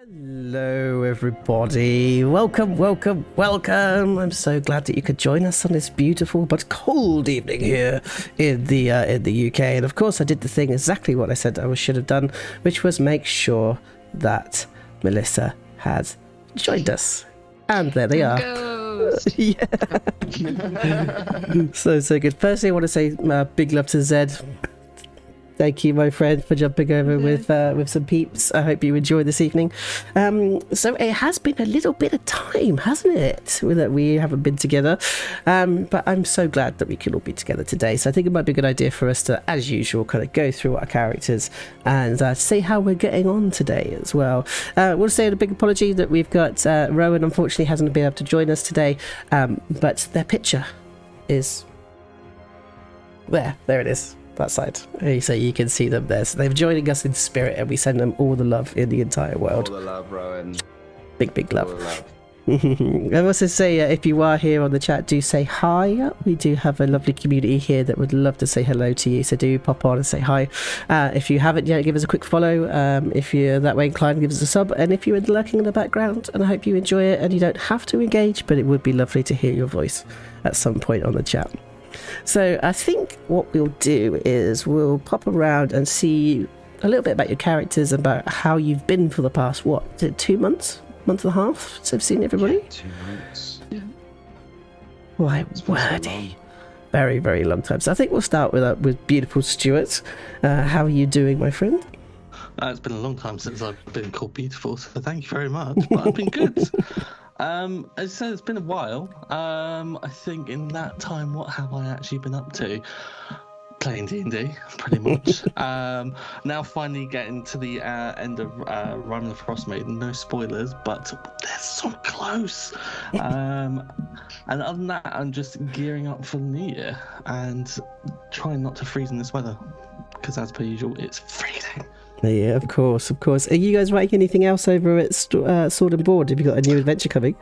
Hello everybody, welcome. I'm so glad that you could join us on this beautiful but cold evening here in the UK. And of course I did the thing exactly what I said I should have done, which was make sure that Melissa had joined us. And there they are. Yeah. so good. Firstly I want to say big love to Zed. Thank you, my friend, for jumping over with some peeps. I hope you enjoy this evening. So it has been a little bit of time, hasn't it, that we haven't been together? But I'm so glad that we can all be together today. So I think it might be a good idea for us to, as usual, kind of go through our characters and see how we're getting on today as well. We'll say a big apology that we've got Rowan, unfortunately, hasn't been able to join us today. But their picture is there. There it is. That side, so you can see them there. So they're joining us in spirit, and we send them all the love in the entire world. All the love, Rowan. Big love. I also say, if you are here on the chat, do say hi. We do have a lovely community here that would love to say hello to you, so do pop on and say hi. If you haven't yet, give us a quick follow. If you're that way inclined, give us a sub. And if you're lurking in the background, and I hope you enjoy it, and you don't have to engage, but it would be lovely to hear your voice at some point on the chat. So I think what we'll do is we'll pop around and see a little bit about your characters, about how you've been for the past, what, is it 2 months? Month and a half since I've seen everybody? Yeah, 2 months. Yeah. Why, wordy. Very, very long time. So I think we'll start with beautiful Stuart. How are you doing, my friend? It's been a long time since I've been called beautiful, so thank you very much. But I've been good. As I said, it's been a while. I think in that time, what have I actually been up to? Playing D&D, pretty much. Now finally getting to the end of Run of the Frostmaiden. No spoilers, but they're so close. And other than that, I'm just gearing up for the new year and trying not to freeze in this weather, because as per usual, it's freezing. Yeah, of course. Are you guys writing anything else over at Sword and Board? Have you got a new adventure coming?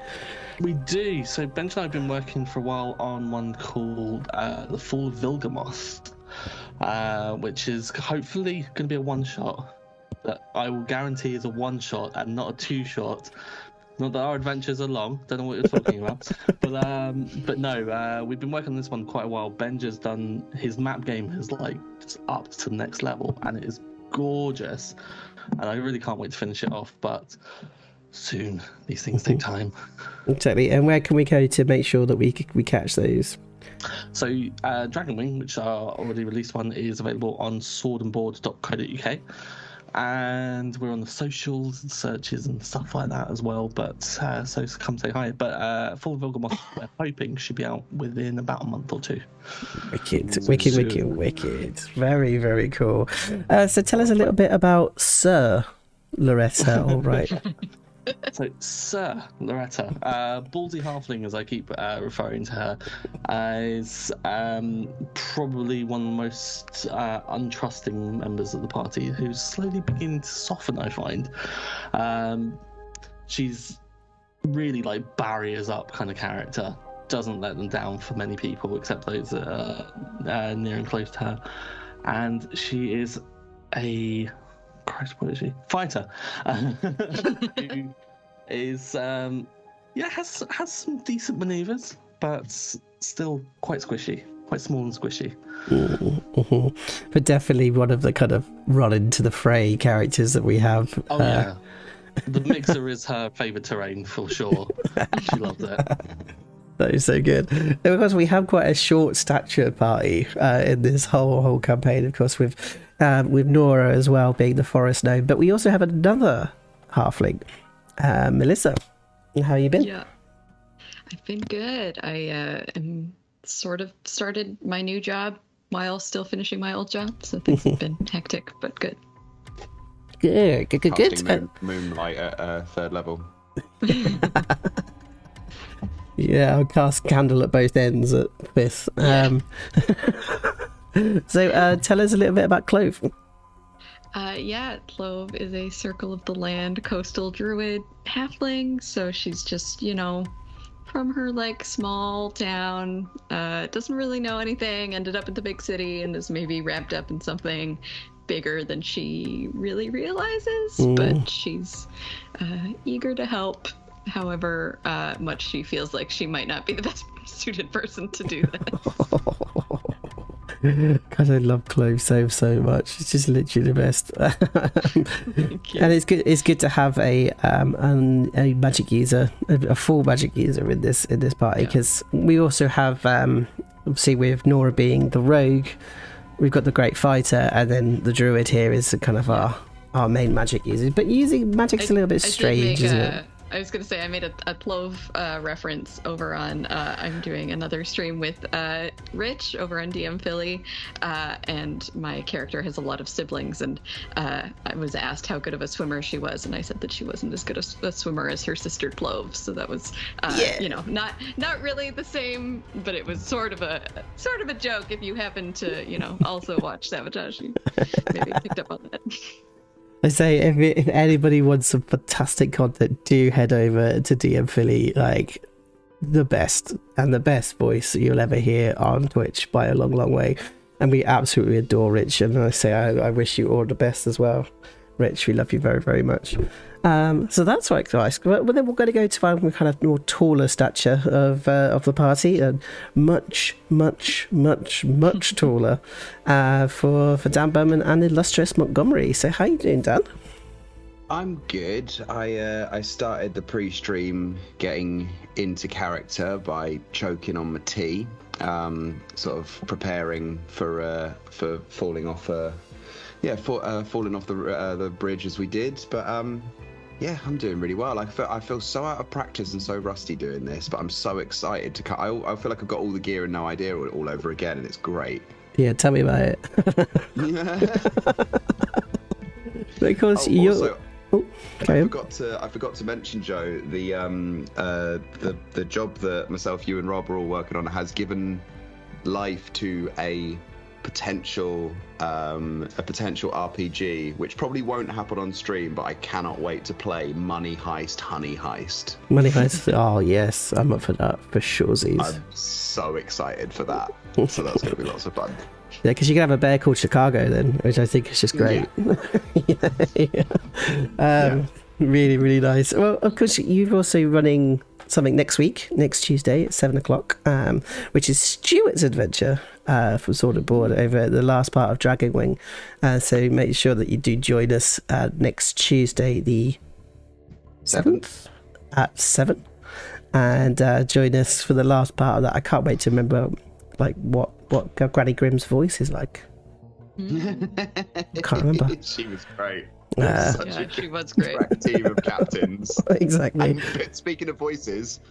We do. So Benj and I have been working for a while on one called The Fall of Vilgamoth, which is hopefully going to be a one-shot. That I will guarantee is a one-shot and not a two-shot. Not that our adventures are long. Don't know what you're talking about. But no, we've been working on this one quite a while. Benj has done his map game has like just upped to the next level, and it is gorgeous, and I really can't wait to finish it off, but soon. These things take time. Exactly. And where can we go to make sure that we catch those? So Dragonwing, which our already released one, is available on swordandboard.co.uk, and we're on the socials and searches and stuff like that as well, but so come say hi. But Fall of Vilgamoth, we're hoping should be out within about a month or two. Wicked. Very, very cool. So tell us a little bit about Sir Loretta, all right. So Sir Loretta, ballsy halfling, as I keep referring to her, is probably one of the most untrusting members of the party, who's slowly beginning to soften, I find. She's really like barriers up kind of character, doesn't let them down for many people except those that are near and close to her, and she is a what is she? Fighter. Who is has some decent maneuvers, but still quite squishy, quite small and squishy. But definitely one of the kind of run into the fray characters that we have. Oh yeah, the mixer is her favourite terrain for sure. She loves it. That is so good. And of course, we have quite a short statured party in this whole campaign. Of course, with Nora as well being the forest gnome, but we also have another halfling, Melissa. How you been? Yeah, I've been good. I am sort of started my new job while still finishing my old job, so things have been hectic, but good. Good. Moonlight at 3rd level. Yeah, I'll cast candle at both ends at 5th. So tell us a little bit about Clove. Clove is a Circle of the Land coastal druid halfling, so she's just, from her like small town, doesn't really know anything, ended up at the big city and is maybe wrapped up in something, bigger than she really realizes, but she's eager to help. However much she feels like she might not be the best suited person to do that. God, I love Clove so much. It's just literally the best. And it's good. It's good to have a magic user, a full magic user in this party, because we also have obviously with Nora being the rogue, we've got the great fighter, and then the druid here is kind of our main magic user. But using magic's a little bit strange, isn't it? I was going to say, I made a Plove reference over on, I'm doing another stream with Rich over on DM Philly, and my character has a lot of siblings, and I was asked how good of a swimmer she was, and I said that she wasn't as good a swimmer as her sister Plove, so that was, you know, not really the same, but it was sort of a joke if you happen to, you know, also watch Sabotage. You maybe picked up on that. I say, if anybody wants some fantastic content, do head over to DM Philly. Like, the best voice you'll ever hear on Twitch by a long way. And we absolutely adore Rich, and I say I wish you all the best as well. Rich, we love you very much. So that's right, guys. But then we're going to go to our kind of more taller stature of the party, and much taller for Dan Bowman and illustrious Montgomery. So how you doing, Dan? I'm good. I started the pre-stream getting into character by choking on my tea, sort of preparing for falling off falling off the bridge as we did, but yeah, I'm doing really well. I feel so out of practice and so rusty doing this, but I'm so excited to cut. I feel like I've got all the gear and no idea all over again, and it's great. Yeah, tell me about it. Because I forgot to mention, Joe, the job that myself, you, and Rob are all working on has given life to a potential RPG, which probably won't happen on stream, but I cannot wait to play Money Heist, Honey Heist. Money Heist. Oh yes, I'm up for that for sure. I'm so excited for that. So that's going to be lots of fun. Yeah, because you can have a bear called Chicago then, which I think is just great. Really nice. Well, of course, you're also running something next Tuesday at 7:00, which is Stuart's adventure from Sword and Board over the last part of Dragon Wing. So make sure that you do join us next Tuesday, the 7th at 7, and join us for the last part of that. I can't wait to remember like what Granny Grimm's voice is like. I can't remember. She was great. She was great. Team of captains. Exactly. And speaking of voices,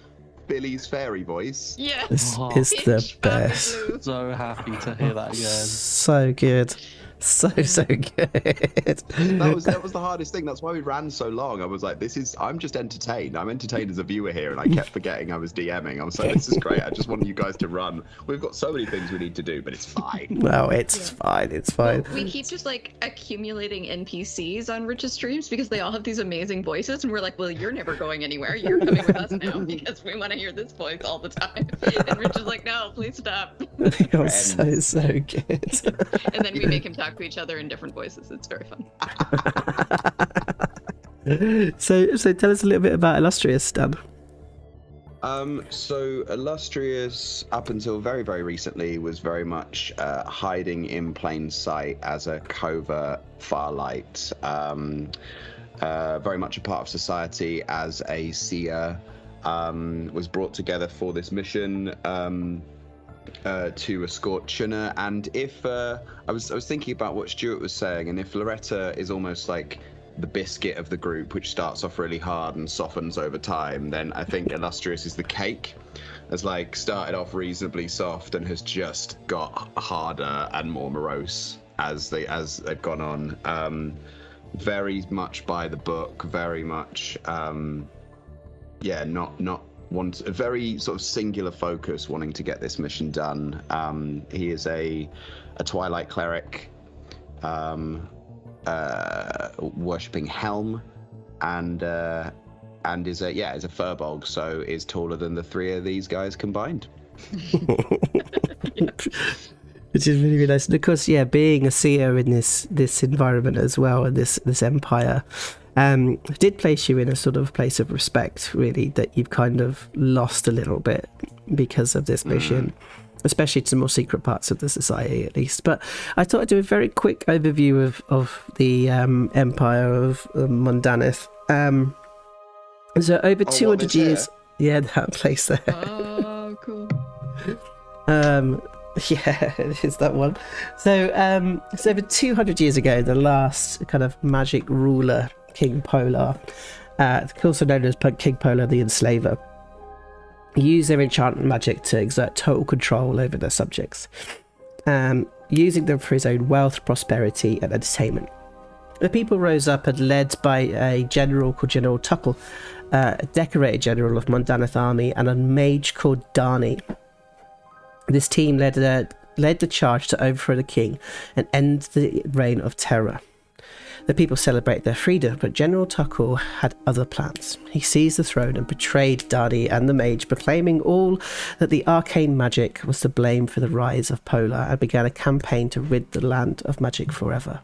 Billy's fairy voice. Yeah, it's the best. So happy to hear that again. So good. So good. That was the hardest thing. That's why we ran so long. I was like, I'm just entertained. I'm entertained as a viewer here, and I kept forgetting I was DMing. I was like, this is great. I just wanted you guys to run. We've got so many things we need to do, but it's fine. No, it's fine. It's fine. Well, we keep just like accumulating NPCs on Rich's streams because they all have these amazing voices, and we're like, well, you're never going anywhere. You're coming with us now because we want to hear this voice all the time. And Rich is like, no, please stop. You're so good. And then we make him talk to each other in different voices. It's very fun. So tell us a little bit about Illustrious, Dan. So Illustrious, up until very recently, was very much hiding in plain sight as a covert Farlight, very much a part of society as a seer, was brought together for this mission to escort Chuna. And if I was thinking about what Stuart was saying, and if Loretta is almost like the biscuit of the group, which starts off really hard and softens over time, then I think Illustrious is the cake. Has like started off reasonably soft and has just got harder and more morose as they've gone on. Very much by the book, very much not want a very sort of singular focus, wanting to get this mission done. He is a Twilight cleric, worshipping Helm, and is a furbolg, so is taller than the three of these guys combined. Which is really, really nice. And of course, yeah, being a seer in this environment as well, and this empire, did place you in a sort of place of respect, really, that you've kind of lost a little bit because of this mission, especially to more secret parts of the society, at least. But I thought I'd do a very quick overview of the empire of Mundanith. So over 200 years. Yeah, that place there. Oh, cool. Yeah, it is that one. So, so over 200 years ago, the last kind of magic ruler, King Polaar, also known as King Polaar the Enslaver, used their enchantment magic to exert total control over their subjects, using them for his own wealth, prosperity, and entertainment. The people rose up and led by a general called General Tukle, a decorated general of Mundanith Army, and a mage called Dani. This team led the charge to overthrow the king and end the reign of terror. The people celebrate their freedom, but General Tukle had other plans. He seized the throne and betrayed Dani and the mage, proclaiming all that the Arcane Magic was to blame for the rise of Polaar, and began a campaign to rid the land of magic forever.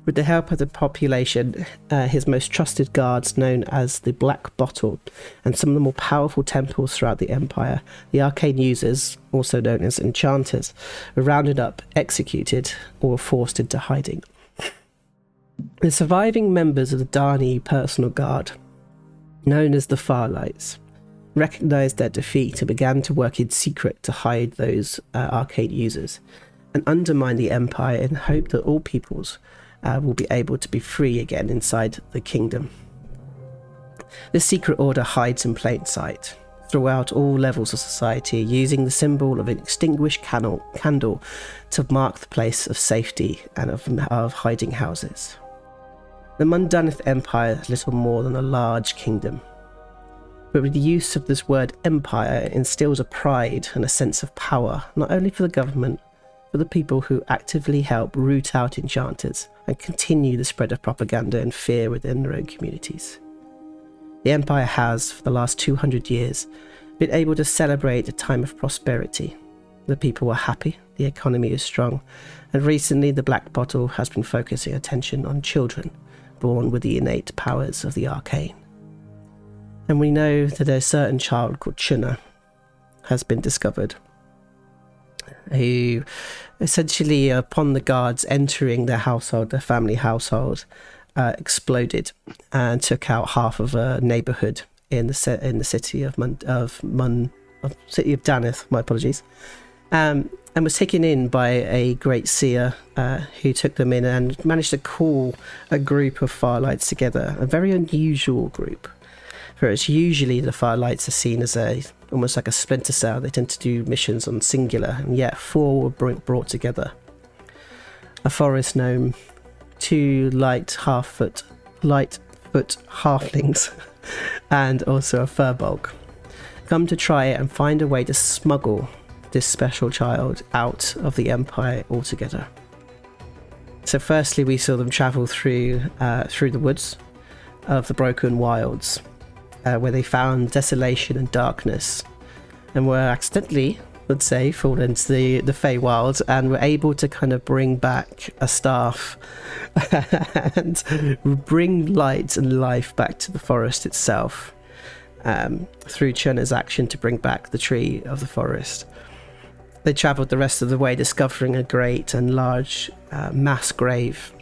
With the help of the population, his most trusted guards, known as the Black Bottle, and some of the more powerful temples throughout the empire, the Arcane Users, also known as Enchanters, were rounded up, executed, or were forced into hiding. The surviving members of the Dani personal guard, known as the Firelights, recognised their defeat and began to work in secret to hide those Arcane Users and undermine the empire in hope that all peoples will be able to be free again inside the kingdom. This secret order hides in plain sight throughout all levels of society, using the symbol of an extinguished candle to mark the place of safety and of hiding houses. The Mundanith Empire is little more than a large kingdom, but with the use of this word empire instills a pride and a sense of power, not only for the government, but the people who actively help root out enchanters and continue the spread of propaganda and fear within their own communities. The empire has, for the last 200 years, been able to celebrate a time of prosperity. The people are happy, the economy is strong, and recently the Black Bottle has been focusing attention on children born with the innate powers of the arcane. And we know that a certain child called Chuna has been discovered, who essentially, upon the guards entering their household, their family household, exploded and took out half of a neighbourhood in the city of Danith. My apologies. And was taken in by a great seer who took them in and managed to call a group of Firelights together, a very unusual group. Whereas usually the Firelights are seen as almost like a splinter cell. They tend to do missions on singular, and yet 4 were brought together. A forest gnome, 2 light-foot halflings, and also a furbolg, come to try and find a way to smuggle this special child out of the empire altogether. So firstly we saw them travel through the woods of the Broken Wilds, where they found desolation and darkness, and were accidentally, let's say, fall into the Feywild, and were able to kind of bring back a staff and bring light and life back to the forest itself, through Chuna's action to bring back the tree of the forest. They travelled the rest of the way, discovering a great and large mass grave,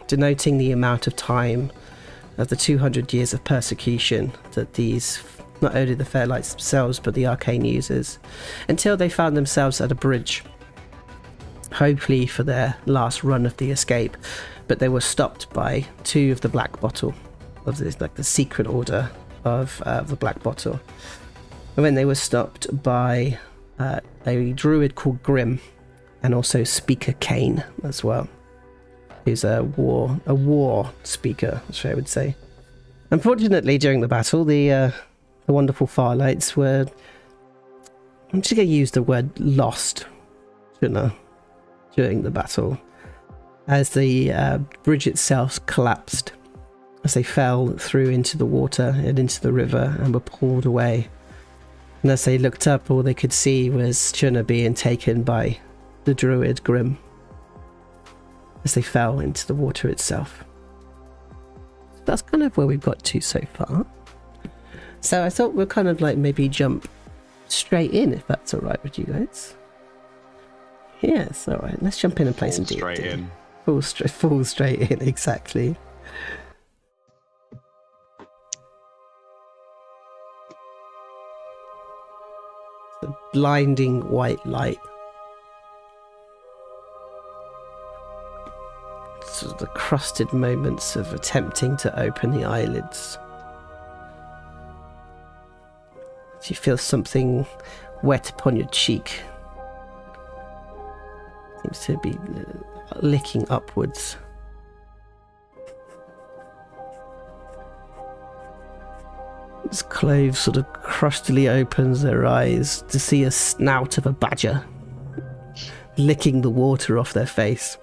denoting the amount of time of the 200 years of persecution that these, not only the Fairlights themselves, but the Arcane Users, until they found themselves at a bridge, hopefully for their last run of the escape. But they were stopped by 2 of the Black Bottle, of this, like the secret order of the Black Bottle. And when they were stopped by a druid called Grim, and also Speaker Kane as well, who's a war speaker, I would say. Unfortunately, during the battle, the wonderful Firelights were, I'm just going to use the word lost, shouldn't I, during the battle, as the bridge itself collapsed, as they fell through into the water and into the river and were pulled away. And as they looked up, all they could see was Chuna being taken by the druid Grim as they fell into the water itself. That's kind of where we've got to so far. So I thought we'll kind of like maybe jump straight in, if that's all right with you guys. Yes, all right. Let's jump in and play some D&D. Straight in. Full straight in, exactly. The blinding white light. Sort of the crusted moments of attempting to open the eyelids. You feel something wet upon your cheek. Seems to be licking upwards. As Clove sort of crustily opens their eyes to see a snout of a badger licking the water off their face.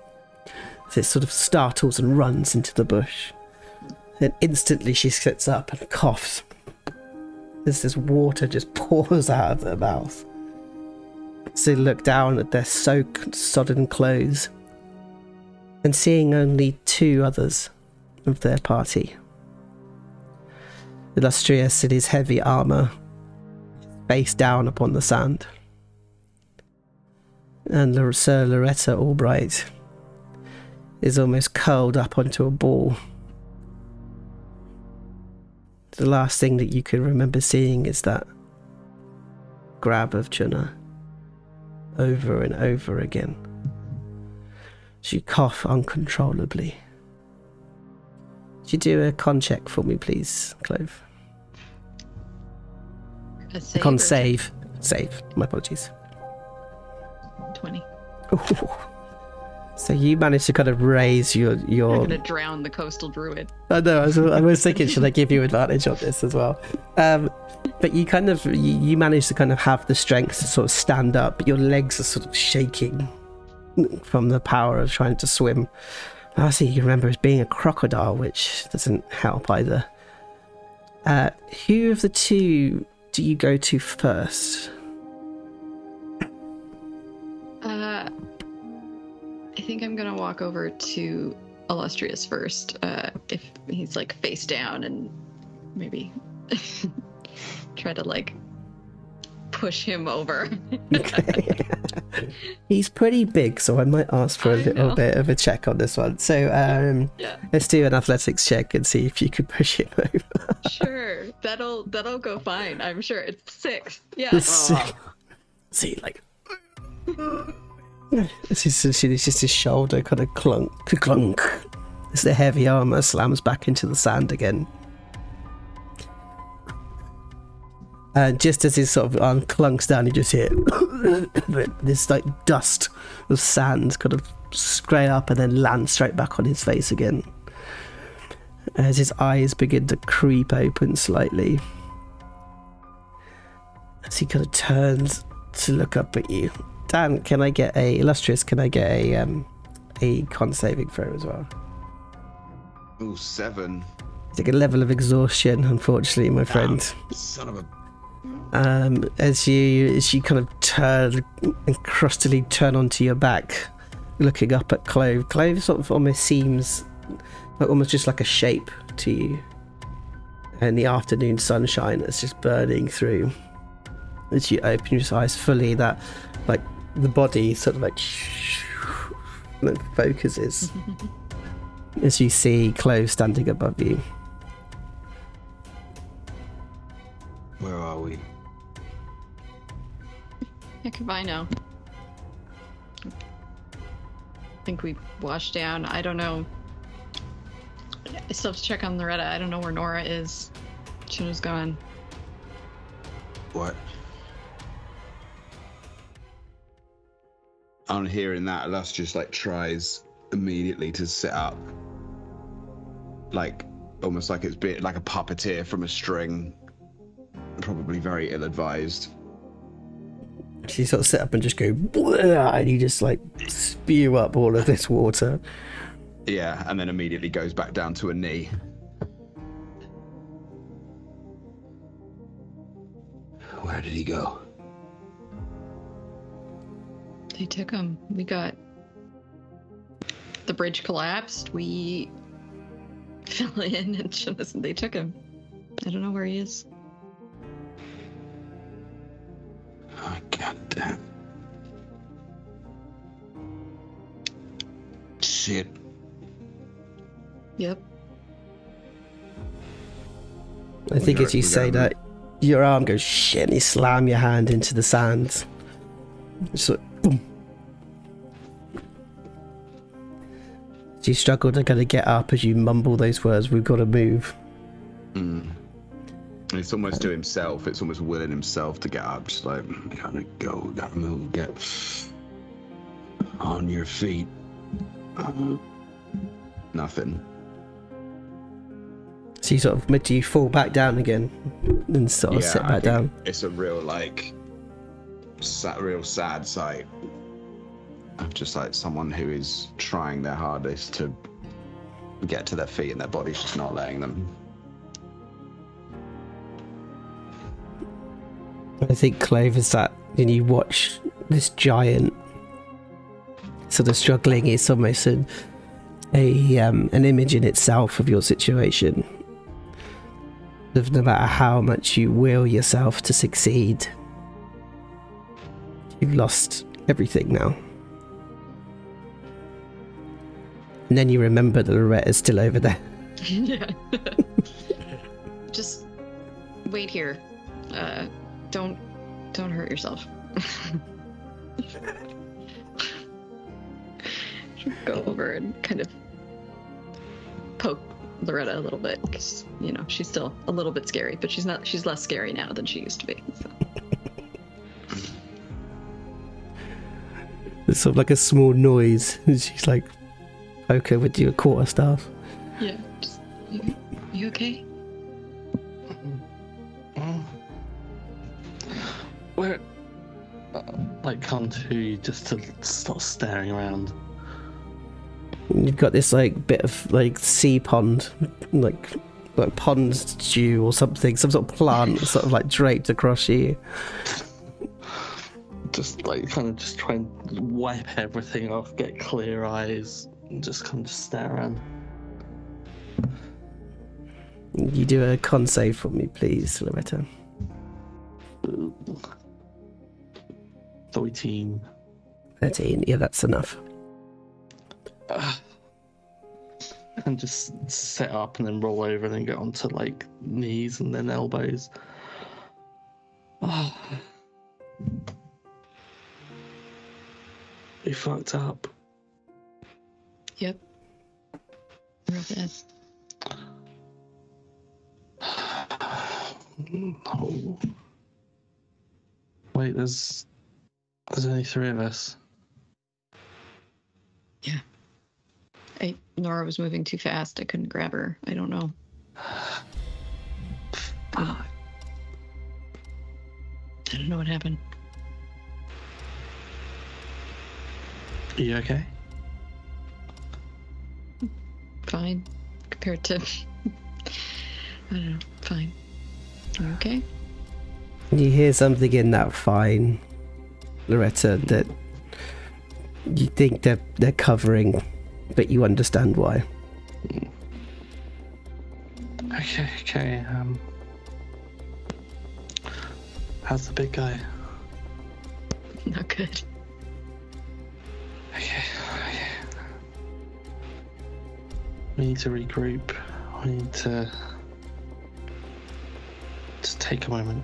As it sort of startles and runs into the bush. Then instantly she sits up and coughs. As this water just pours out of their mouth. So they look down at their soaked, sodden clothes and seeing only two others of their party. Illustrious in his heavy armour, face down upon the sand. And Sir Loretta Albright is almost curled up onto a ball. The last thing that you can remember seeing is that grab of Chuna over and over again. She cough uncontrollably. Could you do a con check for me, please, Clove? A con save. Save. My apologies. 20. Ooh. So you managed to kind of raise your... You're going to drown the coastal druid. I know, I was thinking, should I give you advantage on this as well? But you kind of, you managed to kind of have the strength to sort of stand up, but your legs are sort of shaking from the power of trying to swim. I see you remember as being a crocodile, which doesn't help either. Who of the two do you go to first? I think I'm gonna walk over to Illustrious first, if he's like face down, and maybe try to like push him over. Okay. He's pretty big, so I might ask for a little bit of a check on this one. So let's do an athletics check and see if you could push him over. Sure, that'll go fine. I'm sure. It's 6. Yeah. See, like. It's just his shoulder kind of clunk as the heavy armour slams back into the sand again. And just as his sort of arm clunks down, you just hear this like dust of sand kind of spray up and then land straight back on his face again. As his eyes begin to creep open slightly. As he kind of turns to look up at you. Dan, can I get Illustrious, can I get a con saving throw as well? Ooh, 7. Take a level of exhaustion, unfortunately, my friend. Son of a... As you kind of turn and crustily turn onto your back, looking up at Clove. Clove sort of almost seems like almost just like a shape to you. And the afternoon sunshine that's just burning through. As you open your eyes fully, that like the body sort of like and then focuses as you see Clove standing above you. Where are we? Heck if I know. I think we washed down. I don't know. I still have to check on Loretta. I don't know where Nora is. She was gone. What? On hearing that, Illustrious like tries immediately to sit up, like almost like it's been like a puppeteer from a string. Probably very ill-advised. She sort of sit up and just go, and you just like spew up all of this water. Yeah, and then immediately goes back down to a knee. Where did he go? They took him. We got... The bridge collapsed. We fell in and they took him. I don't know where he is. Oh, goddamn. Shit. Yep. I think as you say that, your arm goes shit and you slam your hand into the sand. Just like, boom. You struggle to kind of get up as you mumble those words, we've got to move. It's almost to himself, it's almost willing himself to get up, just like, gotta go, gotta move, get on your feet. Nothing. So you sort of, do you fall back down again and sort of sit back down? It's a real, real sad sight. Of just like someone who is trying their hardest to get to their feet and their body's just not letting them. I think Clove is that, and you watch this giant sort of struggling. It's almost an image in itself of your situation. Of no matter how much you will yourself to succeed, you've lost everything now. And then you remember that Loretta's still over there. Yeah. Just wait here. Don't hurt yourself. Go over and kind of poke Loretta a little bit, because she's still a little bit scary, but she's less scary now than she used to be. So. It's sort of like a small noise, and she's like, "Okay, with your quarterstaff." Yeah. Just, you okay? Where? Come to you just to stop staring around. And you've got this bit of sea pond, like pond stew or something, some sort of plant sort of draped across you. Just kind of just try and wipe everything off, get clear eyes, and just kind of stare around. You do a con save for me, please, Loretta. 13. 13, yeah, that's enough. And just sit up and then roll over and then get onto knees and then elbows. Oh. We fucked up. Yep. Real bad. No. Wait, there's only 3 of us. Yeah. Nora was moving too fast. I couldn't grab her. I don't know. I don't know what happened. Are you okay? Fine. Compared to... I don't know. Fine. You okay? You hear something in that fine, Loretta, that you think they're covering, but you understand why. Okay. How's the big guy? Not good. Okay. We need to regroup. We need to just take a moment.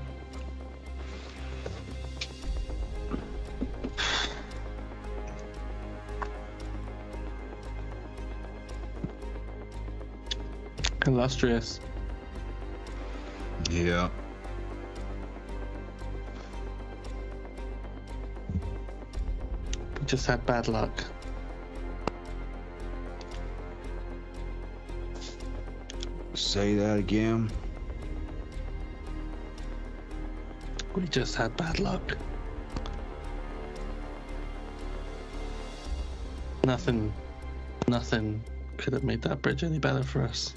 Illustrious. Yeah. We just had bad luck. Say that again. We just had bad luck. Nothing could have made that bridge any better for us.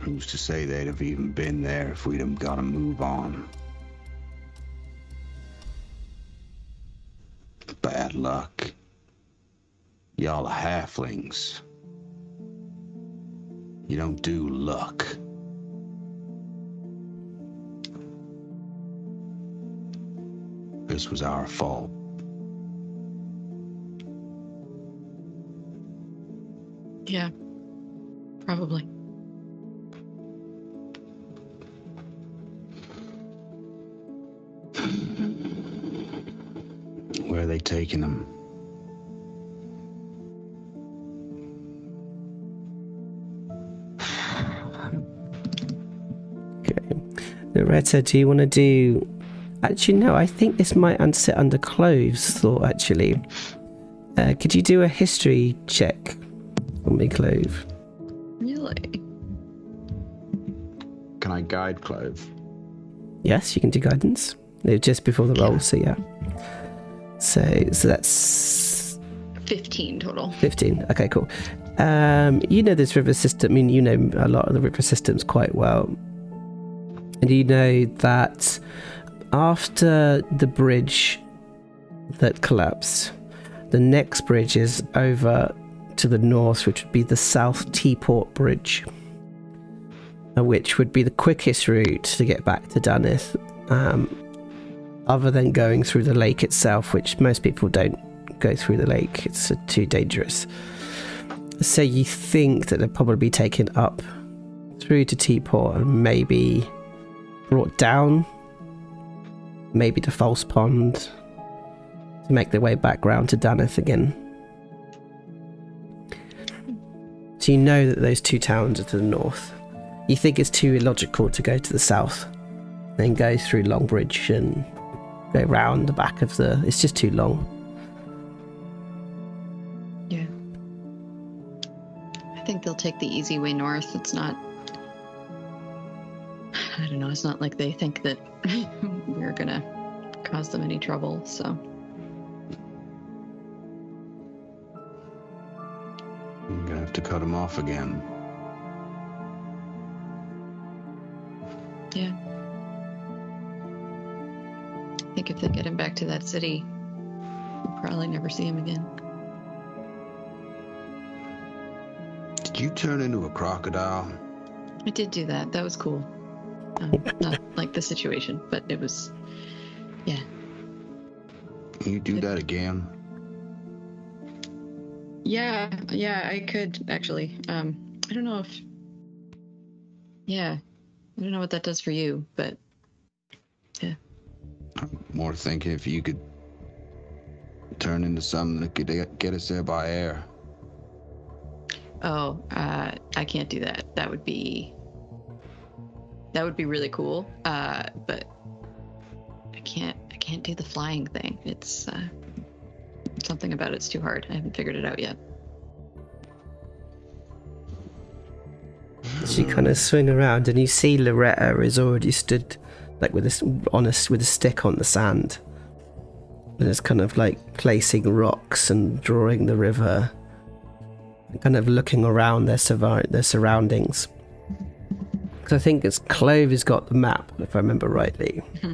Who's to say they'd have even been there if we'd have got to move on? Bad luck. Y'all are halflings. You don't do luck. This was our fault. Yeah, probably. Where are they taking them? Loretta, do you want to do... Actually, no, I think this might sit under Clove's thought, actually. Could you do a history check on me, Clove? Really? Can I guide Clove? Yes, you can do guidance. Just before the roll, so yeah. So that's... 15 total. 15, okay, cool. You know this river system, I mean, you know a lot of the river systems quite well. And you know that after the bridge that collapsed, the next bridge is over to the north, which would be the South Teaport Bridge, which would be the quickest route to get back to Dunith, other than going through the lake itself, which most people don't go through the lake. It's too dangerous. So you think that they'll probably be taken up through to Teaport and maybe brought down, maybe to False Pond, to make their way back round to Dunith again. So you know that those two towns are to the north. You think it's too illogical to go to the south, then go through Longbridge and go round the back of the... It's just too long. Yeah. I think they'll take the easy way north. It's not... I don't know, it's not like they think that we're gonna cause them any trouble, so... I'm gonna have to cut them off again. Yeah. I think if they get him back to that city, we'll probably never see him again. Did you turn into a crocodile? I did do that. That was cool. Not like the situation, but it was, yeah. Can you do that again? Yeah, I could actually. I don't know if, yeah, I don't know what that does for you, but yeah. I'm more thinking if you could turn into something that could get us there by air. Oh, I can't do that. That would be really cool. But I can't do the flying thing. It's something about it's too hard. I haven't figured it out yet. So you kind of swing around and you see Loretta is already stood like with a stick on the sand. And it's kind of like placing rocks and drawing the river, and kind of looking around their surroundings. Because I think it's Clove has got the map, if I remember rightly. Mm-hmm.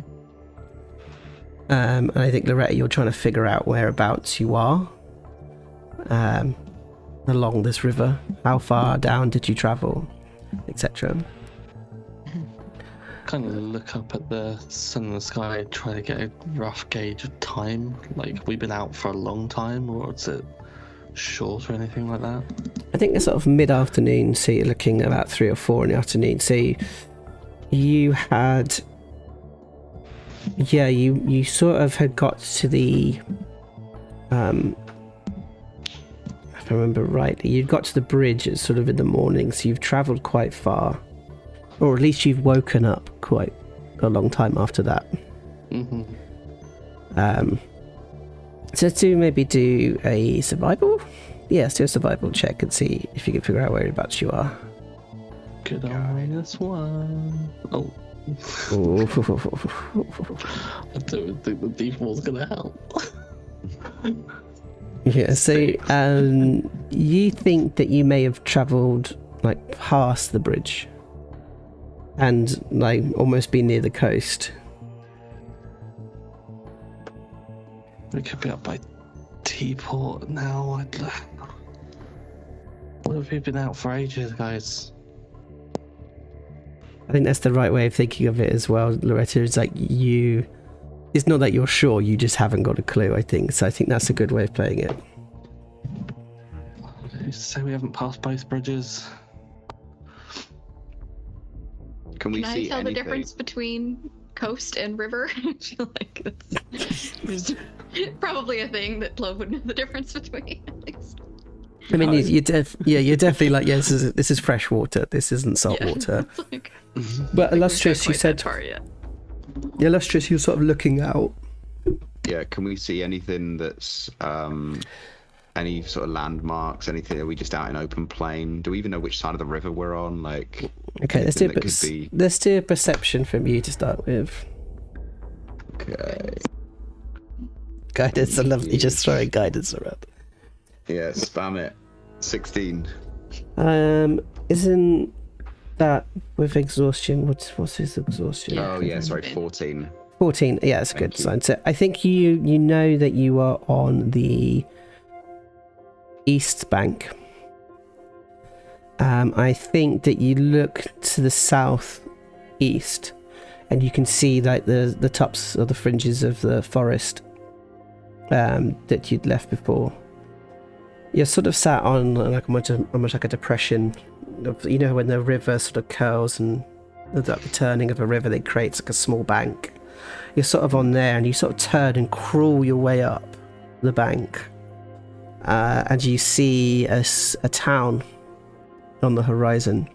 And I think Loretta, you're trying to figure out whereabouts you are along this river. How far down did you travel, etc. Kind of look up at the sun in the sky, try to get a rough gauge of time. Like, have we been out for a long time, or is it short or anything like that? I think it's sort of mid-afternoon, so you're looking at about 3 or 4 in the afternoon. So you had... Yeah, you sort of had got to the... if I remember rightly, you'd got to the bridge at sort of in the morning, so you've travelled quite far. Or at least you've woken up quite a long time after that. Mm-hmm. So to maybe do a survival? Yes, do a survival check and see if you can figure out whereabouts you are. Good on this one. Oh. I don't think the default's gonna help. Yeah, so you think that you may have travelled like past the bridge and like almost be near the coast. We could be up by Teaport now. What have we been out for ages, guys? I think that's the right way of thinking of it as well, Loretta. It's like it's not that you're sure, you just haven't got a clue, I think. So I think that's a good way of playing it. Say we haven't passed both bridges. Can I tell the difference between coast and river? I feel like there's probably a thing that Plove would know the difference between, at least. I mean, you're definitely like, yeah, this is fresh water. This isn't salt water. Like, but Illustrious, you said, Illustrious, you're sort of looking out. Yeah, can we see anything that's any sort of landmarks? Anything? Are we just out in open plain? Do we even know which side of the river we're on? Like, okay, let's do a perception from you to start with. Okay. Guidance, I love you just throwing guidance around. Yeah, spam it. 16. Isn't that with exhaustion? What's his exhaustion? Oh yeah, sorry, 14. 14. Yeah, that's a good sign. So I think you know that you are on the east bank. I think that you look to the south east, and you can see like the tops or the fringes of the forest that you'd left before. You're sort of sat on like almost like a depression. You know when the river sort of curls and the turning of a river that creates like a small bank. You're sort of on there, and you sort of turn and crawl your way up the bank, and you see a town on the horizon,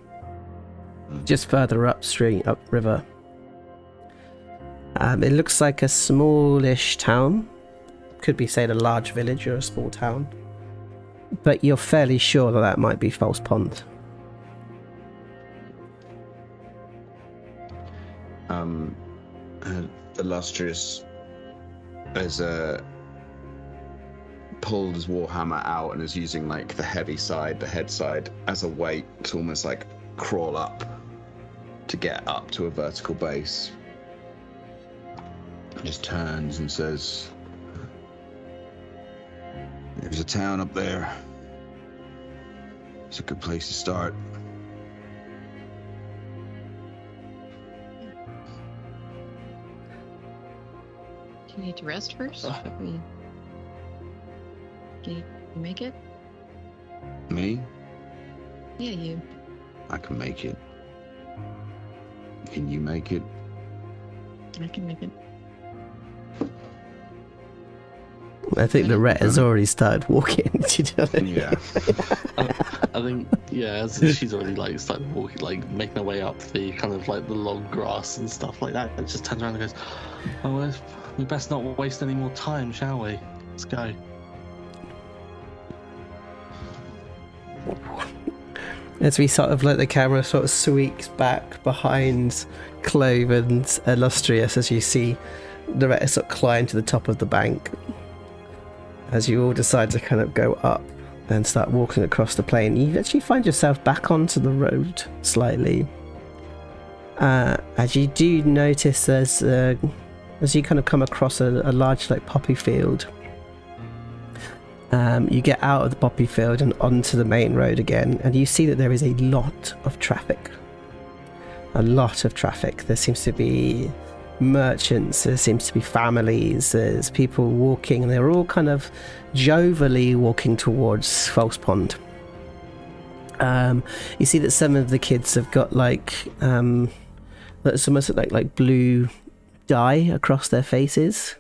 just further upstream, upriver. It looks like a smallish town. Could be, say, a large village or a small town. But you're fairly sure that might be False Pond. Illustrious has pulled his warhammer out and is using like the heavy side, the head side, as a weight to almost like crawl up to get up to a vertical base. Just turns and says, "There's a town up there. It's a good place to start." Do you need to rest first? Can you make it? Me? Yeah, you. I can make it. Can you make it? I can make it. I think Lorette has already started walking. Do you know what I mean? Yeah. I think, yeah, she's already like started walking, like making her way up the kind of like the long grass and stuff like that. It just turns around and goes, "Oh, well, we best not waste any more time, shall we? Let's go." As we sort of let the camera sort of sweeps back behind Clove and Illustrious, as you see Loretta sort of climb to the top of the bank, as you all decide to kind of go up and start walking across the plain, you actually find yourself back onto the road slightly. As you do notice, as you kind of come across a large like poppy field, you get out of the poppy field and onto the main road again, and you see that there is a lot of traffic. A lot of traffic. There seems to be merchants, there seems to be families, there's people walking, and they're all kind of jovially walking towards False Pond. You see that some of the kids have got like it's almost like blue dye across their faces,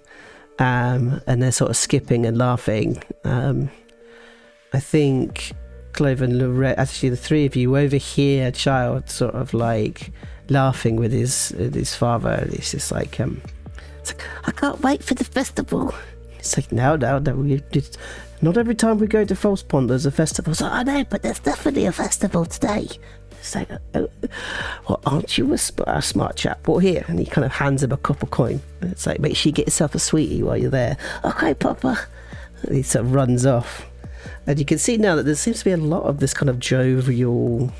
and they're sort of skipping and laughing. I think Clove and Lorette, actually the three of you overhear a child sort of like laughing with his father. It's just like, it's like, "I can't wait for the festival." It's like, no, not every time we go to False Pond there's a festival. So I know, but there's definitely a festival today. It's like, "Oh, well, aren't you a smart chap? Well, here," and he kind of hands him a copper coin. It's like, "Make sure you get yourself a sweetie while you're there." "Okay, Papa." And he sort of runs off. And you can see now that there seems to be a lot of this kind of jovial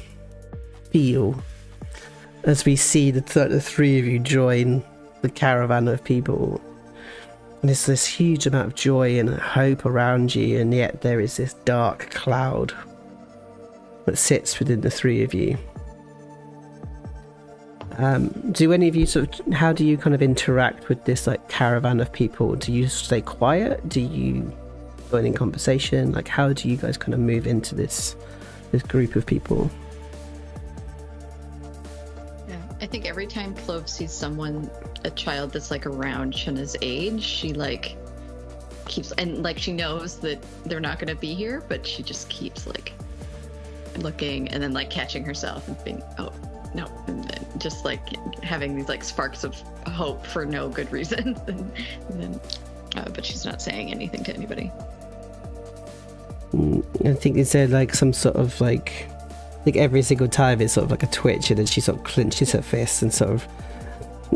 feel as we see the three of you join the caravan of people. And there's this huge amount of joy and hope around you, and yet there is this dark cloud that sits within the three of you. Do any of you how do you kind of interact with this like caravan of people? Do you stay quiet? Do you join in conversation? Like, how do you guys kind of move into this group of people? I think every time Clove sees a child that's like around Shanna's age, she like keeps, and like she knows that they're not going to be here, but she just keeps like looking and then like catching herself and being, oh no, and then just like having these like sparks of hope for no good reason. and then, but she's not saying anything to anybody. I think is there like some sort of like, I think every single time it's sort of like a twitch, and then she sort of clenches her fists and sort of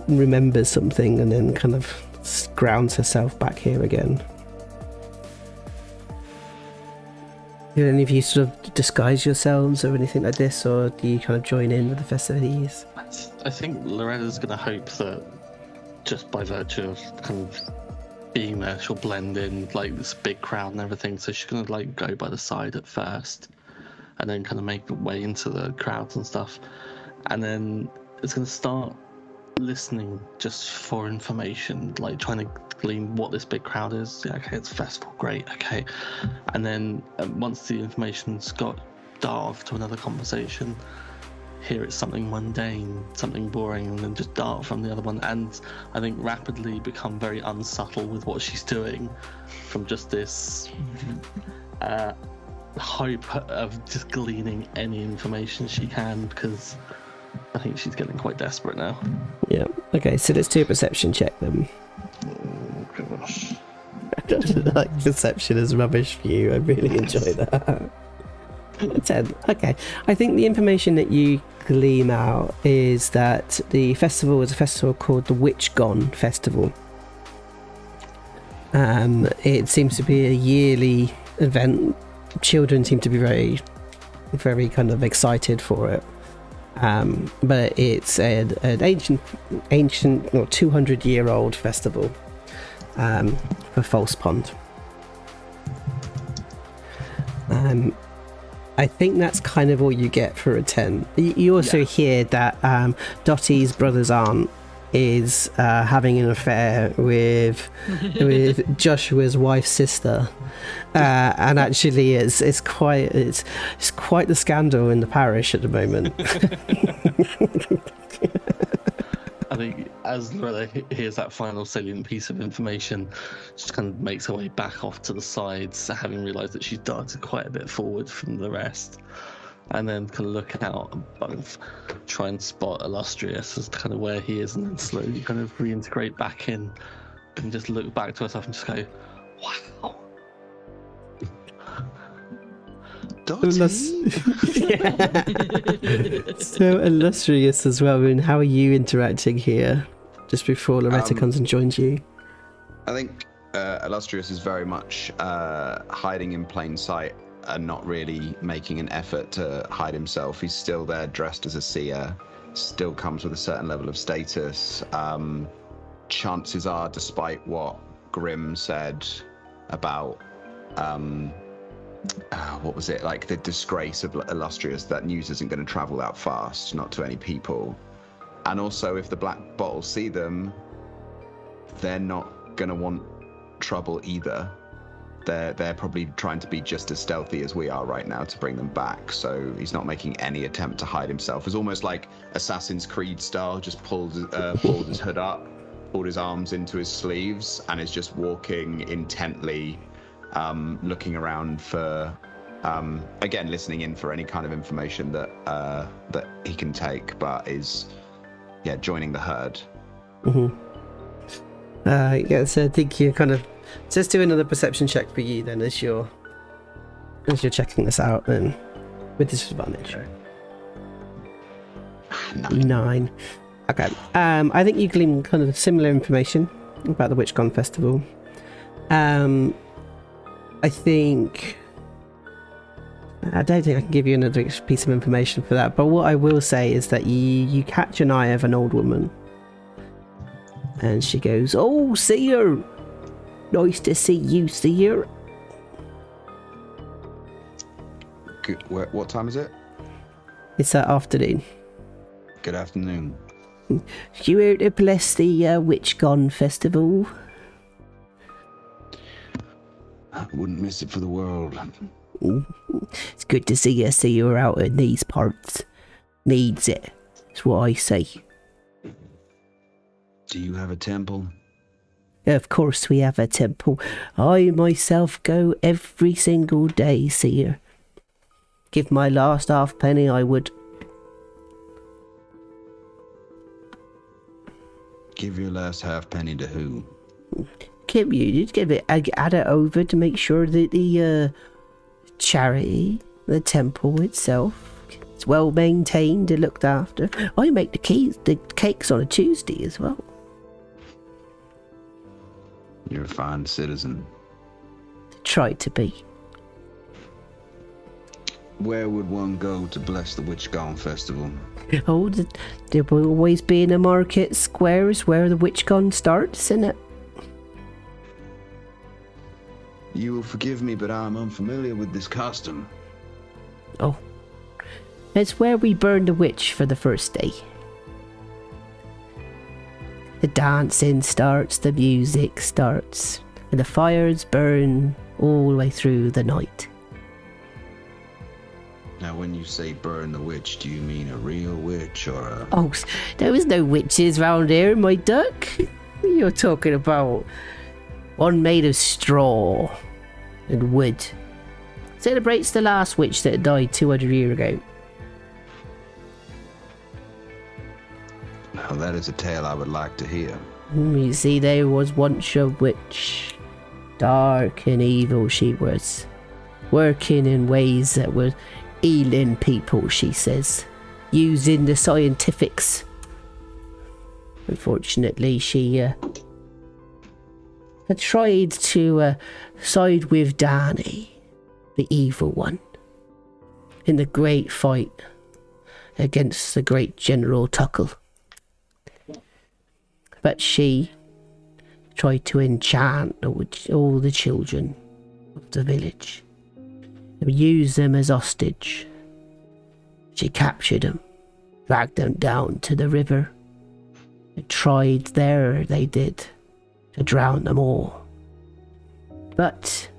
remembers something, and then kind of grounds herself back here again. Do any of you sort of disguise yourselves or anything like this, or do you kind of join in with the festivities? I think Loretta's going to hope that just by virtue of kind of being there, she'll blend in like this big crowd and everything. So she's going to like go by the side at first, and then kind of make her way into the crowds and stuff, and then it's going to start listening just for information, like trying to glean what this big crowd is. Yeah, okay, it's a festival, great, okay. And then once the information's got dart off to another conversation, here it's something mundane, something boring, and then just dart from the other one, and I think rapidly become very unsubtle with what she's doing from just this hope of just gleaning any information she can, because I think she's getting quite desperate now. Yeah. Okay, so let's do a perception check then. Oh gosh. Like, perception is rubbish for you. I really enjoy that. 10. Okay. I think the information that you glean out is that the festival is a festival called the Witch Gone Festival. It seems to be a yearly event. Children seem to be very, very kind of excited for it. But it's an ancient or 200-year-old festival for False Pond. I think that's kind of all you get for a 10. You also hear that Dottie's brother's aunt is having an affair with Joshua's wife's sister, and actually it's quite the scandal in the parish at the moment. I think as Loretta hears that final salient piece of information, she just kind of makes her way back off to the sides, having realised that she's darted quite a bit forward from the rest, and then kind of look out above, try and spot Illustrious as kind of where he is, and then slowly kind of reintegrate back in, and just look back to herself and just go, wow. So Illustrious as well. I mean, how are you interacting here just before Loretta comes and joins you? I think Illustrious is very much hiding in plain sight and not really making an effort to hide himself. He's still there dressed as a seer, still comes with a certain level of status. Chances are, despite what Grimm said about what was it, like the disgrace of Illustrious, that news isn't going to travel that fast, not to any people. And also, if the Black Bottles see them, they're not going to want trouble either. They're probably trying to be just as stealthy as we are right now to bring them back. So he's not making any attempt to hide himself. It's almost like Assassin's Creed style, just pulled his hood up, pulled his arms into his sleeves, and is just walking intently, looking around for, again, listening in for any kind of information that he can take, but is, joining the herd. Mm-hmm. So I think you kind of, so let's do another perception check for you then, as you're checking this out, and with disadvantage. Okay. 9. Okay. I think you glean kind of similar information about the Witch Gone Festival. I think I don't think I can give you another piece of information for that, but what I will say is that you catch an eye of an old woman. And she goes, "Oh, Seer! Nice to see you, Seer." Good. What time is it? It's that afternoon. Good afternoon. You here to bless the Witch Gone Festival? I wouldn't miss it for the world. It's good to see you. See you're out in these parts. Needs it. That's what I say. Do you have a temple? Of course we have a temple. I myself go every single day, Seer. Give my last halfpenny, I would. Give your last halfpenny to who? Give it, add it over to make sure that the charity, the temple itself, is well maintained and looked after. I make the cakes on a Tuesday as well. You're a fine citizen. Try to be. Where would one go to bless the Witch Gone Festival? Oh, there will always be in the market squares where the Witch Gone starts, isn't it? You will forgive me, but I'm unfamiliar with this custom. Oh. It's where we burn the witch for the first day. The dancing starts, the music starts, and the fires burn all the way through the night. Now, when you say burn the witch, do you mean a real witch or a... Oh, there was no witches round here, my duck. You're talking about one made of straw and wood. Celebrates the last witch that died 200 years ago. Now, that is a tale I would like to hear. You see, there was once a witch. Dark and evil she was. Working in ways that were healing people, she says. Using the scientifics. Unfortunately, she had tried to side with Dani, the evil one, in the great fight against the great General Tukle. But she tried to enchant all the children of the village and use them as hostage. She captured them, dragged them down to the river, and tried there, they did, to drown them all. But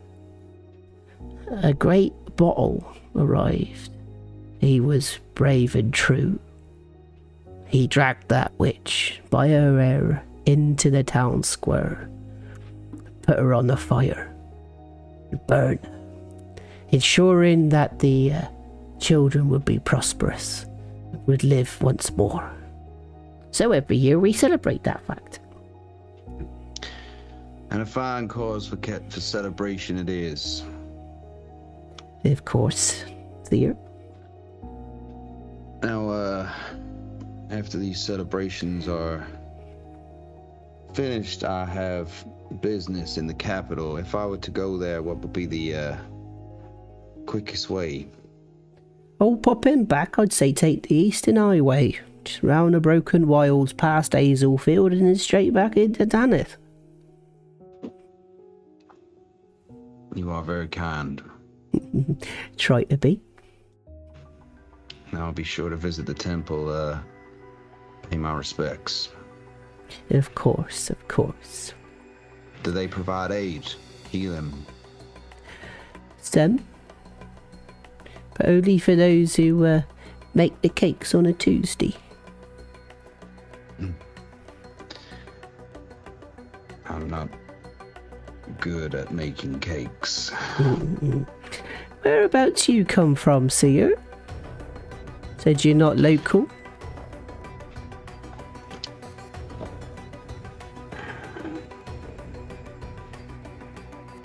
a great bottle arrived. He was brave and true. He dragged that witch by her hair into the town square, put her on the fire, and burned her, ensuring that the children would be prosperous and would live once more. So every year we celebrate that fact. And a fine cause for celebration it is. Of course, the year. Now, after these celebrations are finished, I have business in the capital. If I were to go there, what would be the quickest way? Oh, pop in back, I'd say take the Eastern Highway. Just round the Broken Wilds, past Hazelfield, and then straight back into Danith. You are very kind. Try to be. Now I'll be sure to visit the temple, pay my respects. Of course, of course. Do they provide aid? Healing? Some. But only for those who make the cakes on a Tuesday. I'm not good at making cakes. Whereabouts you come from, Seer? Said you're not local?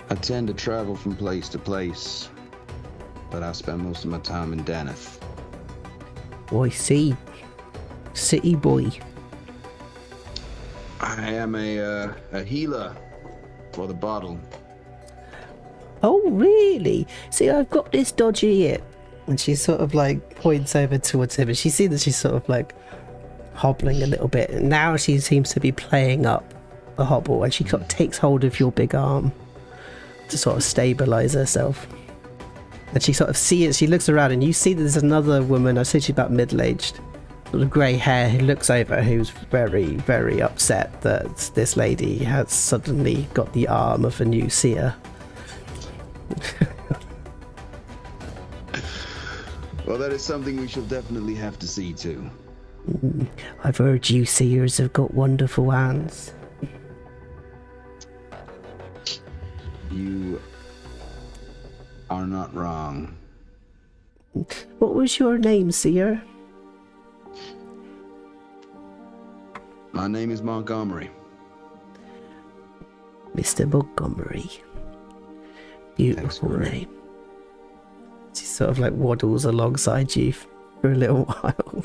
I tend to travel from place to place, but I spend most of my time in Danith. I see. City boy. I am a healer for the bottle. Oh, really? See, I've got this dodgy here. And she sort of like points over towards him, and she sees that she's sort of like hobbling a little bit. And now she seems to be playing up the hobble, and she sort of takes hold of your big arm to sort of stabilize herself. And she sort of sees, she looks around, and you see that there's another woman, I'd say she's about middle-aged, sort of grey hair, who looks over, who's very, very upset that this lady has suddenly got the arm of a new seer. Well, that is something we shall definitely have to see to. I've heard you seers have got wonderful hands. You are not wrong. What was your name, seer? My name is Montgomery. Mr. Montgomery. Beautiful name. She sort of like waddles alongside you for a little while.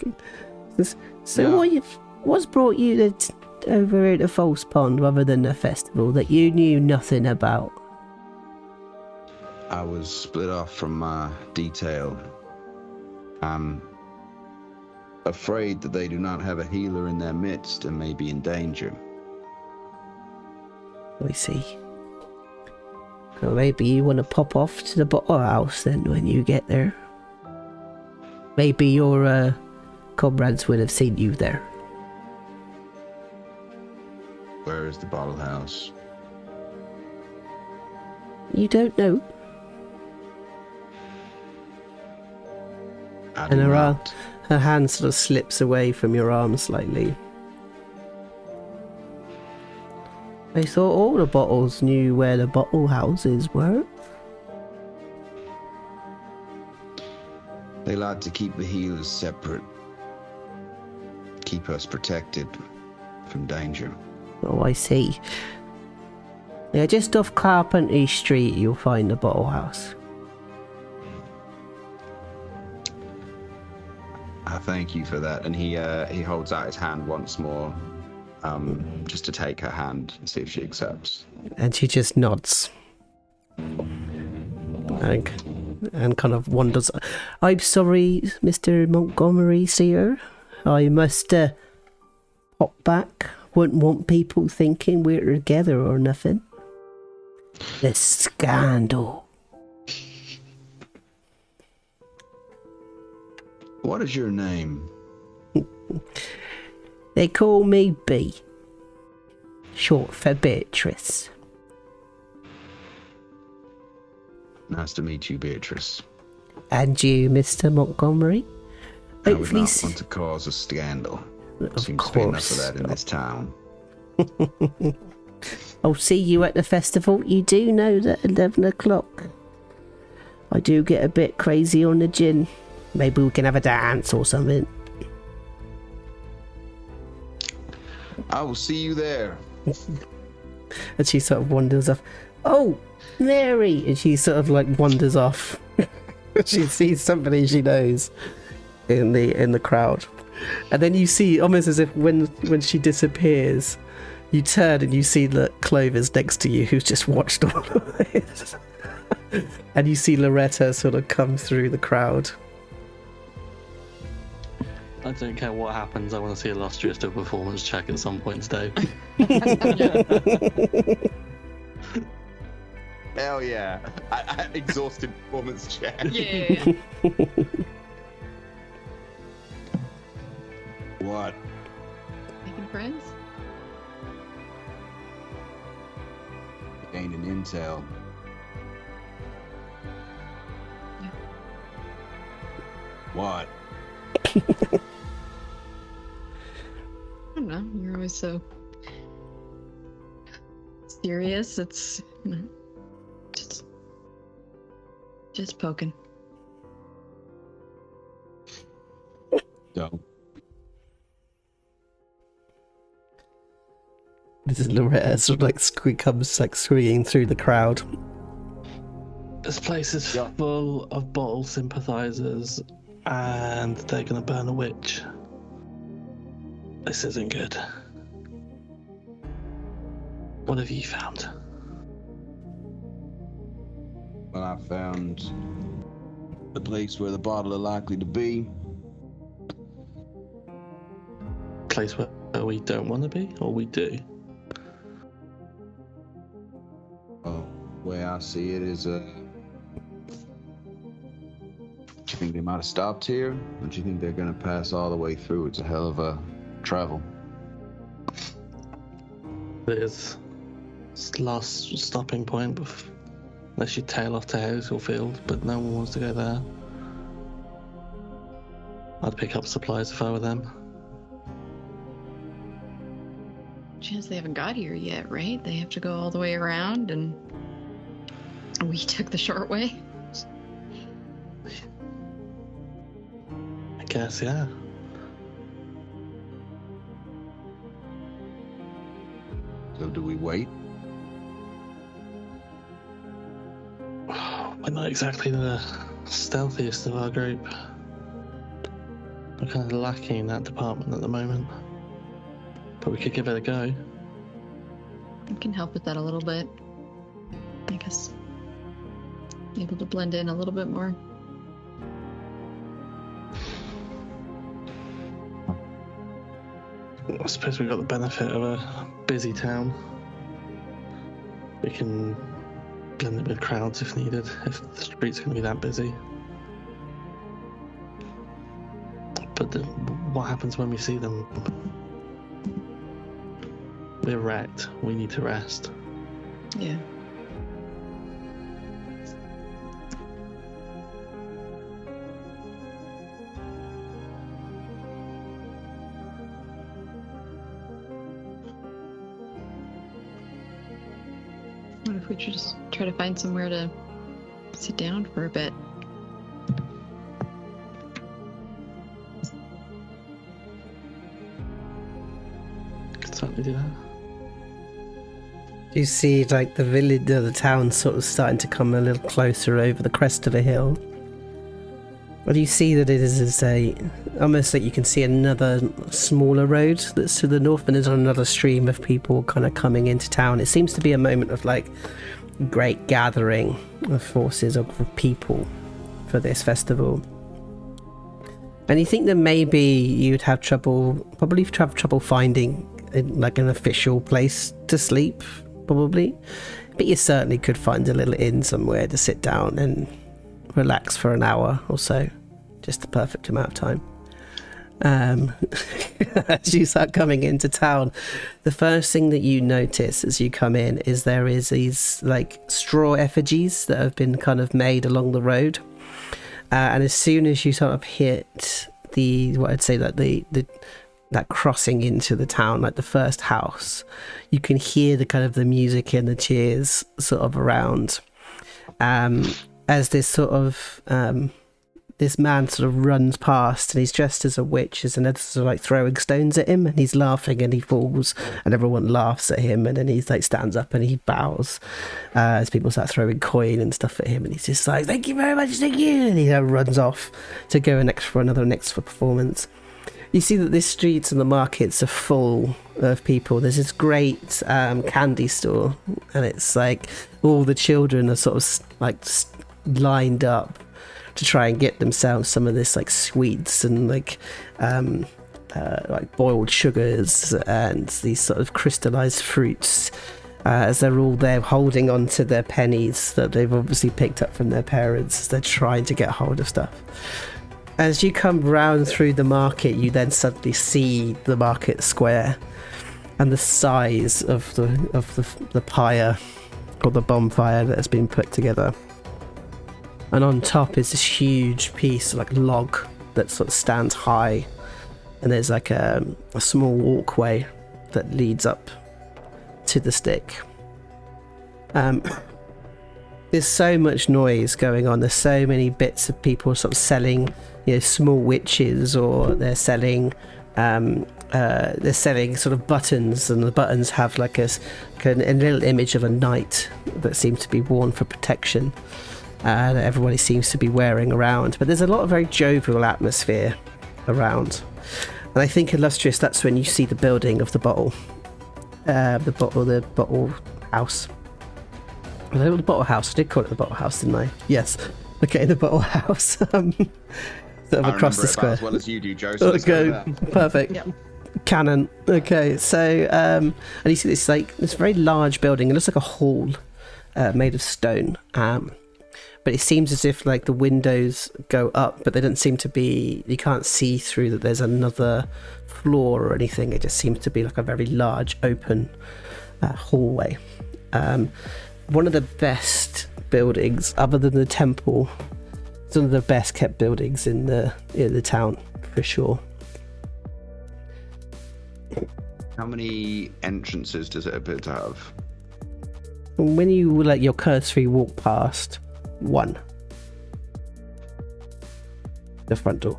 So Yeah. what's brought you over here to False Pond rather than the festival that you knew nothing about? I was split off from my detail. I'm afraid that they do not have a healer in their midst and may be in danger. I see. Well, maybe you want to pop off to the bottle house then when you get there. Maybe your comrades would have seen you there. Where is the bottle house? You don't know? I And do her not. her hand sort of slips away from your arm slightly. I thought all the bottles knew where the bottle houses were. They like to keep the healers separate. Keep us protected from danger. Oh, I see. Yeah, just off Carpentry Street you'll find the bottle house. I thank you for that. And he holds out his hand once more, just to take her hand and see if she accepts. And she just nods. And kind of wanders. I'm sorry, Mr. Montgomery, seer. I must pop back. Wouldn't want people thinking we're together or nothing. The scandal. What is your name? They call me B. Short for Beatrice. Nice to meet you, Beatrice. And you, Mr. Montgomery? I would Hopefully not want to cause a scandal. Of Seems to be enough of course that in this town. I'll see you at the festival. You do know that 11 o'clock. I do get a bit crazy on the gin. Maybe we can have a dance or something. I will see you there. And she sort of wanders off. Oh, Mary! And she sort of like wanders off. She sees somebody she knows in the crowd. And then you see, almost as if when she disappears, you turn and you see that Clover's next to you, who's just watched all of this. And you see Loretta sort of come through the crowd. I don't care what happens, I want to see Illustrious do a performance check at some point today. Hell yeah. I exhausted performance check. Yeah. What? Making friends? Gain an intel. Yeah. What? I don't know. You're always so serious. It's just poking. No. This is Loretta sort of like comes like screaming through the crowd. This place is full of bottle sympathizers, and they're gonna burn a witch. This isn't good. What have you found? Well, I found the place where the bottle are likely to be. Place where we don't want to be, or we do? Well, the way I see it is, do you think they might have stopped here? Or do you think they're going to pass all the way through? It's a hell of a travel. It is last stopping point, unless you tail off to Hazelfield, but no one wants to go there. I'd pick up supplies if I were them. Chance they haven't got here yet, right? They have to go all the way around, and we took the short way. I guess, yeah. So do we wait? We're not exactly the stealthiest of our group. We're kind of lacking in that department at the moment. But we could give it a go. I can help with that a little bit. I guess. Able to blend in a little bit more. I suppose we've got the benefit of a busy town. We can blend it with crowds if needed, if the streets are going to be that busy. But what happens when we see them? We're wrecked. We need to rest. Yeah. What if we just try to find somewhere to sit down for a bit? Could certainly do that. You see, like, the village or the town sort of starting to come a little closer over the crest of a hill. But you see that it is almost like you can see another smaller road that's to the north, and there's another stream of people kind of coming into town. It seems to be a moment of, like, great gathering of forces of people for this festival. And you think that maybe you'd have trouble finding, like, an official place to sleep, probably. But you certainly could find a little inn somewhere to sit down and relax for an hour or so. Just the perfect amount of time. As you start coming into town, the first thing that you notice as you come in is there is these, like, straw effigies that have been kind of made along the road. And as soon as you sort of hit that crossing into the town, like the first house, you can hear the kind of the music and the cheers sort of around, as this sort of this man sort of runs past, and he's dressed as a witch, and others sort of like throwing stones at him, and he's laughing and he falls, and everyone laughs at him, and then he's like stands up and he bows as people start throwing coin and stuff at him, and he's just like, "Thank you very much, thank you," and he runs off to go for another performance. You see that these streets and the markets are full of people. There's this great candy store, and it's like all the children are sort of like lined up to try and get themselves some of this, like, sweets and like boiled sugars and these sort of crystallized fruits, as they're all there holding on to their pennies that they've obviously picked up from their parents as they're trying to get hold of stuff. As you come round through the market, you then suddenly see the market square and the size of the pyre or the bonfire that has been put together. And on top is this huge piece, like, log that sort of stands high, and there's like a small walkway that leads up to the stick. There's so much noise going on. There's so many bits of people sort of selling, small witches, or they're selling sort of buttons, and the buttons have like a little image of a knight that seems to be worn for protection, that everybody seems to be wearing around. But there's a lot of very jovial atmosphere around, and I think, Illustrious, that's when you see the building of the bottle house. The bottle house. I did call it the bottle house, didn't I? Yes. Okay, the bottle house. Sort of across the square. As well as you do, Joe. So okay, perfect. Yep. Cannon. Okay, so and you see this very large building. It looks like a hall made of stone. But it seems as if like the windows go up, but they don't seem to be. You can't see through that. There's another floor or anything. It just seems to be like a very large open hallway. One of the best buildings, other than the temple. It's one of the best kept buildings in the town for sure. How many entrances does it appear to have? When you let your cursory walk past, one. The front door.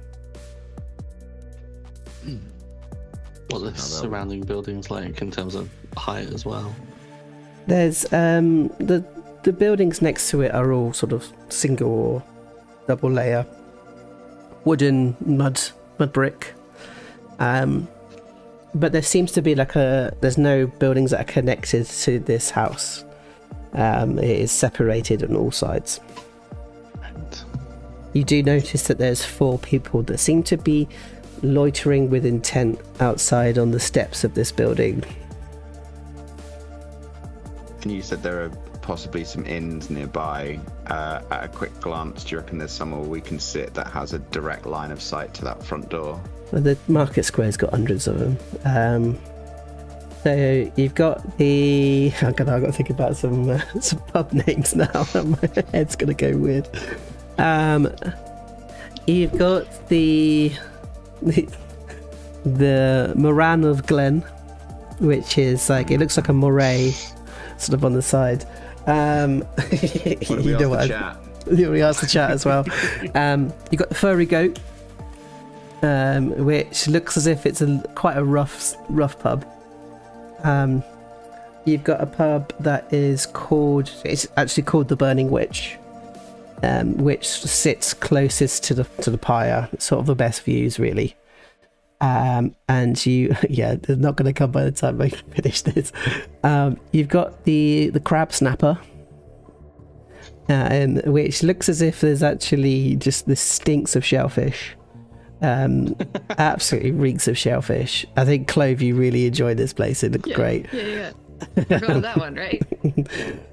What are the surrounding buildings like in terms of height as well? There's the buildings next to it are all sort of single or double layer wooden mud brick. But there seems to be there's no buildings that are connected to this house. It is separated on all sides. You do notice that there's 4 people that seem to be loitering with intent outside on the steps of this building. And you said there are possibly some inns nearby. At a quick glance, do you reckon there's somewhere we can sit that has a direct line of sight to that front door? Well, the market square's got hundreds of them. So you've got the... I've got to think about some pub names now. My head's going to go weird. You've got the Moran of Glen, which is like, it looks like a moray sort of on the side. You know what? We asked the chat as well. You've got the Furry Goat, which looks as if it's quite a rough pub. You've got a pub that is it's actually called the Burning Witch, which sits closest to the pyre. It's sort of the best views, really. And they're not going to come by the time I finish this. You've got the Crab Snapper, which looks as if there's actually just the stinks of shellfish. Absolutely reeks of shellfish. I think, Clove, you really enjoyed this place. It looks great. Yeah. We're going with that one, right?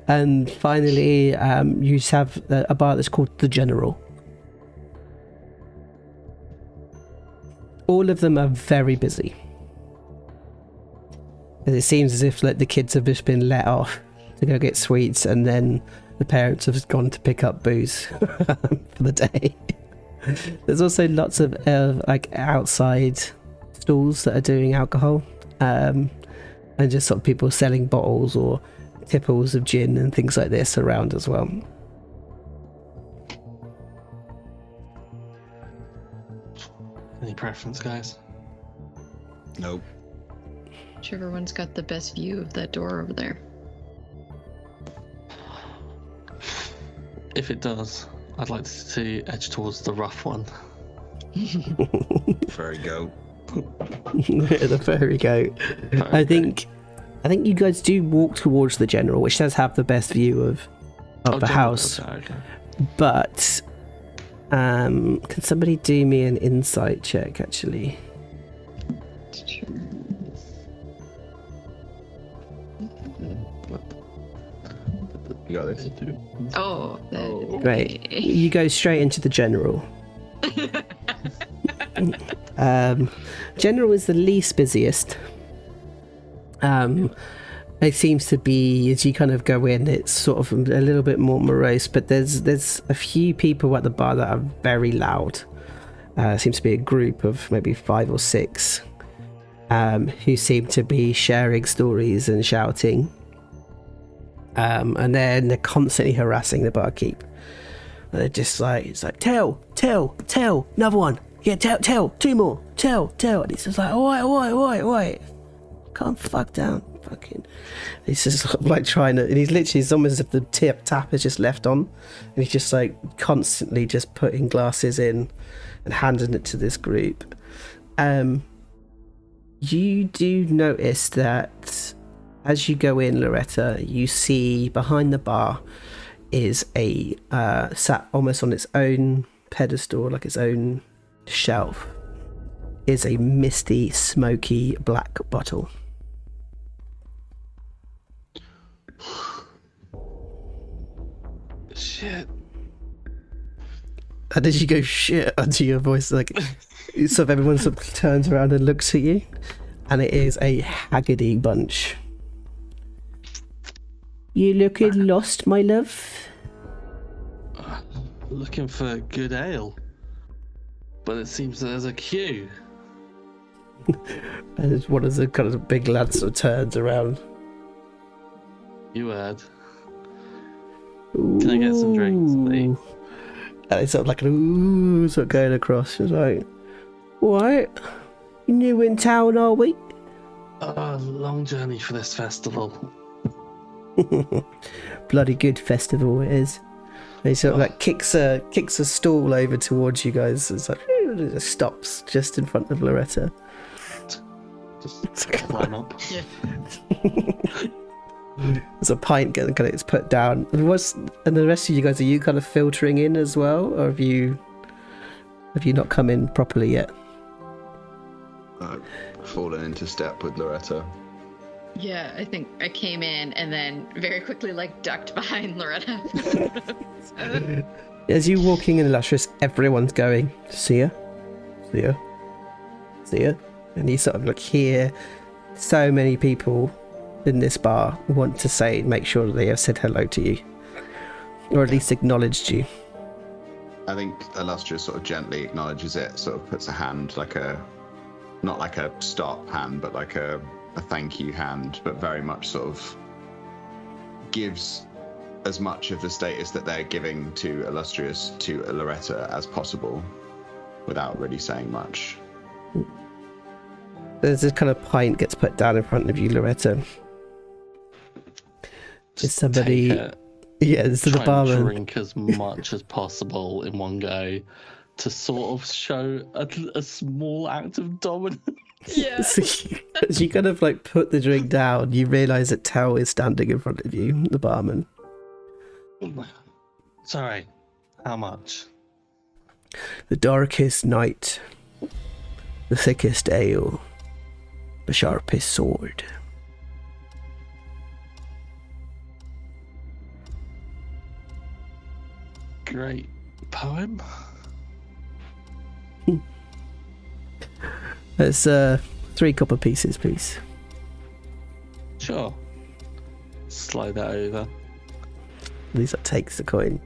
And finally, you just have a bar that's called the General. All of them are very busy. And it seems as if the kids have just been let off to go get sweets, and then the parents have gone to pick up booze for the day. There's also lots of outside stalls that are doing alcohol, and just sort of people selling bottles or tipples of gin and things like this around as well. Any preference, guys? Nope. Whichever one's got the best view of that door over there. If it does, I'd like to edge towards the rough one. Furry Goat. The Furry Goat. I think you guys do walk towards the General, which does have the best view of the house. Okay. But can somebody do me an insight check, actually? You got this. Oh. Great. You go straight into the General. General is the least busiest. It seems to be, as you kind of go in, it's sort of a little bit more morose, but there's a few people at the bar that are very loud. Seems to be a group of maybe 5 or 6 who seem to be sharing stories and shouting. And then they're constantly harassing the barkeep. They're just like, it's like, tell, another one. Yeah, tell, 2 more, tell. And he's just like, oi. Calm fuck down. Fucking. He's just sort of like trying to, and he's literally, it's almost as if the tap is just left on. And he's just like constantly just putting glasses in and handing it to this group. You do notice that as you go in, Loretta, you see behind the bar is a sat almost on its own pedestal, like its own shelf, is a misty, smoky black bottle. Shit. And as you go shit under your voice, like sort of everyone sort of turns around and looks at you, and it is a Haggerty bunch. You looking lost, my love? Looking for good ale, but it seems there's a queue. And one of the kind of big lads sort of turns around. You heard. Can I get some drinks, please? And it's sort of like an ooh, sort of going across. It's like, what? You new in town, are we? Long journey for this festival. Bloody good festival it is. And he sort of like kicks a stool over towards you guys. It's like, it just stops just in front of Loretta. Just climb up. Yeah. There's a pint gets put down. And the rest of you guys, are you kind of filtering in as well, or have you not come in properly yet? I've fallen into step with Loretta. Yeah, I think I came in and then very quickly like ducked behind Loretta. As you walking in Illustrious, everyone's going, see ya, see ya, see ya. And you sort of look here. So many people in this bar want to make sure that they have said hello to you, or at least acknowledged you. I think Illustrious sort of gently acknowledges it, sort of puts a hand, not like a stop hand, but like a thank you hand, but very much sort of gives as much of the status that they're giving to Illustrious to Loretta as possible, without really saying much. There's this kind of pint gets put down in front of you, Loretta. Is somebody? Yeah, this is the barman. Drink as much as possible in one go to sort of show a small act of dominance. Yeah. As you kind of like put the drink down, you realise that Tao is standing in front of you, the barman. Sorry, how much? The darkest night, the thickest ale, the sharpest sword. Great poem. It's 3 copper pieces, please. Sure. Slide that over. Lisa takes the coin.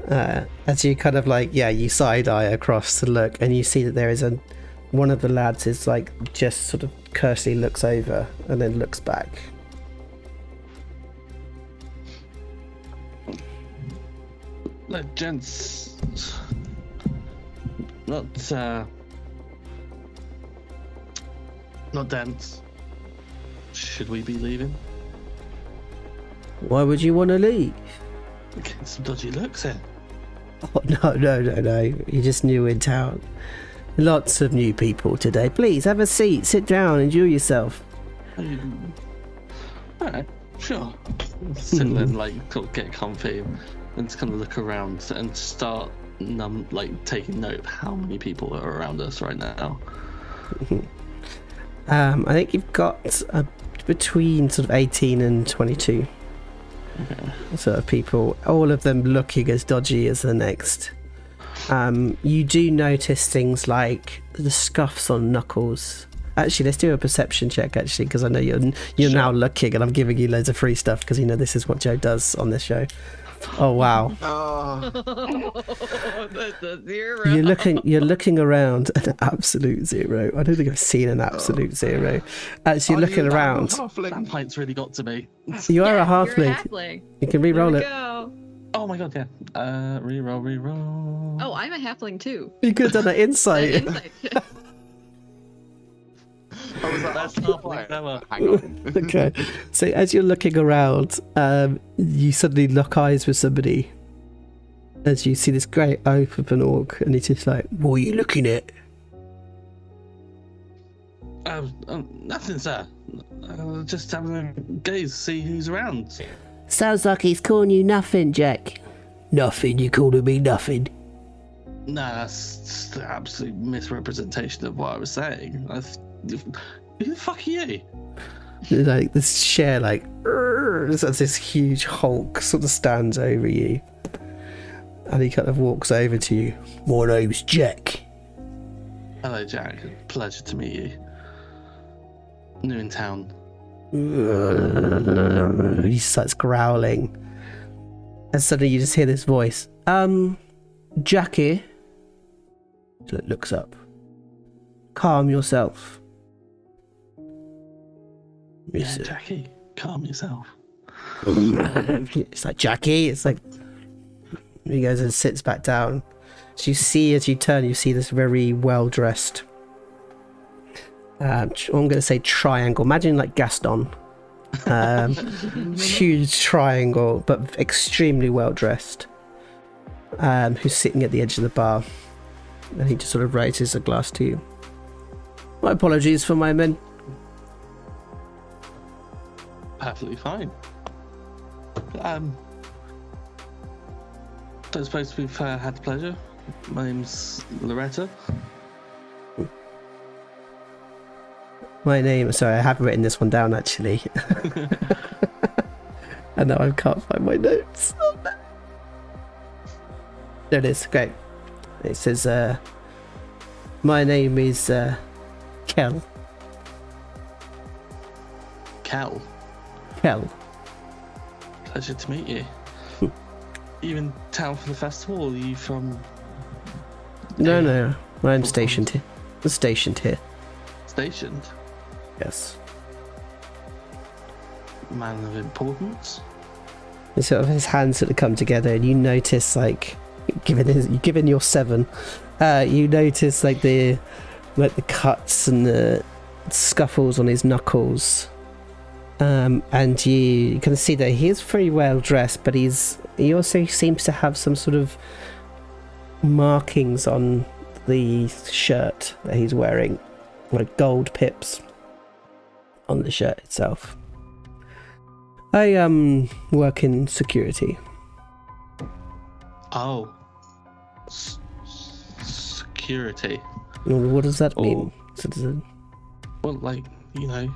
As you kind of you side eye across to look, and you see that there is one of the lads is just sort of curiously looks over and then looks back. Look, gents, not dense. Should we be leaving? Why would you want to leave? Getting some dodgy looks here. Oh, no. You're just new in town. Lots of new people today. Please, have a seat, sit down, enjoy yourself. Alright, sure. Sit and get comfy and just kind of look around and start taking note of how many people are around us right now. I think you've got between sort of 18 and 22 sort of people, all of them looking as dodgy as the next. You do notice things like the scuffs on knuckles. Actually, let's do a perception check, actually, because I know you're Sure. now looking, and I'm giving you loads of free stuff because this is what Joe does on this show. Oh wow! That's a 0. You're looking around at an absolute 0. I don't think I've seen an absolute 0. Actually, looking around. That pint's really got to me. You are a You're halfling. You can re-roll it. Go. Oh my god, yeah. Reroll. Oh, I'm a halfling too. You could have done an insight. Insight. That's halfling ever. Hang on. Okay, so as you're looking around, you suddenly lock eyes with somebody. As you see this great oaf of an orc, and he's just like, "What are you looking at?" Nothing, sir. Just having a gaze, see who's around. Sounds like he's calling you nothing, Jack. Nothing? You calling me nothing? No, that's the absolute misrepresentation of what I was saying. Who the fuck are you? Like this chair, like this huge Hulk sort of stands over you, and he kind of walks over to you. My name's Jack. Hello, Jack. Pleasure to meet you. New in town. He starts growling, and suddenly you just hear this voice. Jackie. So it looks up. Calm yourself. Yeah, Jackie, calm yourself. It's like, Jackie. It's like he goes and sits back down. So you see, as you turn, you see this very well-dressed, I'm going to say triangle. Imagine like Gaston. Huge triangle, but extremely well-dressed. Who's sitting at the edge of the bar. And he just sort of raises a glass to you. My apologies for my men. Perfectly fine. Don't suppose we've had the pleasure. My name's Loretta. My name, sorry, I have written this one down actually. And now I can't find my notes. Oh, no. There it is, great. It says, my name is Kel. Cal. Kel. Pleasure to meet you. You in town for the festival, or are you from... No, I'm stationed here. I'm stationed here. Stationed? Yes. Man of importance? And sort of his hands sort of come together, and you notice, like, given your 7, you notice like the cuts and the scuffles on his knuckles, and you can see that he is very well dressed, but he also seems to have some sort of markings on the shirt that he's wearing, like gold pips on the shirt itself. I work in security. Oh. Security. What does that mean, citizen? Well, like, you know,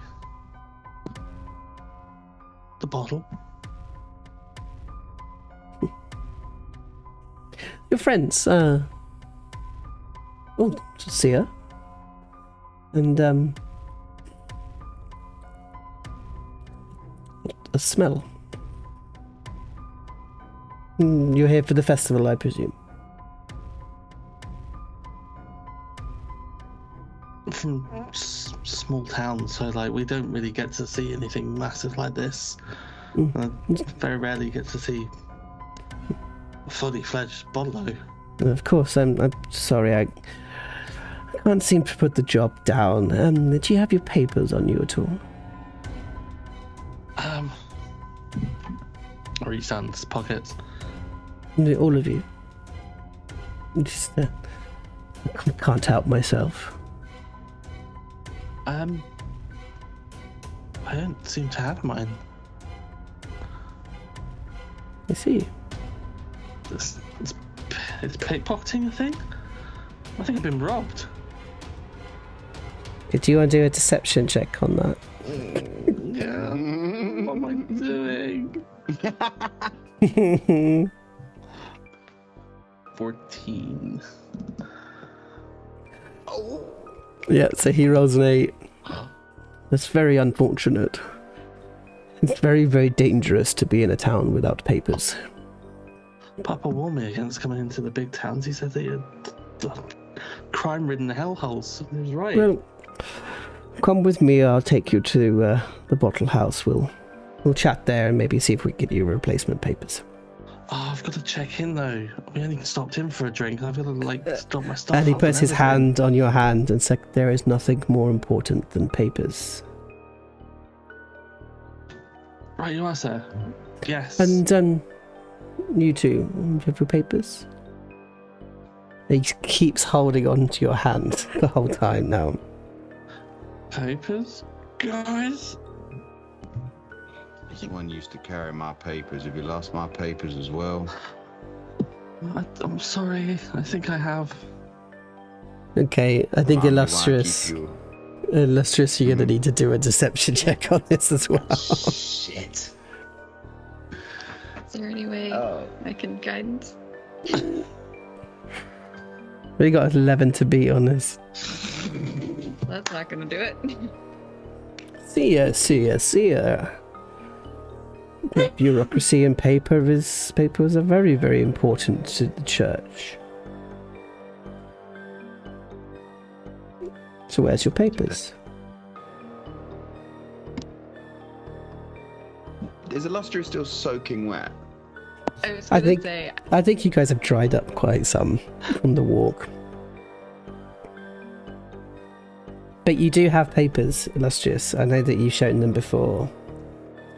the bottle. Your friends, see her. And, a smell. You're here for the festival, I presume. From small town, so like we don't really get to see anything massive like this. Very rarely get to see a fully fledged bottle. Of course, I'm sorry, I can't seem to put the job down. Do you have your papers on you at all? Or each hand's pockets. All of you. Just, I can't help myself. I don't seem to have mine. I see. It's pickpocketing a thing? I think I've been robbed. Do you want to do a deception check on that? Yeah. What am I doing? 14. Oh. Yeah, so he rolls an 8. That's very unfortunate. It's very, very dangerous to be in a town without papers. Papa warned me against coming into the big towns. He said they had crime-ridden hellholes. He was right. Well, come with me. I'll take you to the bottle house. We'll chat there and maybe see if we can get you replacement papers. Oh, I've got to check in though. We only stopped in for a drink. I've got to drop my stuff. And he off puts his everything. hand on your hand and says, "There is nothing more important than papers." Right, you are, sir. Yes. And you too. Do you have your papers? He keeps holding on to your hand the whole time now. papers, guys? Someone used to carry my papers. Have you lost my papers as well? I'm sorry. I think I have. Okay, I think Illustrious. Illustrious, you're going to need to do a deception check on this as well. Shit. Is there any way I can guidance? We got 11 to beat on this. That's not gonna do it. See ya. Bureaucracy and papers are very, very important to the church. So where's your papers? Is Illustrious still soaking wet? I think you guys have dried up quite some from the walk. But you do have papers, Illustrious. I know that you've shown them before.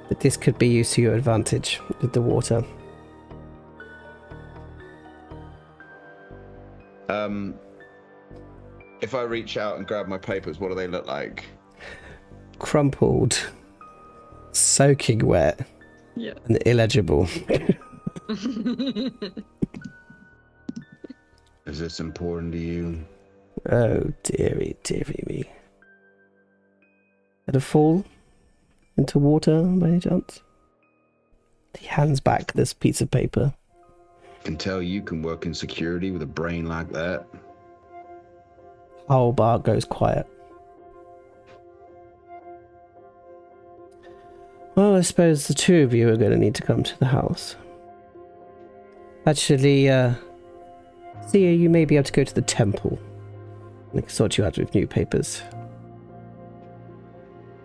But this could be used to your advantage with the water. If I reach out and grab my papers, what do they look like? Crumpled, soaking wet, and illegible. Is this important to you? Oh, dearie me. Did it fall into water by any chance? He hands back this piece of paper. I can tell you can work in security with a brain like that. Whole bar goes quiet. Well, I suppose the two of you are going to need to come to the house. Actually, Thea, you may be able to go to the temple. I can sort you out with new papers.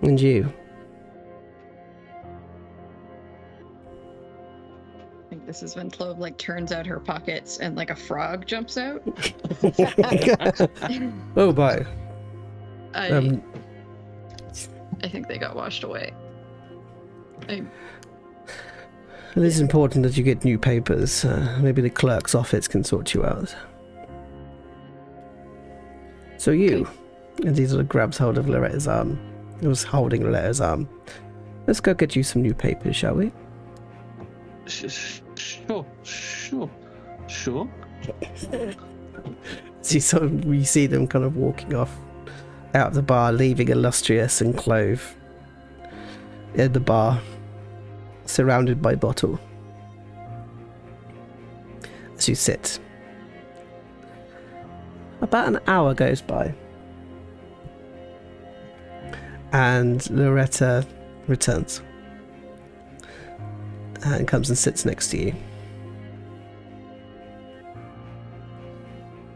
And you? I think this is when Clove like turns out her pockets and like a frog jumps out. Oh boy. I think they got washed away. It is important that you get new papers. Maybe the clerk's office can sort you out. So you, and he sort of grabs hold of Loretta's arm. He was holding Loretta's arm. Let's go get you some new papers, shall we? Sure. So you see them kind of walking off out of the bar, leaving Illustrious and Clove in the bar, surrounded by bottle. As you sit. About an hour goes by. And Loretta returns. And comes and sits next to you.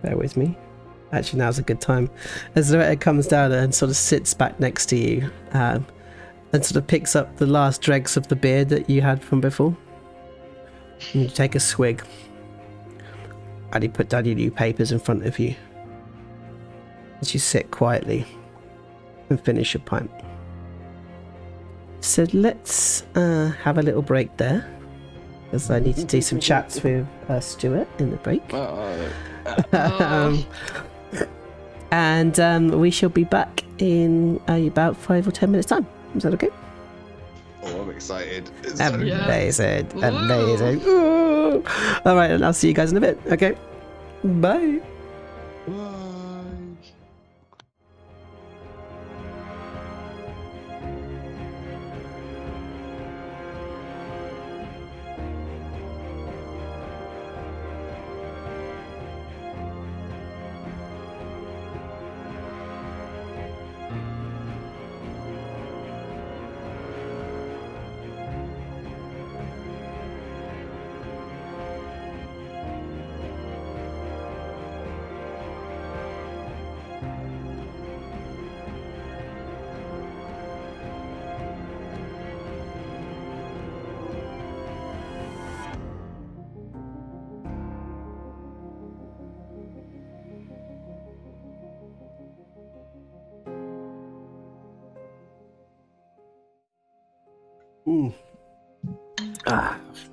Bear with me. Actually, now's a good time. As Loretta comes down and sort of sits back next to you, and sort of picks up the last dregs of the beer that you had from before. And you take a swig. And you put down your new papers in front of you. As you sit quietly and finish your pint. So let's have a little break there, because I need to do some chats with Stuart in the break. And we shall be back in about 5 or 10 minutes time. Is that okay? Oh, I'm excited. Amazing. Amazing. Ooh. All right, and I'll see you guys in a bit. Okay. Bye. Bye.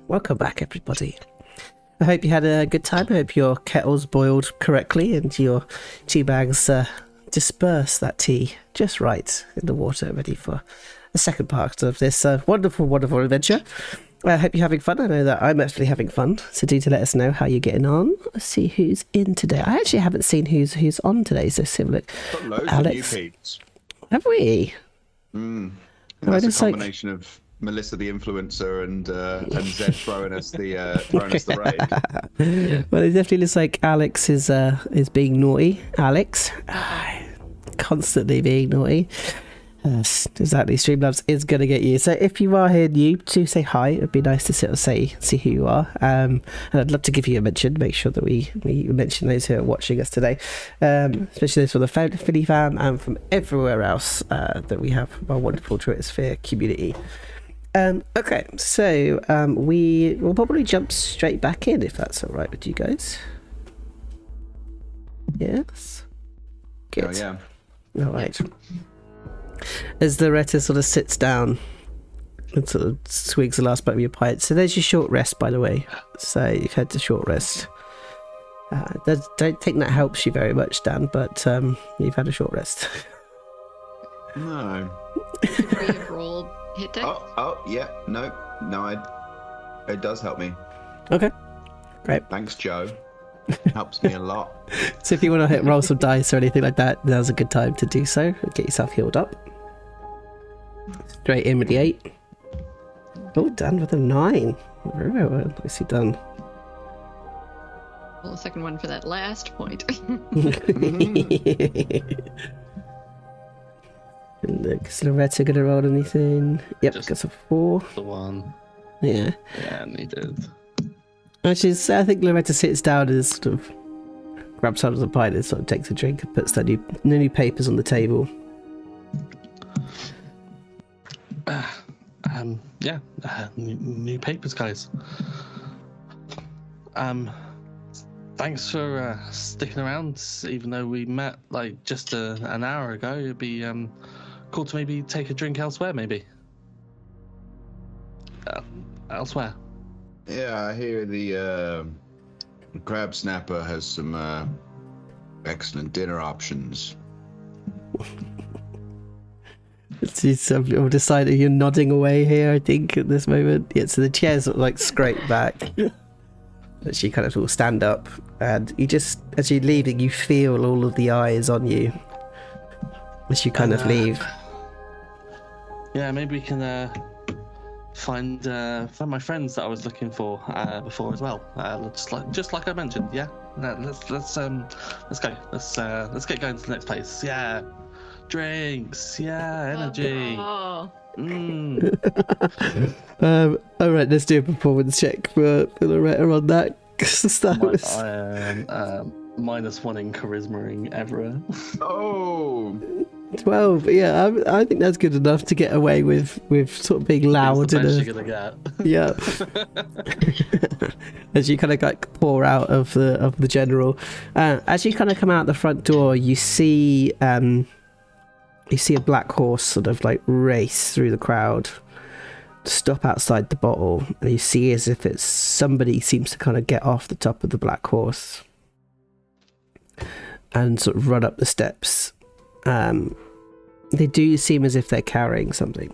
Welcome back, everybody. I hope you had a good time. I hope your kettle's boiled correctly and your tea bags disperse that tea just right in the water, ready for the second part of this wonderful, wonderful adventure. I hope you're having fun. I know that I'm actually having fun. So do to let us know how you're getting on. Let's see who's in today. I actually haven't seen who's on today. So see, look, Got loads Alex. of new peeps. Have we? That's a combination of Melissa the influencer and Zed throwing us the raid. Well, it definitely looks like Alex is being naughty. Alex, constantly being naughty. Exactly. Streamlabs is going to get you. So if you are here new, do say hi. It'd be nice to see who you are. And I'd love to give you a mention. Make sure that we mention those who are watching us today, especially those from the Philly fam and from everywhere else that we have our wonderful Twittersphere community. Okay, so we will probably jump straight back in if that's all right with you guys. Yes. Good. Oh yeah. All right. As Loretta sort of sits down and sort of swigs the last bite of your pint. So there's your short rest, by the way. So you've had the short rest. Don't think that helps you very much, Dan, but you've had a short rest. No. We have rolled hit dice. Oh, yeah. No, it does help me. Okay, great. Thanks, Joe. Helps me a lot. So if you want to roll some dice or anything like that, now's a good time to do so. Get yourself healed up. Straight in with the 8. Oh, Dan with a 9. Very well. Nicely done. Well, the second one for that last point. Is Loretta going to roll anything? Yep, Just got a 4. The one. Yeah. Yeah, and he did. Actually, I think Loretta sits down and sort of grabs hold of the pint and sort of takes a drink and puts the new papers on the table. New papers, guys. Thanks for sticking around, even though we met like just an hour ago. It'd be cool to maybe take a drink elsewhere, maybe. Elsewhere. Yeah, I hear the Crab Snapper has some excellent dinner options. I've decided you're nodding away here, I think, at this moment. Yeah, so the chair's sort of like scraped back. As you kind of all stand up, and you just, as you're leaving, you feel all of the eyes on you as you kind of leave. Yeah, maybe we can find my friends that I was looking for before as well. Just like I mentioned. Yeah, let's go. Let's get going to the next place. Yeah, drinks. Yeah, energy. Oh. All right, let's do a performance check for Loretta on that. I am -1 in charisma everywhere. Oh, 12. Yeah, I think that's good enough to get away with sort of being loud. It's the best you're gonna get. Yeah. As you kind of like pour out of the general, as you kind of come out the front door, you see a black horse sort of like race through the crowd, stop outside the bottle, and you see as if it's somebody seems to kind of get off the top of the black horse and sort of run up the steps. They do seem as if they're carrying something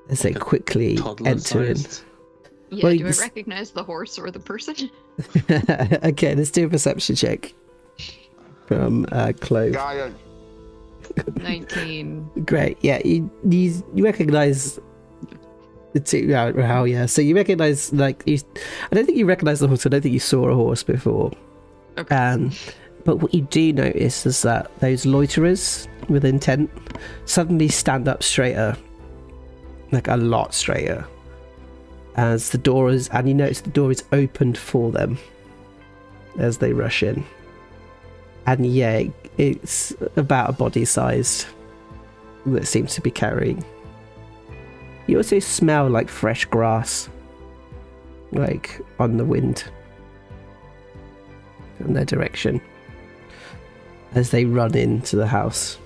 as they quickly enter in. Yeah, do I recognize the horse or the person? Okay, let's do a perception check from Clove. 19. Great. Yeah, you recognize the two. How? Yeah. So you recognize I don't think you recognize the horse. I don't think you saw a horse before. Okay. But what you do notice is that those loiterers with intent suddenly stand up straighter, like a lot straighter, as the door is, and you notice the door is opened for them as they rush in. And yeah, it's about a body sized that seems to be carrying. You also smell like fresh grass, like on the wind from their direction as they run into the house.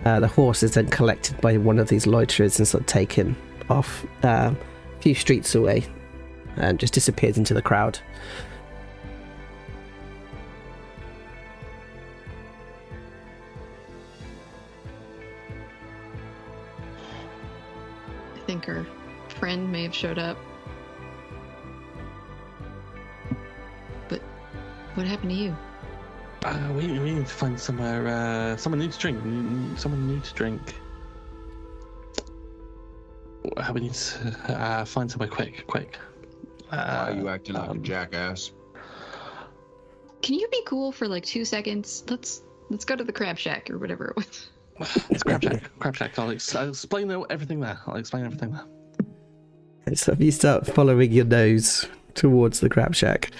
The horse is then collected by one of these loiterers and sort of taken off a few streets away and just disappears into the crowd. think her friend may have showed up. But what happened to you? We need to find somewhere, someone new to drink. Someone new to drink. We need to find somewhere quick. Why are you acting like a jackass? Can you be cool for like 2 seconds? Let's go to the Crab Shack or whatever it was. It's Crab Shack. I'll explain everything there. And so you start following your nose towards the Crab Shack.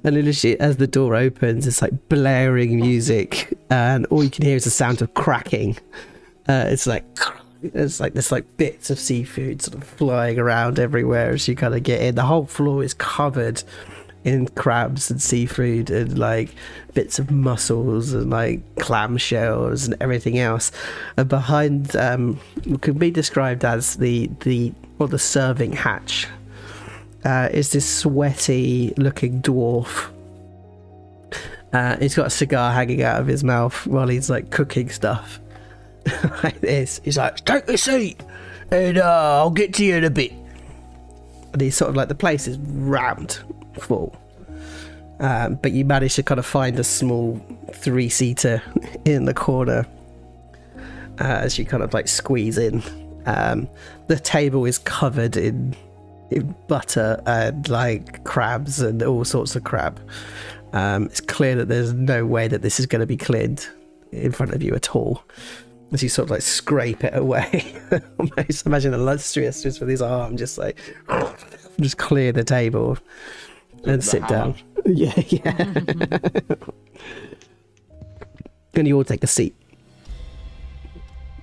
And literally, as the door opens, it's like blaring music, and all you can hear is the sound of cracking. It's like there's like bits of seafood sort of flying around everywhere as you kind of get in. The whole floor is covered in crabs and seafood and like bits of mussels and like clam shells and everything else. And behind, what could be described as the serving hatch. Is this sweaty looking dwarf. He's got a cigar hanging out of his mouth while he's like cooking stuff. Like this. He's like, take a seat and I'll get to you in a bit. And he's sort of like, the place is rammed full. But you manage to kind of find a small 3-seater in the corner as you kind of like squeeze in. The table is covered in butter and like crabs and all sorts of crab. It's clear that there's no way that this is going to be cleaned in front of you at all, as you sort of like scrape it away. Almost imagine illustrious just with his arm just like just clear the table and sit down. Yeah. And you all take a seat,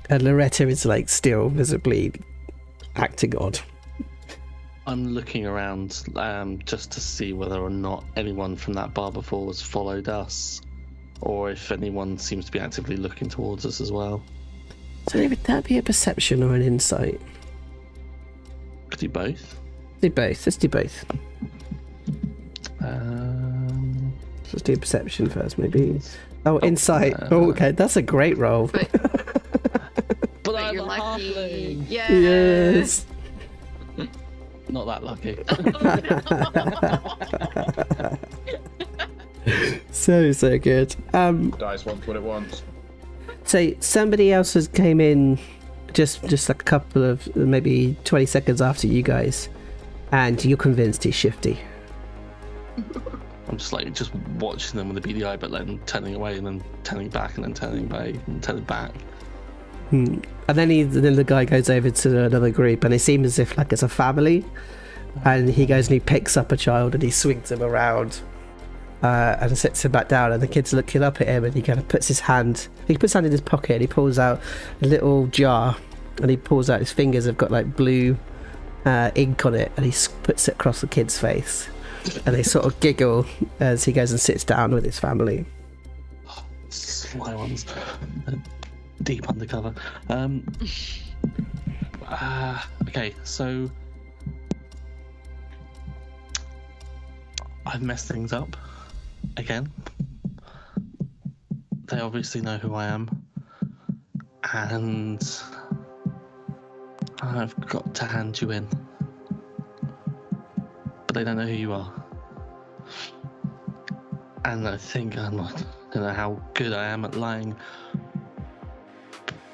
and Loretta is like still visibly acting odd. I'm looking around just to see whether or not anyone from that bar before has followed us, or if anyone seems to be actively looking towards us as well. So would that be a perception or an insight? Could do both. Let's do both. Let's do perception first, maybe. Oh, insight. Okay, that's a great roll. But I'm you're a lucky. halfling. Yes. Not that lucky. So good. Dice wants what it wants. So somebody else has came in just like a couple of maybe 20 seconds after you guys, and you're convinced he's shifty. I'm just watching them with a beady eye, but then turning away and then turning back and then turning away and turning back. And then the guy goes over to another group, and it seems as if like it's a family, and he goes and he picks up a child and he swings him around and sits him back down, and the kid's looking up at him, and he kind of puts his hand in his pocket and he pulls out a little jar, and he pulls out his fingers have got like blue ink on it, and he puts it across the kid's face, and they sort of giggle as he goes and sits down with his family. Sly ones. Deep undercover. Okay, so I've messed things up again. They obviously know who I am, and I've got to hand you in, but they don't know who you are. And I think I don't know how good I am at lying.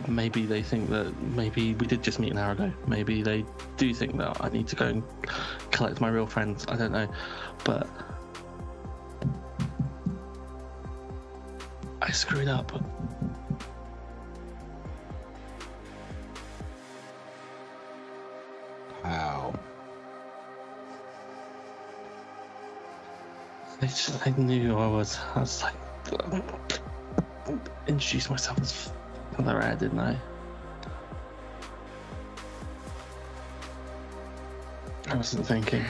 Maybe they think that maybe we did just meet an hour ago. Maybe they do think that I need to go and collect my real friends. I don't know. But I screwed up. How? They knew who I was. I was like, introduce myself as Father Air, didn't I? I wasn't thinking.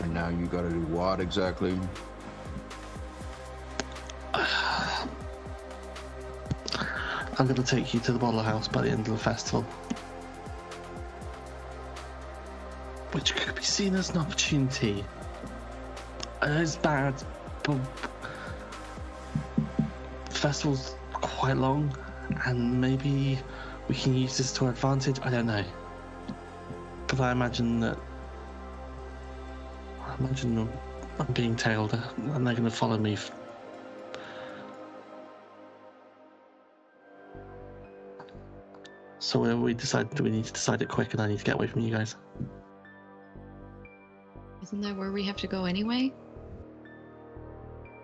And now you gotta do what exactly? I'm going to take you to the bottle house by the end of the festival, which could be seen as an opportunity. I know it's bad, but the festival's quite long, and maybe we can use this to our advantage. I don't know, but I imagine I'm being tailed, and they're going to follow me. So do we need to decide it quick, and I need to get away from you guys? Isn't that where we have to go anyway?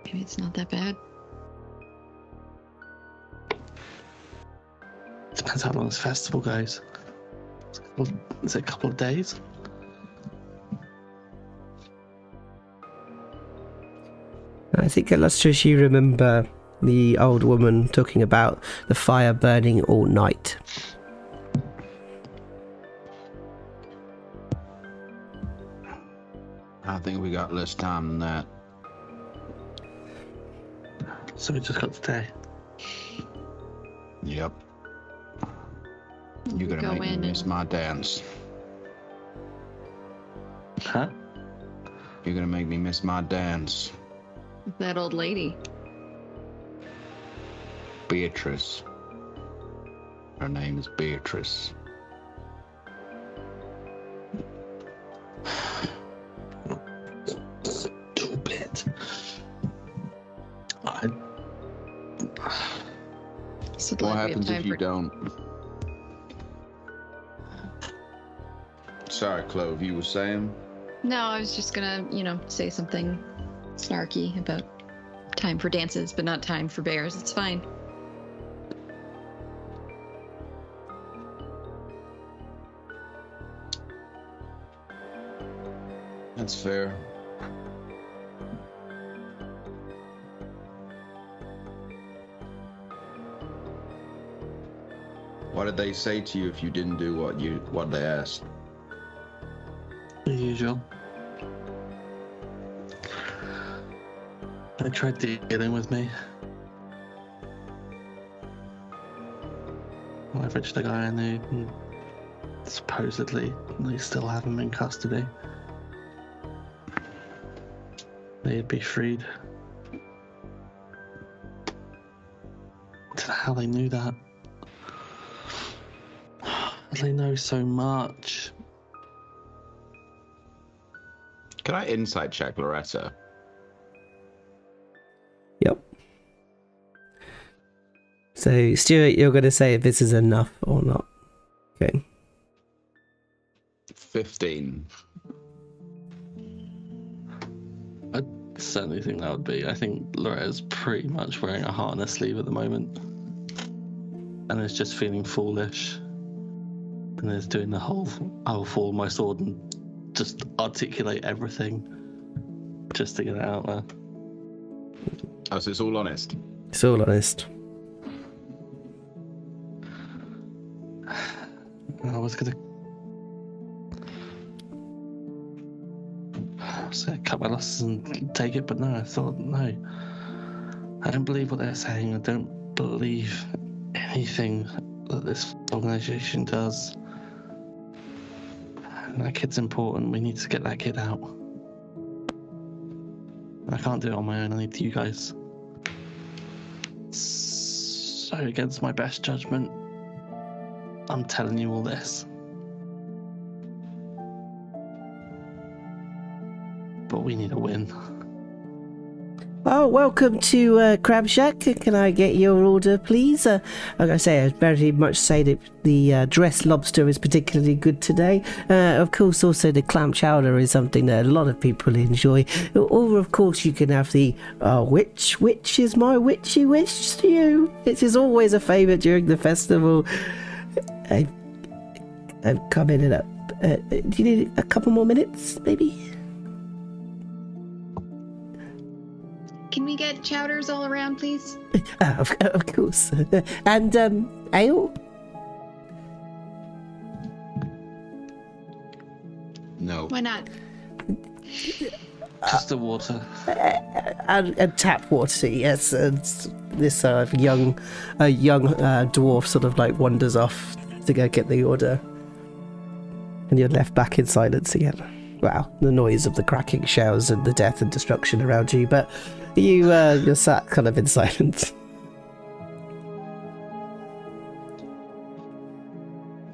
Maybe it's not that bad. Depends how long this festival goes. Is it a couple of days? I think, Illustrious, you remember the old woman talking about the fire burning all night. I think we got less time than that. So we just got today. Yep. You're gonna make me miss my dance. Huh? You're gonna make me miss my dance. That old lady. Beatrice. Her name is Beatrice. Stupid. So What happens if you don't? Sorry, Clove, you were saying? No, I was just gonna, say something snarky about time for dances, but not time for bears. It's fine. That's fair. What did they say to you if you didn't do what they asked? The usual. They tried dealing with me. I leveraged the guy I knew, and supposedly they still have him in custody. They'd be freed. I don't know how they knew that. They know so much. Can I insight check Loretta? Yep. So, Stuart, you're going to say if this is enough or not. Okay. 15. I certainly think that would be. I think Loretta's pretty much wearing a heart on her sleeve at the moment. And is just feeling foolish. And is doing the whole, I'll fall my sword and just articulate everything just to get it out there. Oh, so it's all honest? It's all honest. I was going to say cut my losses and take it, but no, I thought, no. I don't believe what they're saying. I don't believe anything that this organisation does. And that kid's important. We need to get that kid out. I can't do it on my own. I need you guys. So against my best judgment, I'm telling you all this. But we need a win. Oh, welcome to Crab Shack. Can I get your order, please? Like I say, I very much say that the dressed lobster is particularly good today. Of course, also the clam chowder is something that a lot of people enjoy. Or, of course, you can have the which is my witchy wish to you. It is always a favourite during the festival. I'm coming it up. Do you need a couple more minutes, maybe? Can we get chowders all around, please? Of course. And ale? No. Why not? Just the water. And tap water, yes. And this young dwarf sort of like wanders off to go get the order. And you're left back in silence again. well, the noise of the cracking shells and the death and destruction around you, but you're sat kind of in silence.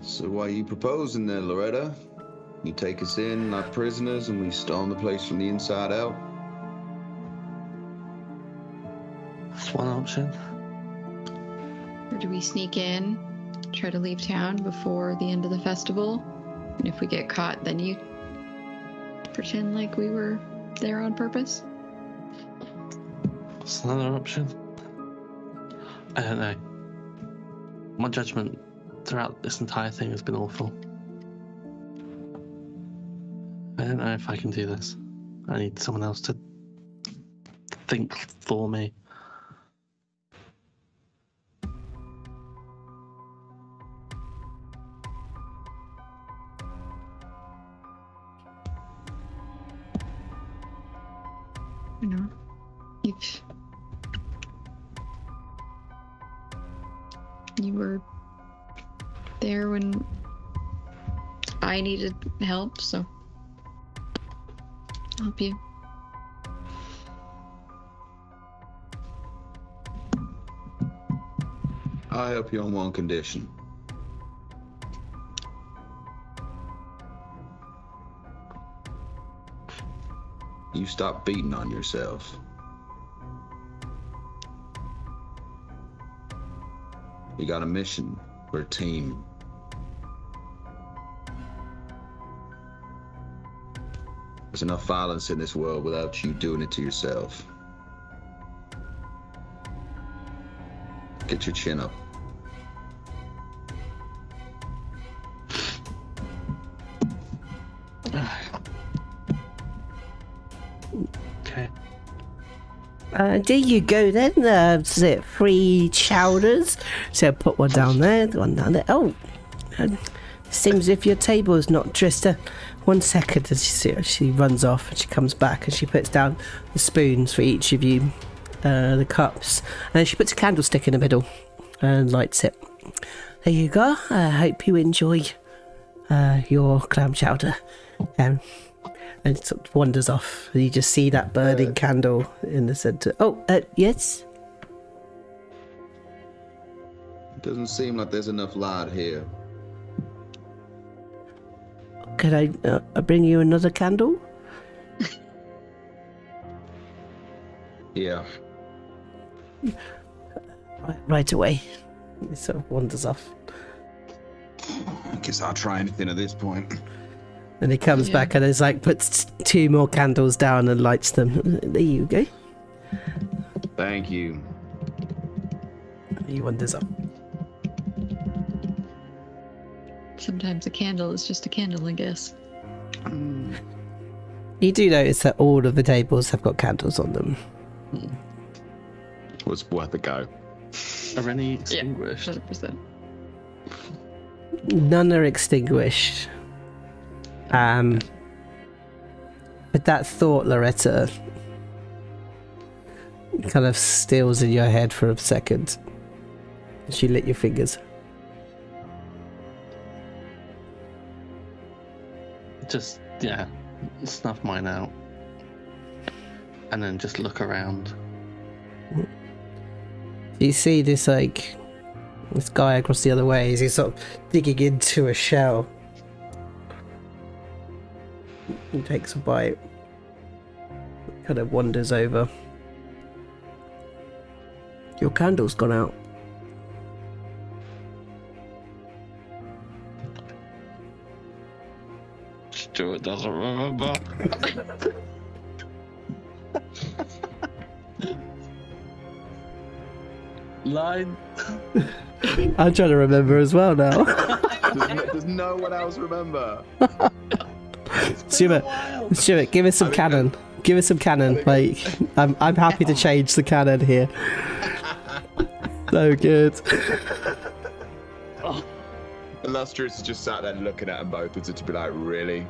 So what are you proposing there, Loretta? You take us in like prisoners and we storm the place from the inside out? That's one option. Or do we sneak in, try to leave town before the end of the festival? And if we get caught, then you pretend like we were there on purpose? That's another option. I don't know. My judgment throughout this entire thing has been awful. I don't know if I can do this. I need someone else to think for me. You know, you were there when I needed help, so I'll help you. I'll help you on one condition. You stop beating on yourself. You got a mission. We're a team. There's enough violence in this world without you doing it to yourself. Get your chin up. Okay. There you go then. Is it 3 chowders? So put one down there, one down there. Oh, seems as if your table is not just 1 second. As you see her, she runs off and she comes back and she puts down the spoons for each of you, the cups, and then she puts a candlestick in the middle and lights it. There you go. I hope you enjoy your clam chowder. And it sort of wanders off. You just see that burning candle in the centre. Oh, yes? It doesn't seem like there's enough light here. Could I bring you another candle? Yeah. Right away. It sort of wanders off. I guess I'll try anything at this point. And he comes back and is like, puts 2 more candles down and lights them. There you go. Thank you. He wanders off. Sometimes a candle is just a candle, I guess. You do notice that all of the tables have got candles on them. It was worth a go. Are any extinguished? Yeah, 100%. None are extinguished. But that thought, Loretta, kind of stills in your head for a second. She lit your fingers. Just, snuff mine out. And then just look around. You see this, this guy across the other way. He's sort of digging into a shell. He takes a bite. Kind of wanders over. Your candle's gone out. Stuart doesn't remember. Line. I'm trying to remember as well now. Does no one else remember? Stuart, give us some canon. Give us some canon. I'm happy to change the canon here. So good. Illustrious just sat there looking at them both as if to be like, really?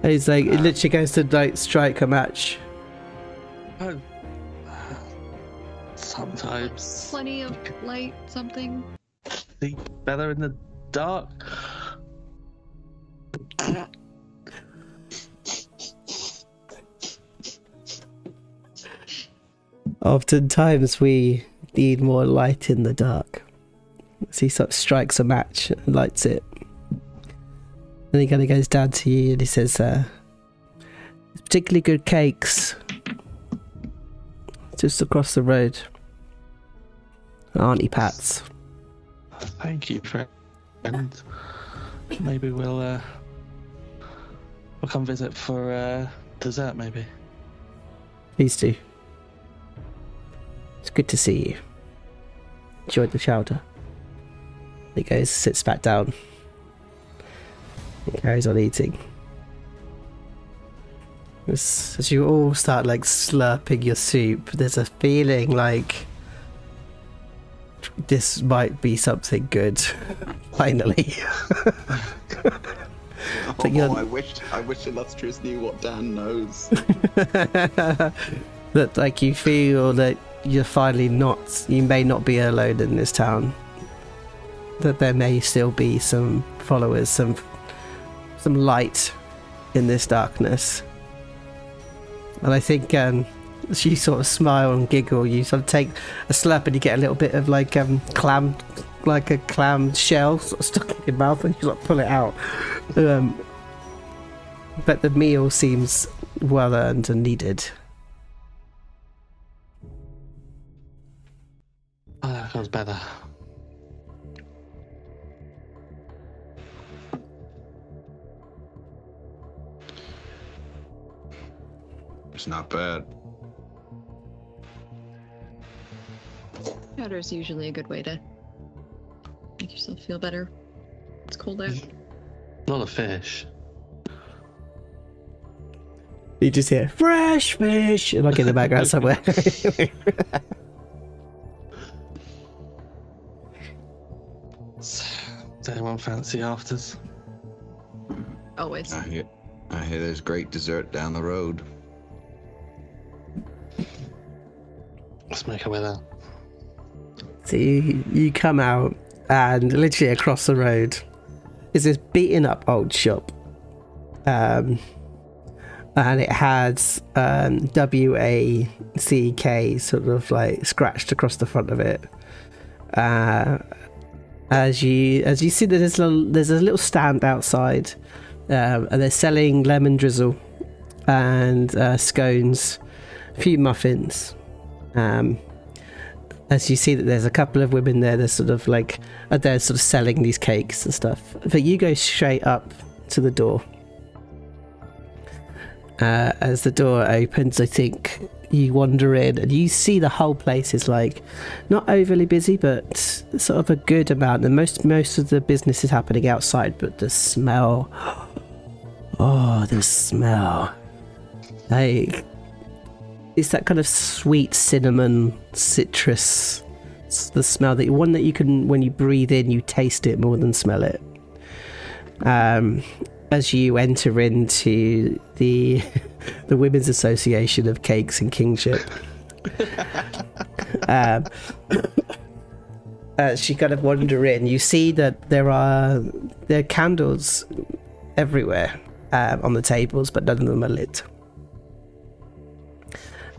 He's like, it literally goes to strike a match. Sometimes. Plenty of light, something. See better in the dark. Oftentimes we need more light in the dark. So he sort of strikes a match and lights it. Then he kind of goes down to you and he says, particularly good cakes just across the road. Auntie Pat's. Thank you, friend. Maybe we'll come visit for dessert, maybe. Please do. It's good to see you. Enjoyed the chowder. He goes, sits back down. He carries on eating. As you all start like slurping your soup, there's a feeling like this might be something good. Finally. I wish Illustrious knew what Dan knows. That like you feel that you're finally not, you may not be alone in this town. That there may still be some followers, some light in this darkness. And I think as you sort of smile and giggle, you sort of take a slurp and you get a little bit of like clam, like a clam shell sort of stuck in your mouth, and you sort of pull it out. But the meal seems well earned and needed. Oh, that feels better. It's not bad. Powder is usually a good way to make yourself feel better. It's cold out. A lot of fish. You just hear fresh fish, like in the background somewhere. Does anyone fancy afters? Always. I hear there's great dessert down the road. Let's make our way there. So you come out, and literally across the road is this beaten up old shop. And it has WACK sort of like scratched across the front of it. As you see that there's a little stand outside, and they're selling lemon drizzle and scones, a few muffins. As you see that there's a couple of women there, they're sort of selling these cakes and stuff. But you go straight up to the door. As the door opens, I think you wander in and you see the whole place is like not overly busy, but sort of a good amount. And most of the business is happening outside, but the smell, the smell, like it's that kind of sweet cinnamon citrus. It's the smell that you can, when you breathe in, you taste it more than smell it. As you enter into the Women's Association of Cakes and Kingship, as you kind of wander in, you see that there are candles everywhere on the tables, but none of them are lit.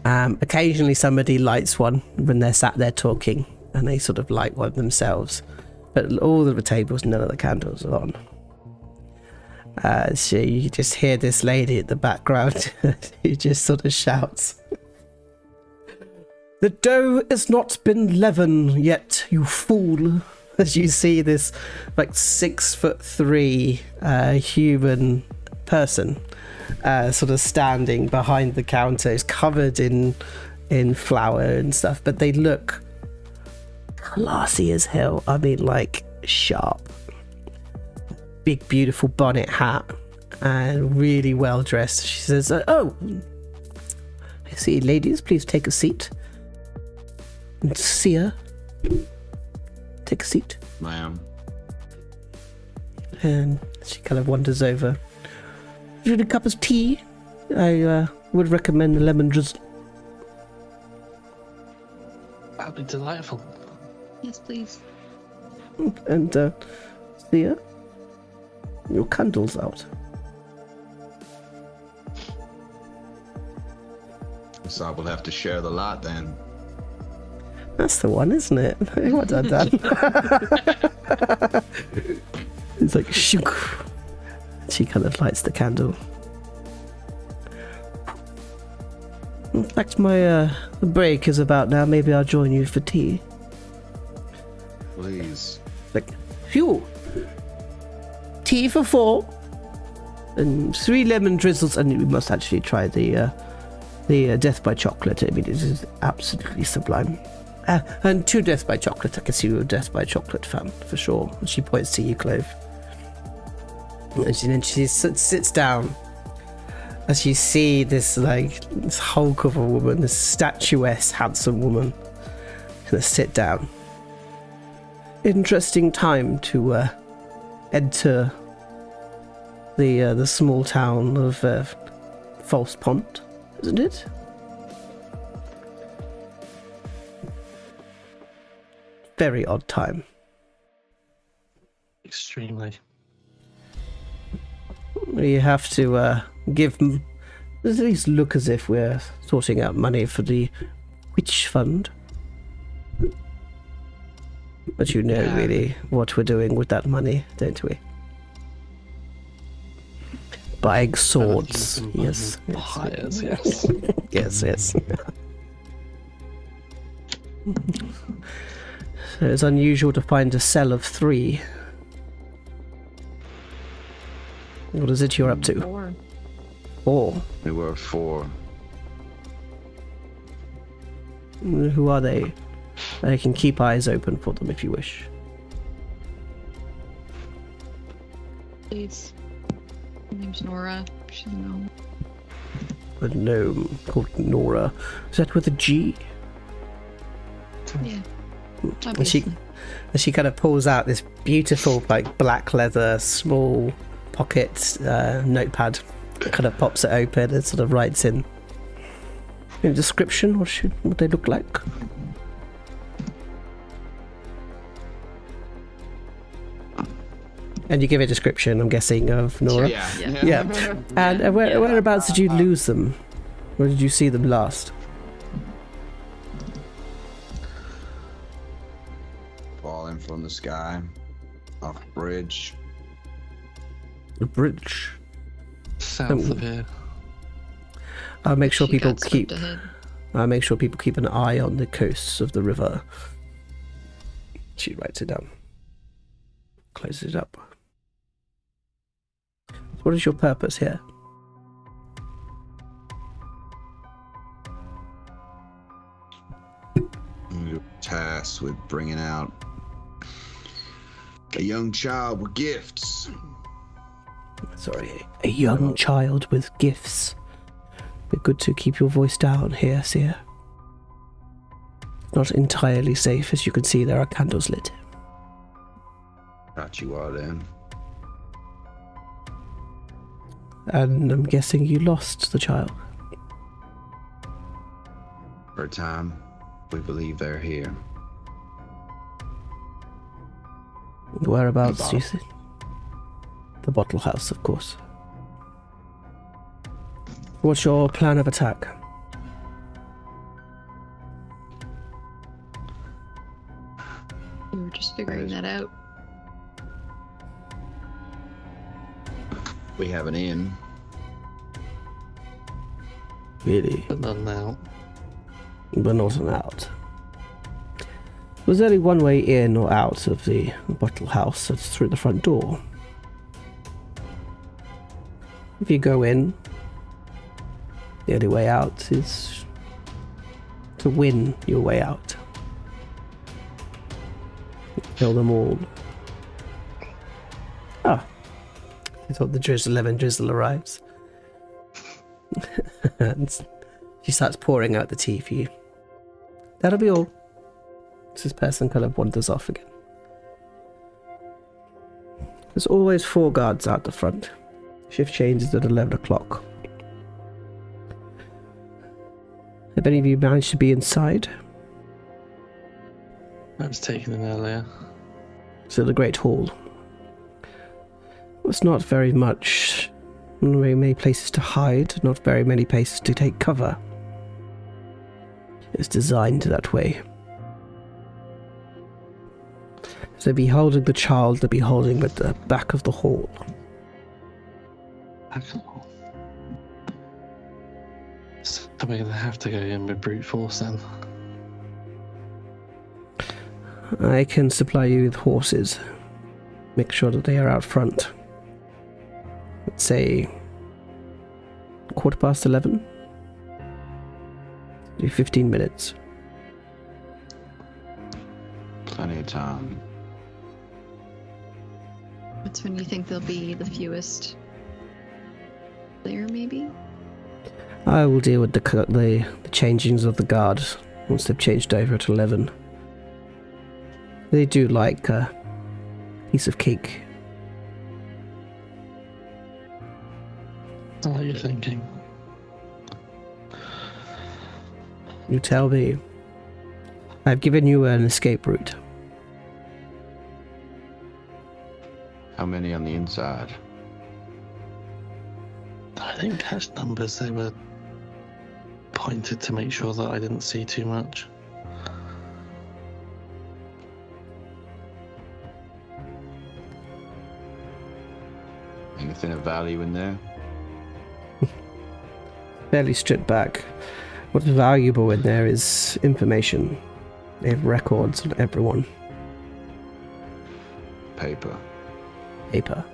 Occasionally somebody lights one when they're sat there talking, and they sort of light one themselves, but all of the tables, none of the candles are on. So you just hear this lady at the background who just sort of shouts, "The dough has not been leavened yet, you fool." As you see this like 6'3" human person sort of standing behind the counter. It's covered in flour and stuff, but they look classy as hell. I mean, like sharp. Big beautiful bonnet hat and really well dressed. She says, "Oh, I see, ladies, please take a seat." And Sia, take a seat. Ma'am. And she kind of wanders over. "Do you need a cup of tea? I would recommend the lemon drizzle." That'd be delightful. Yes, please. And Sia, your candle's out. So I will have to share the lot then. That's the one, isn't it? Well done, Dan. It's like, shook. She kind of lights the candle. In fact, my break is about now. Maybe I'll join you for tea. Please. Like, phew. Tea for 4. And 3 lemon drizzles. And we must actually try the Death by Chocolate. I mean, it is absolutely sublime. And 2 Death by Chocolate. I can see you're a Death by Chocolate fan, for sure. And she points to you, Clove. And then she sits down. As you see this, like, this hulk of a woman, this statuesque, handsome woman, kind of sit down. Interesting time to enter the small town of False Pond, isn't it? Very odd time. Extremely. You have to give them, at least look as if we're sorting out money for the witch fund. But you know really what we're doing with that money, don't we? Buying swords. Yes. Hires, yes. Yes. So it's unusual to find a cell of 3. What is it you're up to? 4. 4. We were 4. Who are they? I can keep eyes open for them if you wish. Please. Her name's Nora. She's a gnome. A gnome called Nora. Is that with a G? Yeah. And she kind of pulls out this beautiful, like, black leather, small pocket notepad. Kind of pops it open and sort of writes in a description. What they look like? And you give a description, I'm guessing, of Nora. Yeah. And whereabouts did you lose them? Where did you see them last? Falling from the sky. Off a bridge. The bridge. South of here. I'll make sure people got keep. swept ahead. I'll make sure people keep an eye on the coasts of the river. She writes it down. Closes it up. What is your purpose here? You're tasked with bringing out a young child with gifts. Sorry, a young child with gifts. Be good to keep your voice down here, Seer. Not entirely safe, as you can see there are candles lit. Right you are then. And I'm guessing you lost the child. For a time, we believe they're here. Whereabouts do you see? The bottle house, of course. What's your plan of attack? We were just figuring that out. We have an inn. Really? But not now. But not an out. There's only one way in or out of the bottle house. It's through the front door. If you go in, the only way out is to win your way out. Kill them all. Ah. I thought the lemon drizzle arrives. And she starts pouring out the tea for you. That'll be all. This person kind of wanders off again. There's always 4 guards out the front. Shift changes at 11 o'clock. Have any of you managed to be inside? I was taken in earlier. So the Great Hall. It's not very much. Very many places to hide, not very many places to take cover. It's designed that way. So they'll be holding the child, they'll be holding at the back of the hall. So we're going to have to go in with brute force then. I can supply you with horses. Make sure that they are out front. Let's say 11:15. Do 15 minutes. Plenty of time. That's when you think there'll be the fewest there, maybe? I will deal with the changings of the guard once they've changed over at 11. They do like a piece of cake. What are you thinking? You tell me. I've given you an escape route. How many on the inside? I didn't catch numbers. They were pointed to make sure that I didn't see too much. Anything of value in there? Fairly stripped back. What's valuable in there is information. They have records on everyone. Paper. Paper.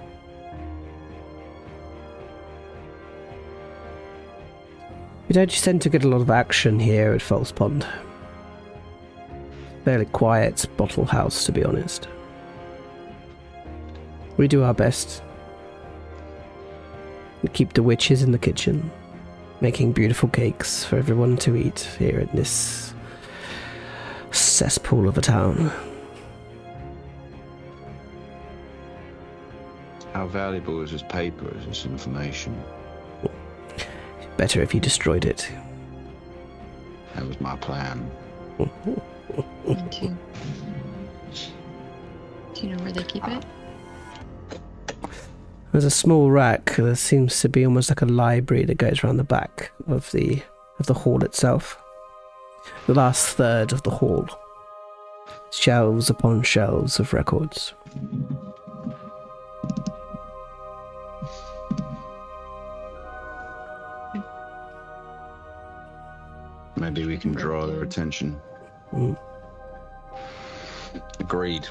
We don't tend to get a lot of action here at False Pond. Fairly quiet bottle house, to be honest. We do our best. We keep the witches in the kitchen, making beautiful cakes for everyone to eat here in this cesspool of a town. How valuable is this paper? Is this information? Better if you destroyed it. That was my plan. Me too. Do you know where they keep it? There's a small rack that seems to be almost like a library that goes around the back of the hall itself. The last third of the hall. Shelves upon shelves of records. Maybe we can draw their attention. Agreed.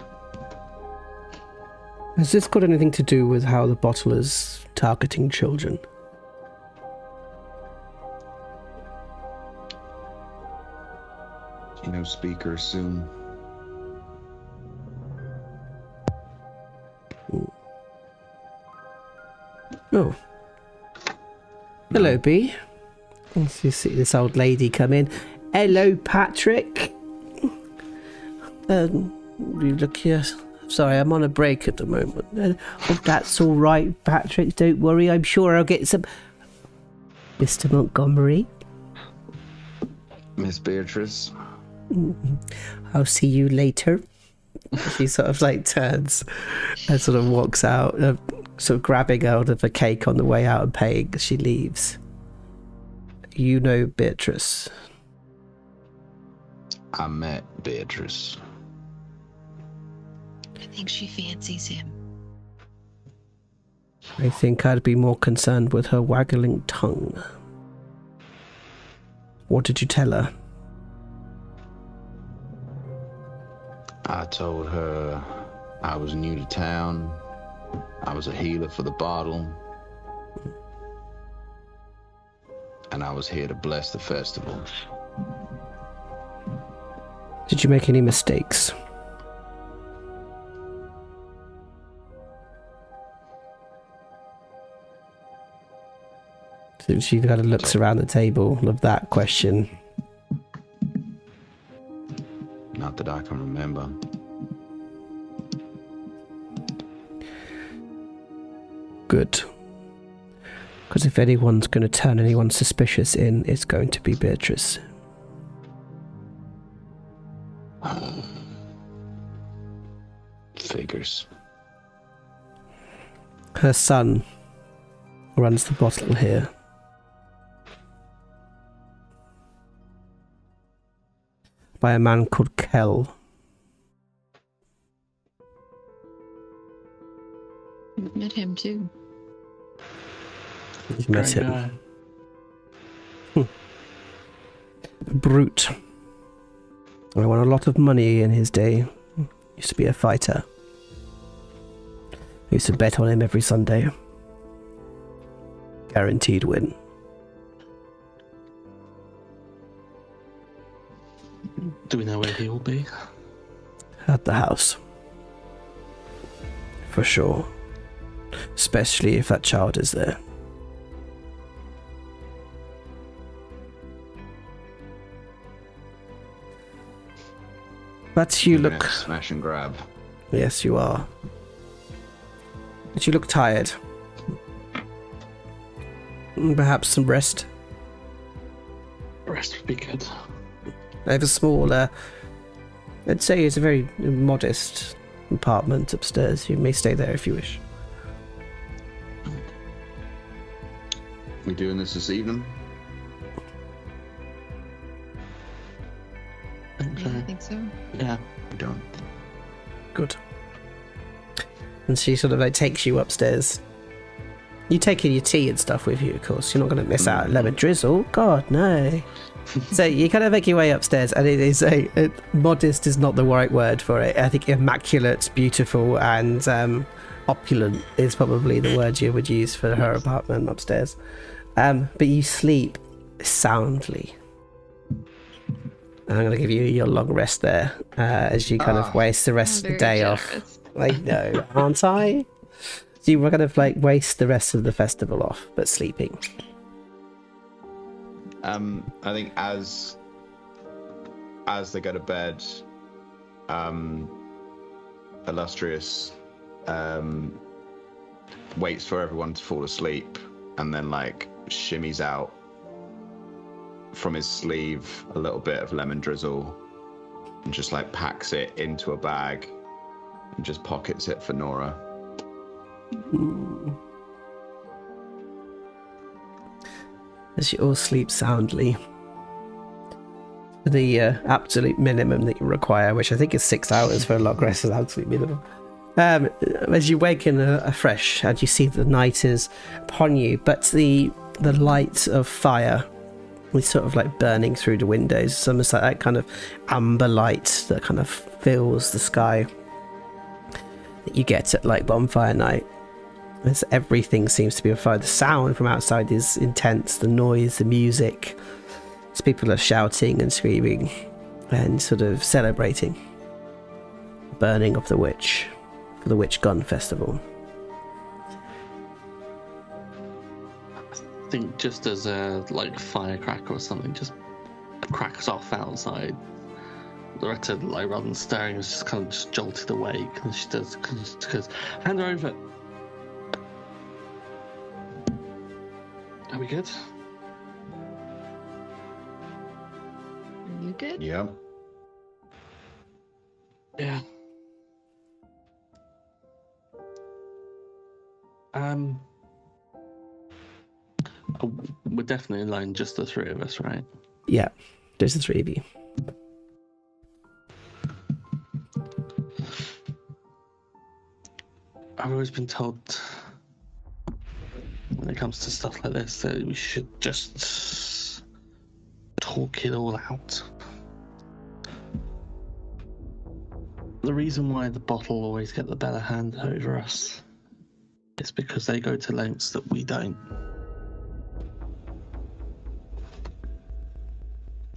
Has this got anything to do with how the bottle is targeting children? You know, speaker soon. Oh. Hello, B. Once you see this old lady come in. Hello, Patrick. You look here. Sorry, I'm on a break at the moment. Oh, that's all right, Patrick. Don't worry. I'm sure I'll get some. Mr. Montgomery. Miss Beatrice. I'll see you later. She sort of like turns and sort of walks out, sort of grabbing out of a cake on the way out and paying as she leaves. You know Beatrice. I met Beatrice. I think she fancies him. I think I'd be more concerned with her waggling tongue. What did you tell her? I told her I was new to town. I was a healer for the bottle. And I was here to bless the festival. Did you make any mistakes? So she kind of looks around the table of that question. Not that I can remember. Good. Because if anyone's going to turn anyone suspicious in, it's going to be Beatrice. Figures. Her son runs the bottle here. By a man called Kel. Met him too. You met Great him. guy. A brute. I won a lot of money in his day. Used to be a fighter. I used to bet on him every Sunday. Guaranteed win. Do we know where he will be? At the house. For sure. Especially if that child is there. But you look... Smash and grab. Yes, you are. But you look tired. Perhaps some rest. Rest would be good. I have a small, I'd say it's a very modest apartment upstairs. You may stay there if you wish. We doing this evening? I think so. Yeah. We don't. Good. And she sort of like takes you upstairs. You take in your tea and stuff with you, of course. You're not going to miss out lemon drizzle. God, no. So you kind of make your way upstairs, and it is modest is not the right word for it. I think immaculate, beautiful, and opulent is probably the word you would use for her apartment upstairs. But you sleep soundly. And I'm going to give you your long rest there as you kind of waste the rest of the day off. I know, aren't I? So you were kind of like waste the rest of the festival off, but sleeping. I think as they go to bed, Illustrious waits for everyone to fall asleep and then like shimmies out from his sleeve a little bit of lemon drizzle and just like packs it into a bag and just pockets it for Nora. As you all sleep soundly. The absolute minimum that you require, which I think is 6 hours for a long rest, is absolute minimum. As you waken afresh and you see the night is upon you, but the light of fire is sort of like burning through the windows. It's almost like that kind of amber light that kind of fills the sky that you get at like bonfire night. As everything seems to be on fire. The sound from outside is intense, the noise, the music. As people are shouting and screaming and sort of celebrating the burning of the witch for the Witch Gun Festival. I think just as a like firecracker or something just cracks off outside, Loretta, like rather than staring, is just kind of just jolted awake, and she does goes, hand her over. Are we good? Are you good? Yeah. Yeah. We're definitely alone, just the three of us, right? Yeah, there's the three of you. I've always been told when it comes to stuff like this that we should just talk it all out. The reason why the bottle always get the better hand over us is because they go to lengths that we don't.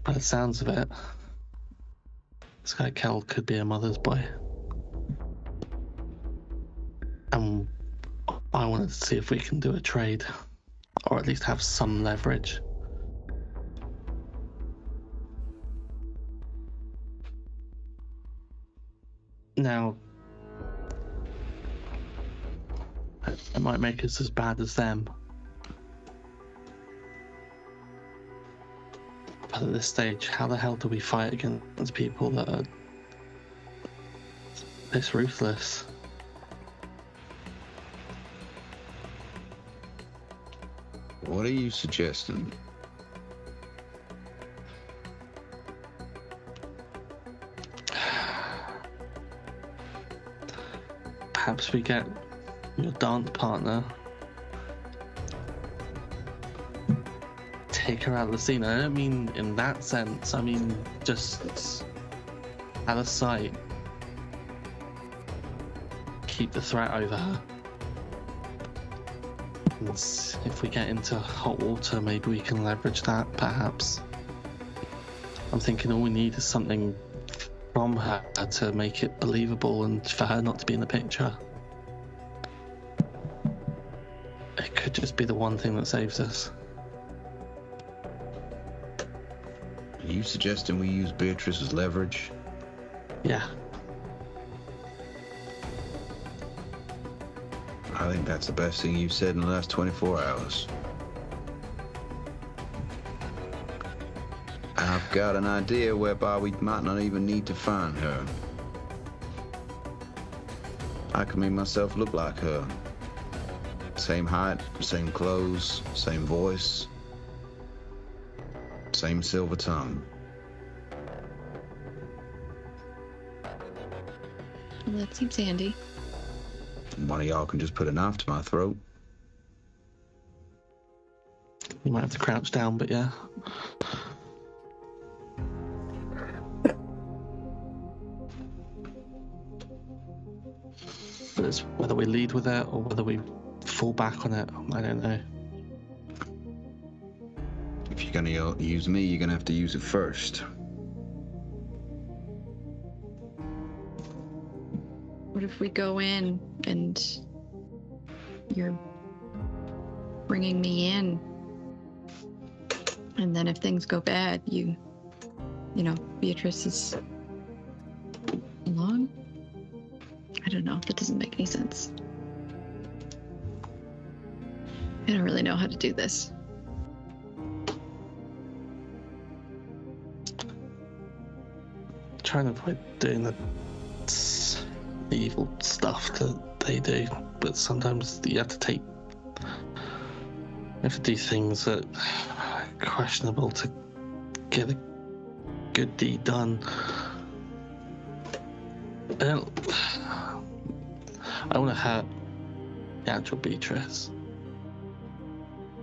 By the sounds of it, this guy Kel could be a mother's boy. And I wanted to see if we can do a trade, or at least have some leverage. Now, it might make us as bad as them. But at this stage, how the hell do we fight against people that are this ruthless? What are you suggesting? Perhaps we get your dance partner, take her out of the scene. I don't mean in that sense. I mean just out of sight. Keep the threat over her. And if we get into hot water, maybe we can leverage that, perhaps. I'm thinking all we need is something from her to make it believable and for her not to be in the picture. It could just be the one thing that saves us. Are you suggesting we use Beatrice as leverage? Yeah. I think that's the best thing you've said in the last 24 hours. I've got an idea whereby we might not even need to find her. I can make myself look like her. Same height, same clothes, same voice, same silver tongue. Well, that seems handy. One of y'all can just put a knife to my throat. You might have to crouch down, but yeah. But it's whether we lead with it or whether we fall back on it, I don't know. If you're gonna use me, you're gonna have to use it first. What if we go in and you're bringing me in, and then if things go bad, you know, Beatrice is along? I don't know. That doesn't make any sense. I don't really know how to do this. Trying to avoid doing the evil stuff that they do, but sometimes you have to do things that are questionable to get a good deed done. I don't want to hurt the actual Beatrice.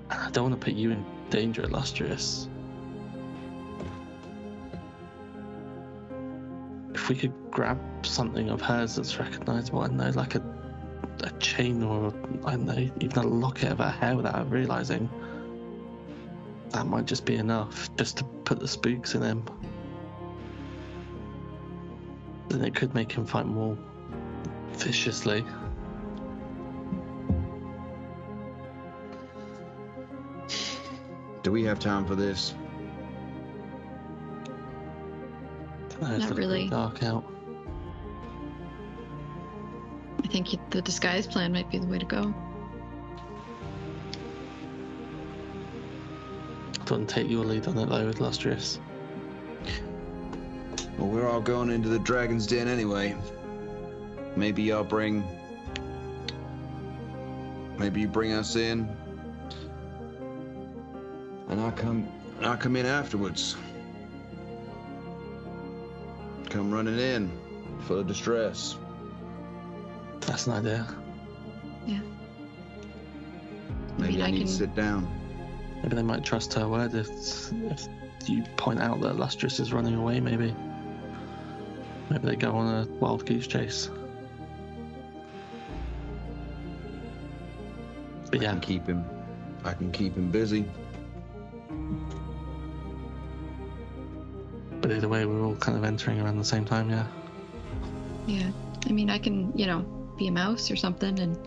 I don't want to put you in danger, Illustrious. If we could grab something of hers that's recognizable, I don't know, like a chain or, I don't know, even a locket of her hair without her realizing, that might just be enough just to put the spooks in him. Then it could make him fight more viciously. Do we have time for this? No, it's Not really. dark out. I think the disguise plan might be the way to go. Don't take your lead on it though, Illustrious. Well, we're all going into the Dragon's Den anyway. Maybe you bring us in, and I come in afterwards. Come running in, full of distress. That's an idea. Yeah. Maybe I need to sit down. Maybe they might trust her word if you point out that Illustrious is running away, maybe. Maybe they go on a wild goose chase. But yeah. I can keep him busy. But either way, we're all kind of entering around the same time, yeah? Yeah. I mean, I can, be a mouse or something and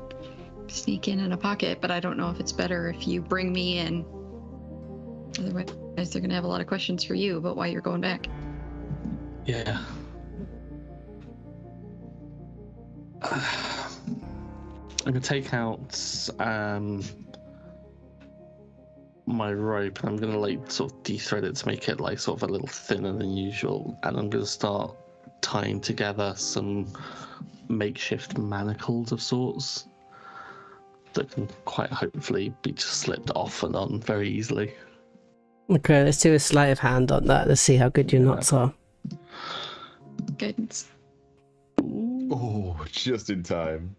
sneak in a pocket, but I don't know if it's better if you bring me in. Otherwise, they're going to have a lot of questions for you about why you're going back. Yeah. I'm going to take out my rope and I'm going to sort of de-thread it to make it sort of a little thinner than usual, and I'm going to start tying together some makeshift manacles of sorts that can quite hopefully be just slipped off and on very easily. Okay, let's do a sleight of hand on that. Let's see how good your knots are. Guidance. Oh, just in time.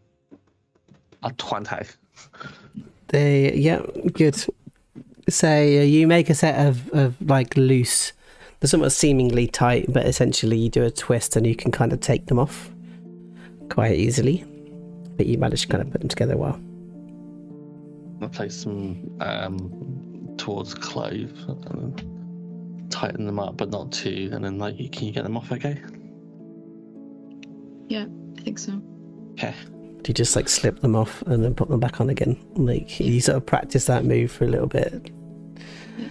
A 20. Yeah, good. So you make a set of like loose, they're somewhat seemingly tight, but essentially you do a twist and you can kind of take them off quite easily. But you manage to kind of put them together well. I'll place them towards Clove and tighten them up, but not too. And then, like, can you get them off okay? Yeah, I think so. Okay. Do you just like slip them off and then put them back on again? Like you sort of practice that move for a little bit. Yeah.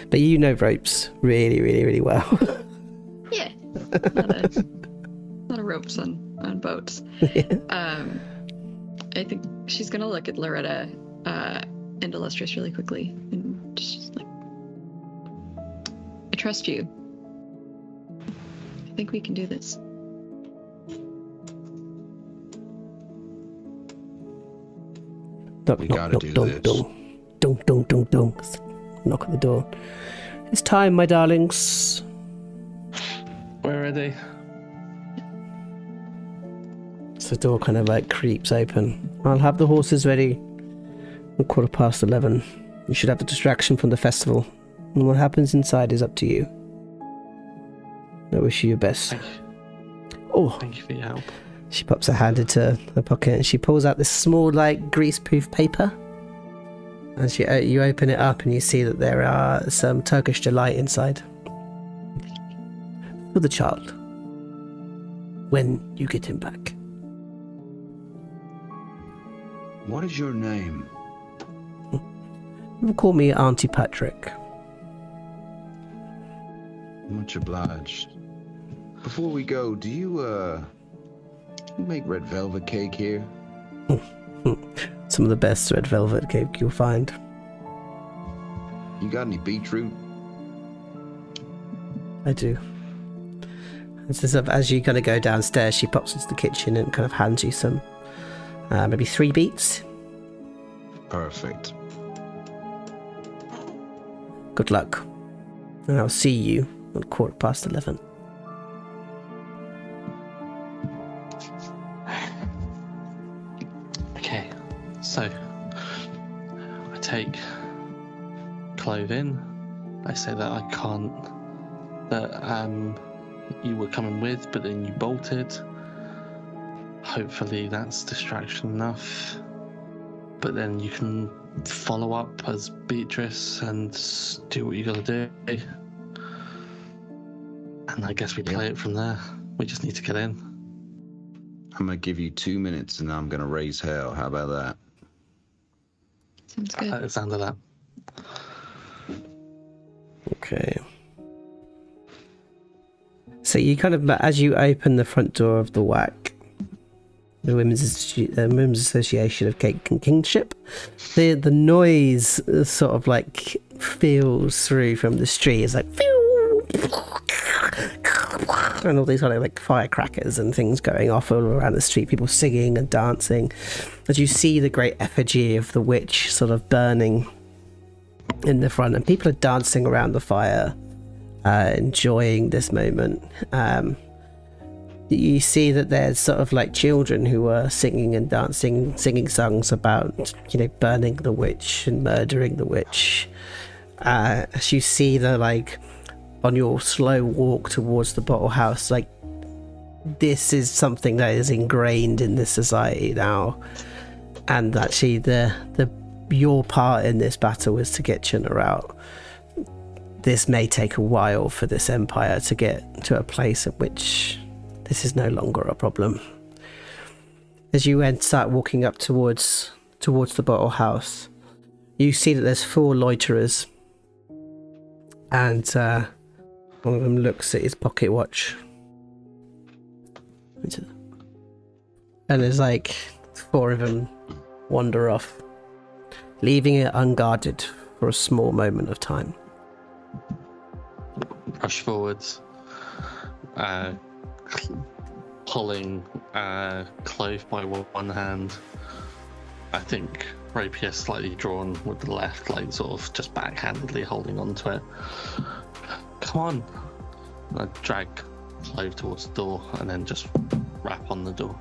But you know ropes really, really, really well. Yeah. A lot of ropes on boats. Yeah. I think she's gonna look at Loretta and Illustrious really quickly and just like, I trust you. I think we can do this. We gotta do this. Knock at the door. It's time, my darlings. We're ready. So the door kind of like creeps open. I'll have the horses ready at 11:15. You should have the distraction from the festival. And what happens inside is up to you. I wish you your best. Thank you. Oh, Thank you for your help. she pops her hand into her pocket and she pulls out this small, like, greaseproof paper. And you open it up and you see that there are some Turkish delight inside. For the child. When you get him back. What is your name? You call me Auntie Patrick. Much obliged. Before we go, do you make red velvet cake here? Some of the best red velvet cake you'll find. You got any beetroot? I do. And so as you kind of go downstairs, she pops into the kitchen and kind of hands you some, maybe 3 beets. Perfect. Good luck. And I'll see you at 11:15. Okay, so I take Clove in. I say that I can't, that you were coming with, but then you bolted. Hopefully that's distraction enough. But then you can follow up as Beatrice and do what you gotta do. And I guess we play it from there. We just need to get in. I'm gonna give you 2 minutes and I'm gonna raise hell. How about that? Sounds good. At the sound of that. Okay. So you kind of, as you open the front door of the WAC, the Women's Association of Cake and Kingship, the noise sort of like feels through from the street. It's like, and all these kind of like firecrackers and things going off all around the street, people singing and dancing, as you see the great effigy of the witch sort of burning in the front, and people are dancing around the fire, enjoying this moment. You see that there's sort of like children who are singing and dancing, singing songs about, you know, burning the witch and murdering the witch. As you see the, like, on your slow walk towards the bottle house, like, this is something that is ingrained in this society now. And actually your part in this battle is to get Chuna out. This may take a while for this empire to get to a place in which this is no longer a problem. As you start walking up towards the bottle house, you see that there's 4 loiterers, and one of them looks at his pocket watch, and there's like 4 of them wander off, leaving it unguarded for a small moment of time. Rush forwards, pulling Clove by one hand. I think rapier slightly drawn with the left, like sort of just backhandedly holding onto it. Come on! And I drag Clove towards the door and then just rap on the door.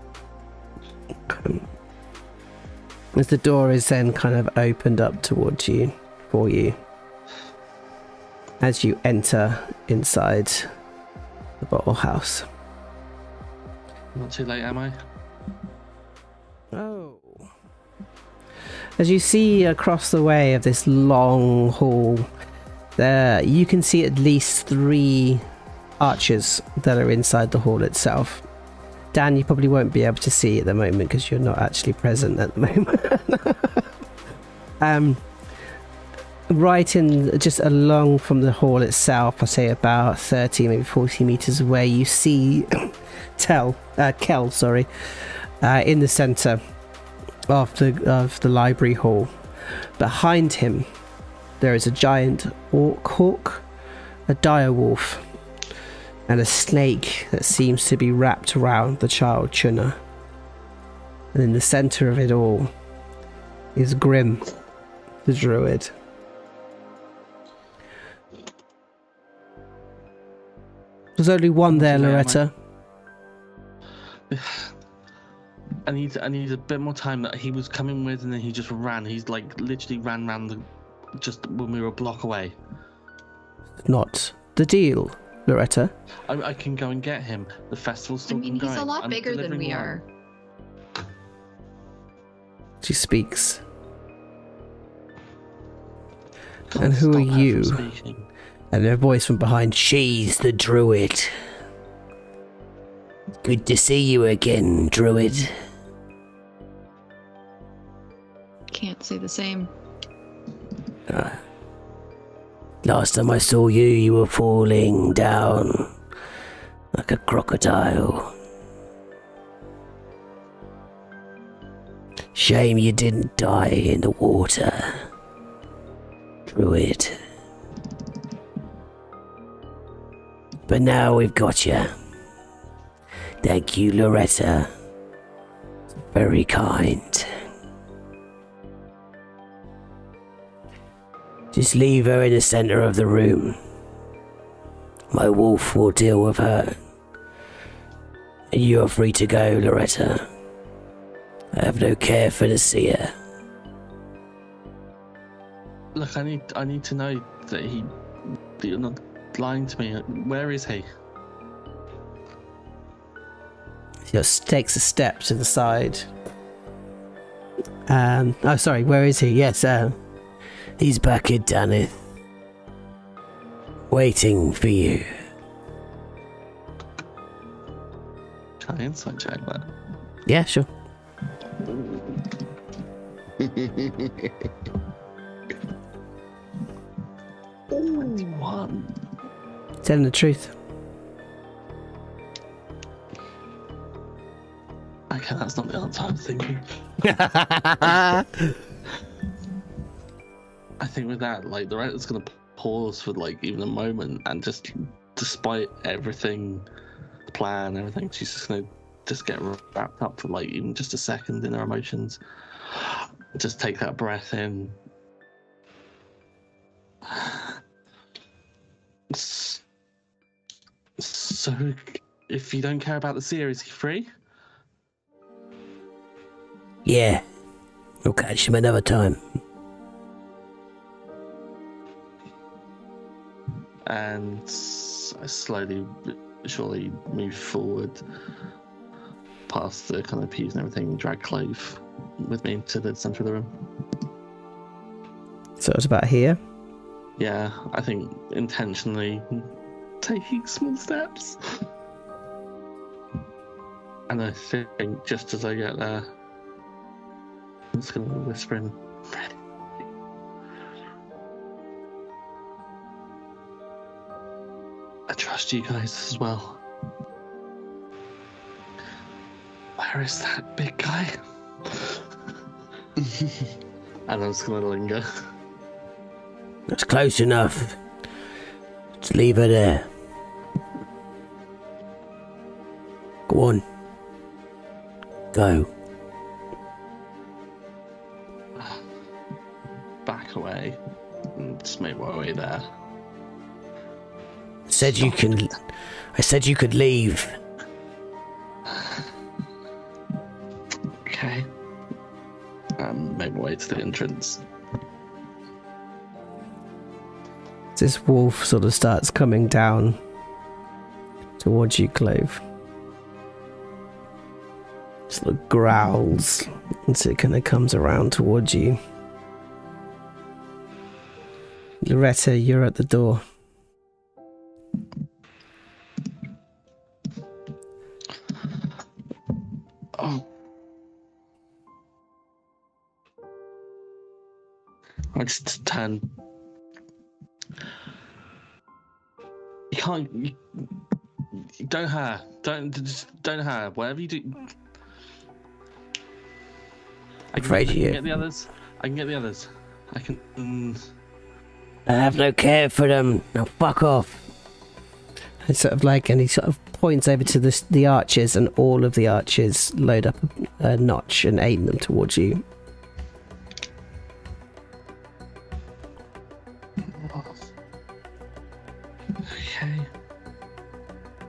as the door is then kind of opened up towards you, for you, as you enter inside the bottle house. Not too late, am I? Oh. As you see across the way of this long hall, there you can see at least 3 archers that are inside the hall itself. Dan, you probably won't be able to see at the moment because you're not actually present at the moment. Right in, just along from the hall itself, I say about 30, maybe 40 meters away, you see Kel, in the center of the library hall. Behind him, there is a giant orc hawk, a dire wolf, and a snake that seems to be wrapped around the child Chuna. And in the center of it all is Grim, the druid. There's only one there, Loretta. I need a bit more time. That he was coming with, and then he just ran. He's like literally ran around just when we were a block away. Not the deal, Loretta. I can go and get him. The festival's still going. He's a lot bigger than we are. She speaks. And who are you? And a voice from behind. She's the druid. Good to see you again, druid. Can't say the same. Last time I saw you, you were falling down like a crocodile. Shame you didn't die in the water, druid. But now we've got you. Thank you, Loretta. Very kind. Just leave her in the center of the room. My wolf will deal with her. And you are free to go, Loretta. I have no care for the seer. Look, I need to know that you're not lying to me. Where is he? He just takes a step to the side. Oh, sorry, where is he? Yes, he's back in Danith. Waiting for you. Can I insight check that? Yeah, sure. 21. Telling the truth. Okay, that's not the answer I was thinking. I think with that, like, the writer's gonna pause for like even a moment, and just, despite everything, the plan, everything, she's just gonna get wrapped up for like even just a second in her emotions. Just take that breath in. So, if you don't care about the seer, is he free? Yeah. We'll catch him another time. And I slowly, surely move forward past the kind of pews and everything, and drag Clove with me to the centre of the room. So it's about here? Yeah, I think intentionally taking small steps. And I think just as I get there, I'm just going to whisper in, "Ready." I trust you guys as well. Where is that big guy? And I'm just going to linger. That's close enough. Just leave her there. Go on. Go. Back away and just make my way there. I said you could leave. Okay. way to the entrance. This wolf sort of starts coming down towards you, Clove. Sort of growls as it kind of comes around towards you. Loretta, you're at the door. Oh. I just turn. You can't. You don't her. Don't her. Whatever you do. I can get the others. I can get the others. I can. I have no care for them. Now fuck off. It's sort of like, and he sort of points over to the archers, and all of the archers load up a notch and aim them towards you. Okay.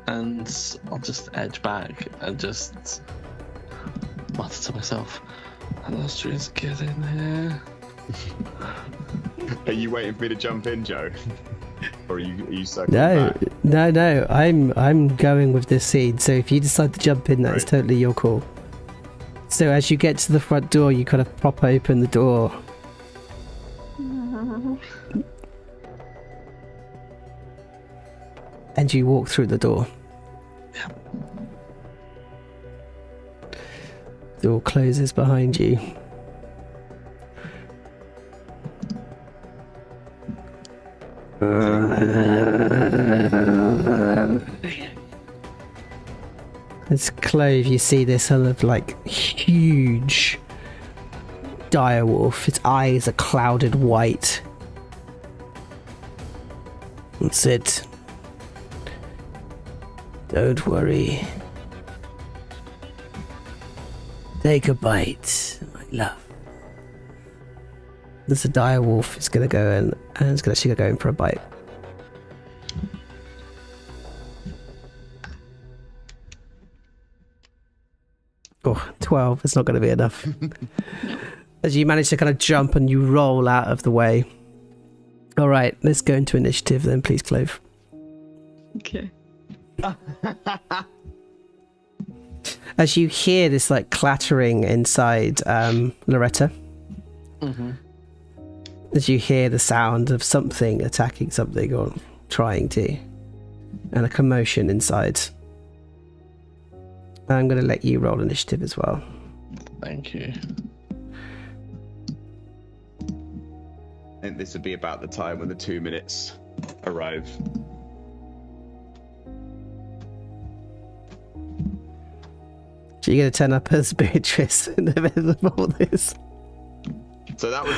And I'll just edge back and just mutter to myself, "Illustrious, get in here." Are you waiting for me to jump in, Joe? Or are you circling back? No. I'm going with this scene. So if you decide to jump in, that's totally your call. So as you get to the front door, you kind of prop open the door. And you walk through the door. Yeah. The door closes behind you. As Clove, you see this sort of like huge direwolf. Its eyes are clouded white. That's it. Don't worry. Take a bite, my love. There's a direwolf. It's gonna go in, and it's gonna actually go in for a bite. Oh, 12. It's not going to be enough. As you manage to kind of jump and you roll out of the way. All right, let's go into initiative then, please, Clove. Okay. As you hear this like clattering inside Loretta. Mm-hmm. As you hear the sound of something attacking something or trying to. And a commotion inside. I'm going to let you roll initiative as well. Thank you. I think this would be about the time when the 2 minutes arrive. So you're going to turn up as Beatrice in the middle of all this. So that was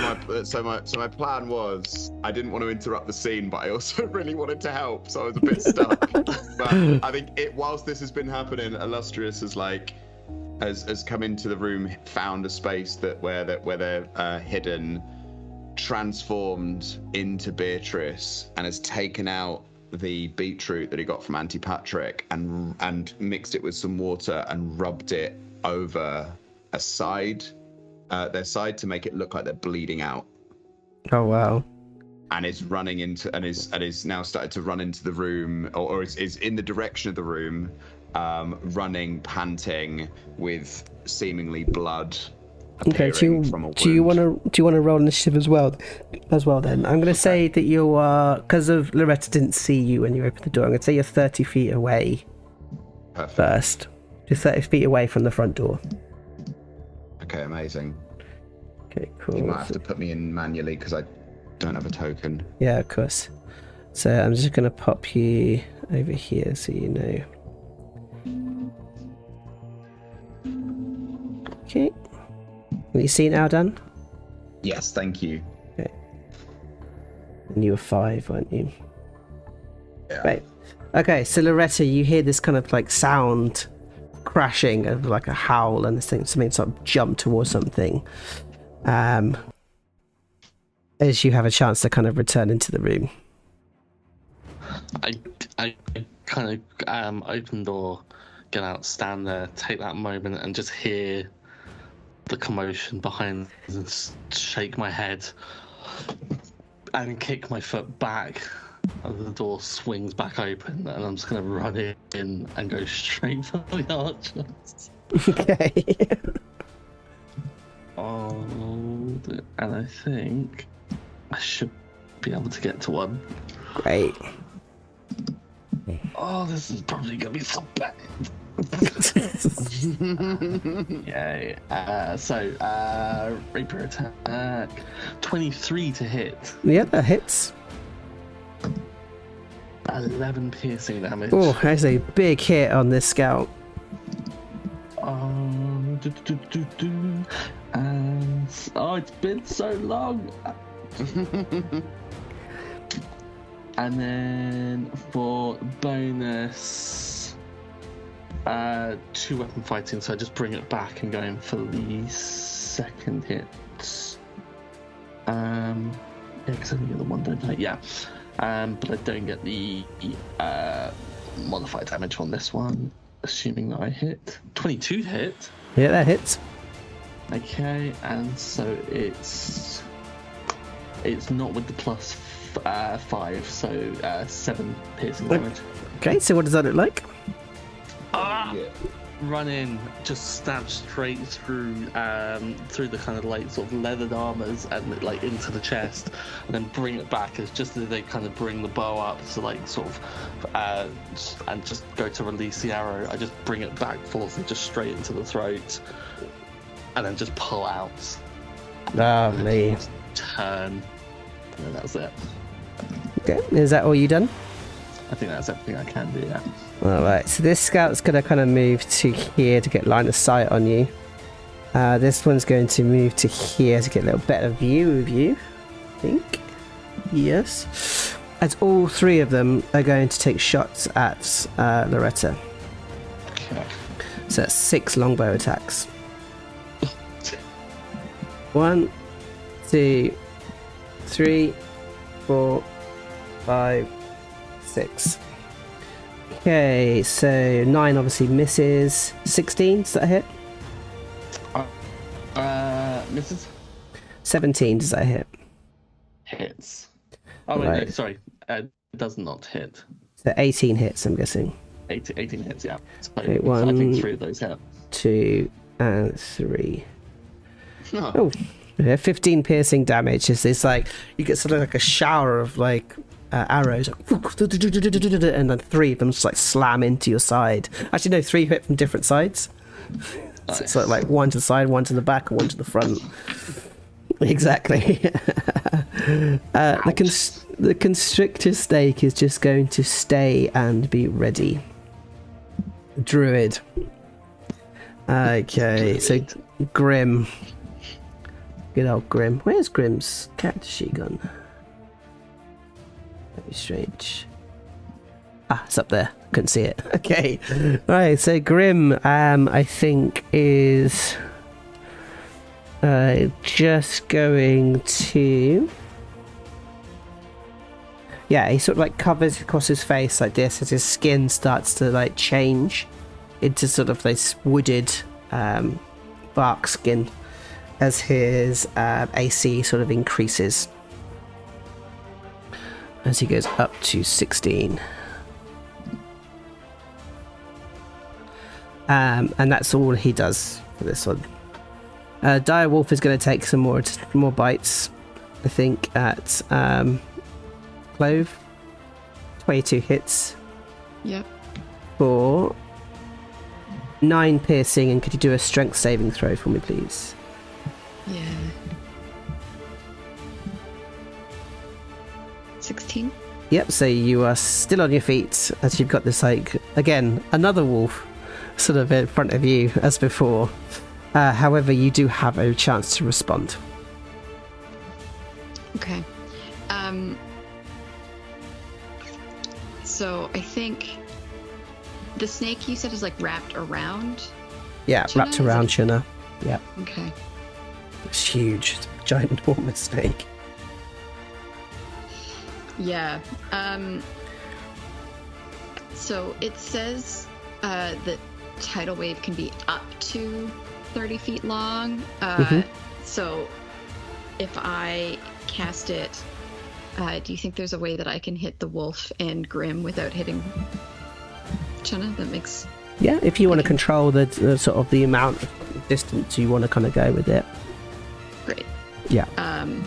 my plan was I didn't want to interrupt the scene, but I also really wanted to help, so I was a bit stuck. But I think whilst this has been happening, Illustrious has come into the room, found a space where they're hidden, transformed into Beatrice, and has taken out the beetroot that he got from Auntie Patrick and mixed it with some water and rubbed it over their side to make it look like they're bleeding out. Oh wow! And is running into and is now started to run into the room, or is in the direction of the room, running, panting, with seemingly blood. Okay, do you want to roll initiative as well? Then I'm going to say that you are, because of Loretta didn't see you when you opened the door. I'm going to say you're 30 feet away. Perfect. First. You're 30 feet away from the front door. Okay, amazing. Okay, cool. You might have to put me in manually because I don't have a token. Yeah, of course. So I'm just going to pop you over here so you know. Okay. Have you seen now, Dan? Yes, thank you. Okay. And you were 5, weren't you? Yeah. Right. Okay, so Loretta, you hear this kind of like sound crashing of like a howl, and this thing, something sort of jump towards something. As you have a chance to kind of return into the room. I kind of open the door, get out, stand there, take that moment, and just hear the commotion behind and shake my head and kick my foot back. And the door swings back open, and I'm just going to run in and go straight for the archers. Okay. And I think I should be able to get to one. Great. Oh, this is probably going to be so bad. Yay. So, Rapier attack. 23 to hit. Yeah, that hits. 11 piercing damage. Oh, that's a big hit on this scout. And it's been so long. And then for bonus, 2 weapon fighting, so I just bring it back and go in for the second hit. Yeah, because I only get the one, don't I? Yeah. But I don't get the modified damage on this one, assuming that I hit. 22 hit. Yeah, that hits. Okay, and so it's not with the plus 5, so 7 piercing damage. Okay, so what does that look like? Run in, just stab straight through the kind of like sort of leathered armors and like into the chest, and then bring it back as just as they kind of bring the bow up to like sort of and just go to release the arrow. I just bring it back forth and just straight into the throat, and then just pull out. Lovely. Turn, and then that's it. Okay, is that all you done? I think that's everything I can do. Yeah. Alright, so this scout's going to kind of move to here to get line of sight on you. This one's going to move to here to get a little better view of you, I think. Yes. As all 3 of them are going to take shots at Loretta. Okay. So that's 6 longbow attacks. 1, 2, 3, 4, 5, 6. Okay, so 9 obviously misses. 16, does that hit? Misses. 17, does that hit? Hits. Oh wait, Right. no, sorry. Does not hit. So 18 hits, I'm guessing. 18 hits, yeah. So Okay, I 1, think 3 of those hit. 2, and 3. Oh. Oh, yeah, 15 piercing damage. It's like you get sort of like a shower of like arrows, and then 3 of them just like slam into your side. Actually, no, 3 hit from different sides. So it's like 1 to the side, 1 to the back, and 1 to the front. Exactly. The constrictor stake is just going to stay and be ready. Druid. Okay, so Grim. Good old Grim. Where's Grim's character sheet gone? Very strange. Ah, it's up there. Couldn't see it. Okay. Right, so Grim, I think, is just going to... Yeah, he sort of like covers across his face like this as his skin starts to like change into sort of this wooded bark skin as his AC sort of increases as he goes up to 16. And that's all he does for this one. Direwolf is going to take some more bites, I think, at Clove. 22 hits. Yep. For 9 piercing, and could you do a strength saving throw for me, please? Yeah. 16. Yep, so you are still on your feet as you've got this, like, again, another wolf sort of in front of you as before. However, you do have a chance to respond. Okay. So I think the snake you said is like wrapped around. Yeah, Chuna, wrapped around Chuna. Yeah. Okay. It's huge. It's a giant, enormous snake. Yeah. So it says that tidal wave can be up to 30 feet long. So if I cast it, do you think there's a way that I can hit the wolf and Grim without hitting Chenna? That makes... Yeah, if you want to control the sort of the amount of distance you want to kind of go with it. Great. Yeah. I'm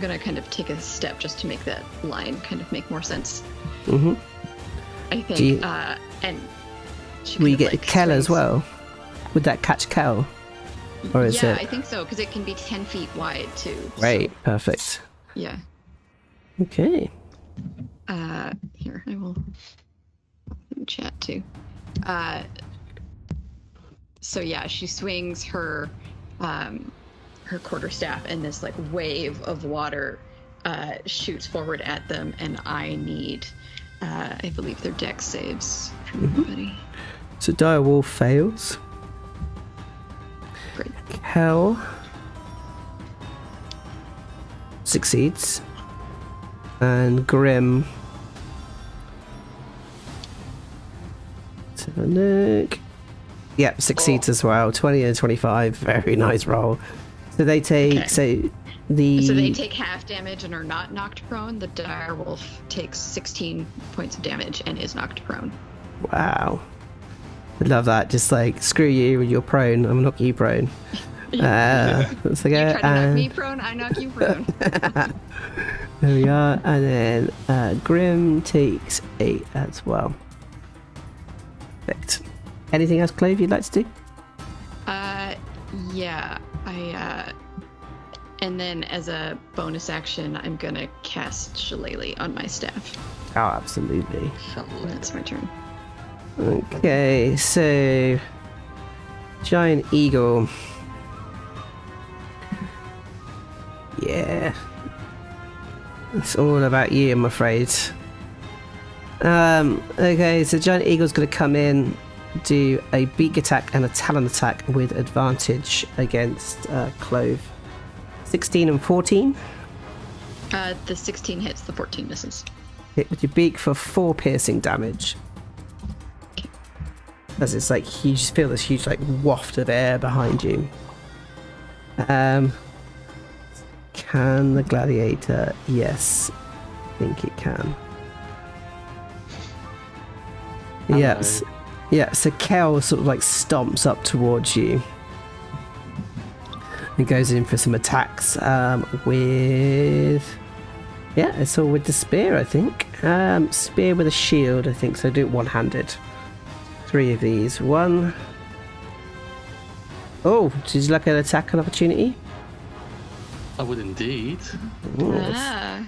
going to kind of take a step just to make that line kind of make more sense. Mm-hmm. I think, and... Will you get Kel as well? Would that catch Kel? Or is yeah, it... I think so, because it can be 10 feet wide, too. Right, so, perfect. yeah. Okay. Here, I will chat, too. So, yeah, she swings her quarterstaff, and this, like, wave of water shoots forward at them, and I need... I believe their dex saves from everybody. So Direwolf fails. Great. Kel succeeds. And Grim. Let's have a look. Yep, succeeds as well. 20 and 25. Very nice roll. So they take... Okay. So they take half damage and are not knocked prone. The direwolf takes 16 points of damage and is knocked prone. Wow. I love that. Just like, screw you, you're prone. I'm knock you prone. It's like, you try to knock me prone, I knock you prone. There we are. And then Grim takes 8 as well. Perfect. Anything else, Clove, you'd like to do? Yeah. And then as a bonus action, I'm going to cast Shillelagh on my staff. Oh, absolutely. That's my turn. Okay, so... Giant Eagle. Yeah. It's all about you, I'm afraid. Okay, so Giant Eagle's going to come in, do a beak attack and a talon attack with advantage against Clove. 16 and 14. The 16 hits, the 14 misses. Hit with your beak for 4 piercing damage. As it's like you just feel this huge like waft of air behind you. Can the gladiator? Yes, I think it can. Yes. Yeah, so Kel sort of like stomps up towards you. And goes in for some attacks with... Yeah, it's all with the spear, I think. Spear with a shield, I think, so do it one-handed. 3 of these. 1. Oh, did you like an attack and opportunity? I would indeed. Ah.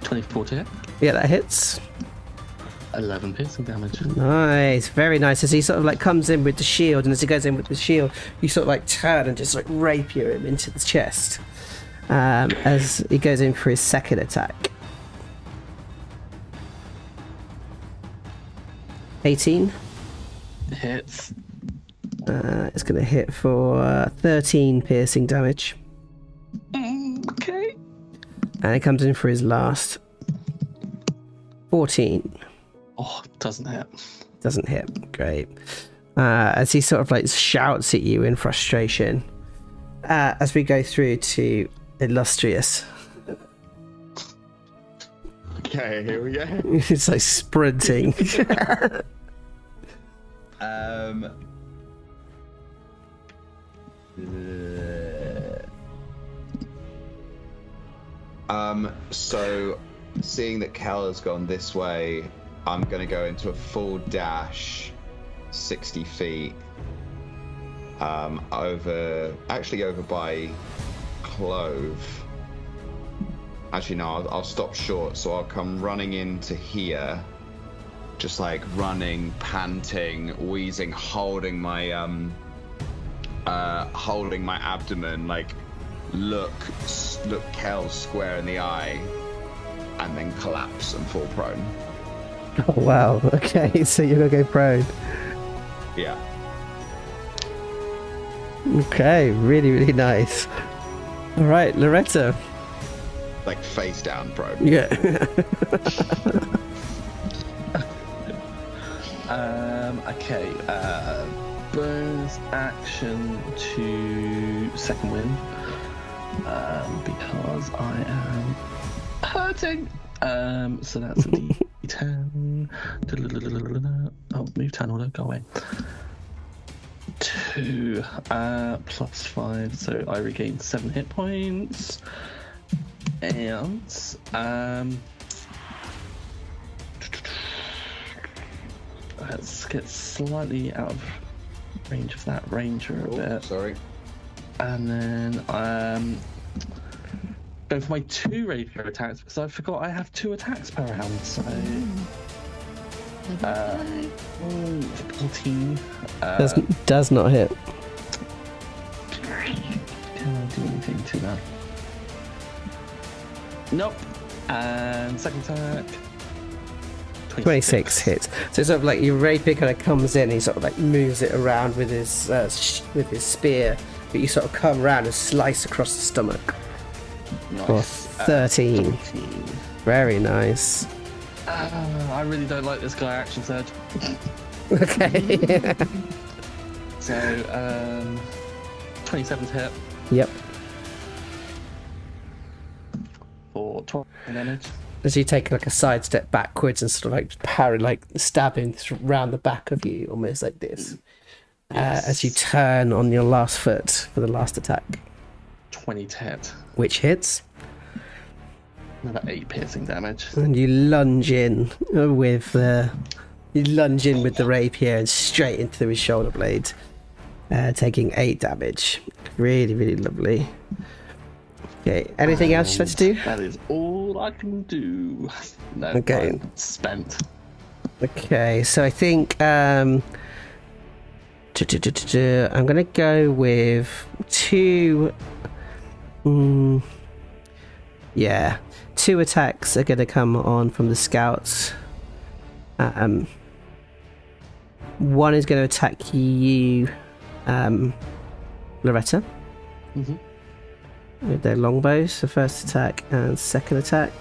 24 to hit. Yeah, that hits. 11 piercing damage. Nice, very nice. As he sort of like comes in with the shield, and as he goes in with the shield, you sort of like turn and just like rapier him into the chest. As he goes in for his second attack. 18. Hits. It's going to hit for 13 piercing damage. Okay. And he comes in for his last. 14. Oh, doesn't hit. Doesn't hit. Great. As he sort of like shouts at you in frustration. As we go through to Illustrious. Okay, here we go. It's like sprinting. So seeing that Kel has gone this way, I'm gonna go into a full dash 60 feet over by Clove. Actually no, I'll stop short, so I'll come running into here, just like running, panting, wheezing, holding my abdomen, like look Kel square in the eye, and then collapse and fall prone. Oh wow, okay, so you're gonna go prone. Yeah. Okay, really, really nice. Alright, Loretta. Like face down prone. Yeah. Okay. Bonus action to second wind. Because I am hurting. So that's a D10. Oh, move turn order, go away. 2 plus 5, so I regain 7 hit points. And let's get slightly out of range of that ranger a bit. Sorry. And then go for my 2 rapier attacks because I forgot I have 2 attacks per round. So 14. Does not hit. Can I do anything to that? Nope. And second attack. 26 hits. So sort of like your rapier kind of comes in, he sort of like moves it around with his spear, but you sort of come around and slice across the stomach. Nice. For 13. 13. Very nice. I really don't like this guy, action third. Okay. So 27 to hit. Yep. For 12 damage. As you take like a side step backwards and sort of like stabbing around the back of you, almost like this. Yes. As you turn on your last foot for the last attack. 20 to hit. Which hits. Another 8 piercing damage. And you lunge in with the rapier and straight into his shoulder blade, taking 8 damage. Really, really lovely. Okay, anything else you'd like to do? That is all I can do. No, Okay. I'm spent. Okay, so I think I'm gonna go with 2. Yeah, 2 attacks are gonna come on from the scouts. One is going to attack you, Loretta. Mm-hmm. With their longbows, the first attack and second attack.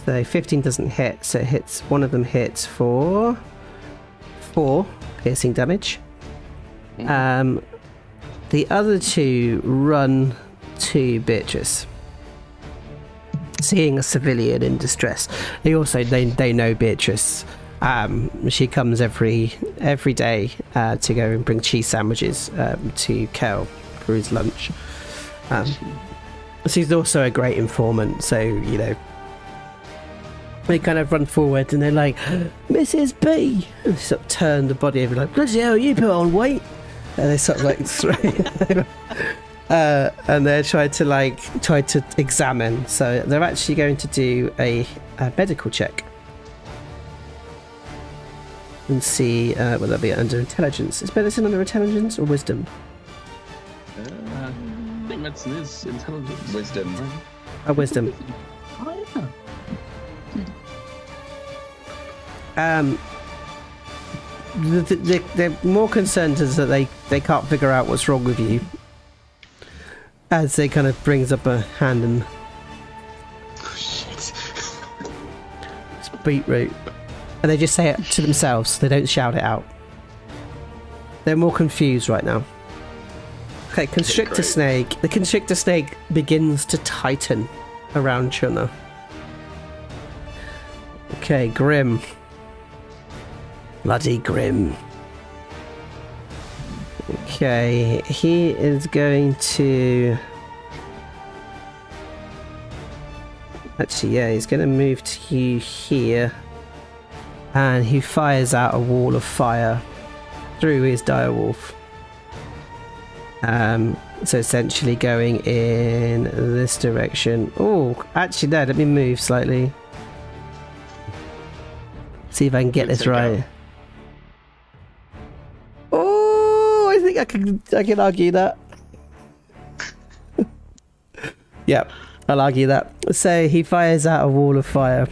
So 15 doesn't hit, so it hits. One of them hits for 4 piercing damage. The other 2 run to Beatrice, seeing a civilian in distress. They know Beatrice. She comes every day to go and bring cheese sandwiches to Kel for his lunch. She's also a great informant, so you know they kind of run forward and they're like, Mrs. B, and they sort of turn the body over like, bloody hell, you put on weight, and they sort of like and they're trying to examine. So they're actually going to do a medical check and see will that be under intelligence. Is medicine under intelligence or wisdom? I think medicine is intelligence. Wisdom. Wisdom. Oh, yeah. They're more concerned is that they can't figure out what's wrong with you. As they kind of brings up a hand and Oh, shit. it's beetroot. And they just say it to themselves, they don't shout it out. They're more confused right now. Okay, Constrictor great. Snake. The Constrictor Snake begins to tighten around Chuna. Okay, Grim. Bloody Grim. Okay, he is going to... Actually, yeah, he's going to move to you here. And he fires out a wall of fire through his direwolf. So essentially going in this direction. Oh, actually no, let me move slightly. See if I can get this right. Oh, I think I can argue that. Yep, I'll argue that. So he fires out a wall of fire.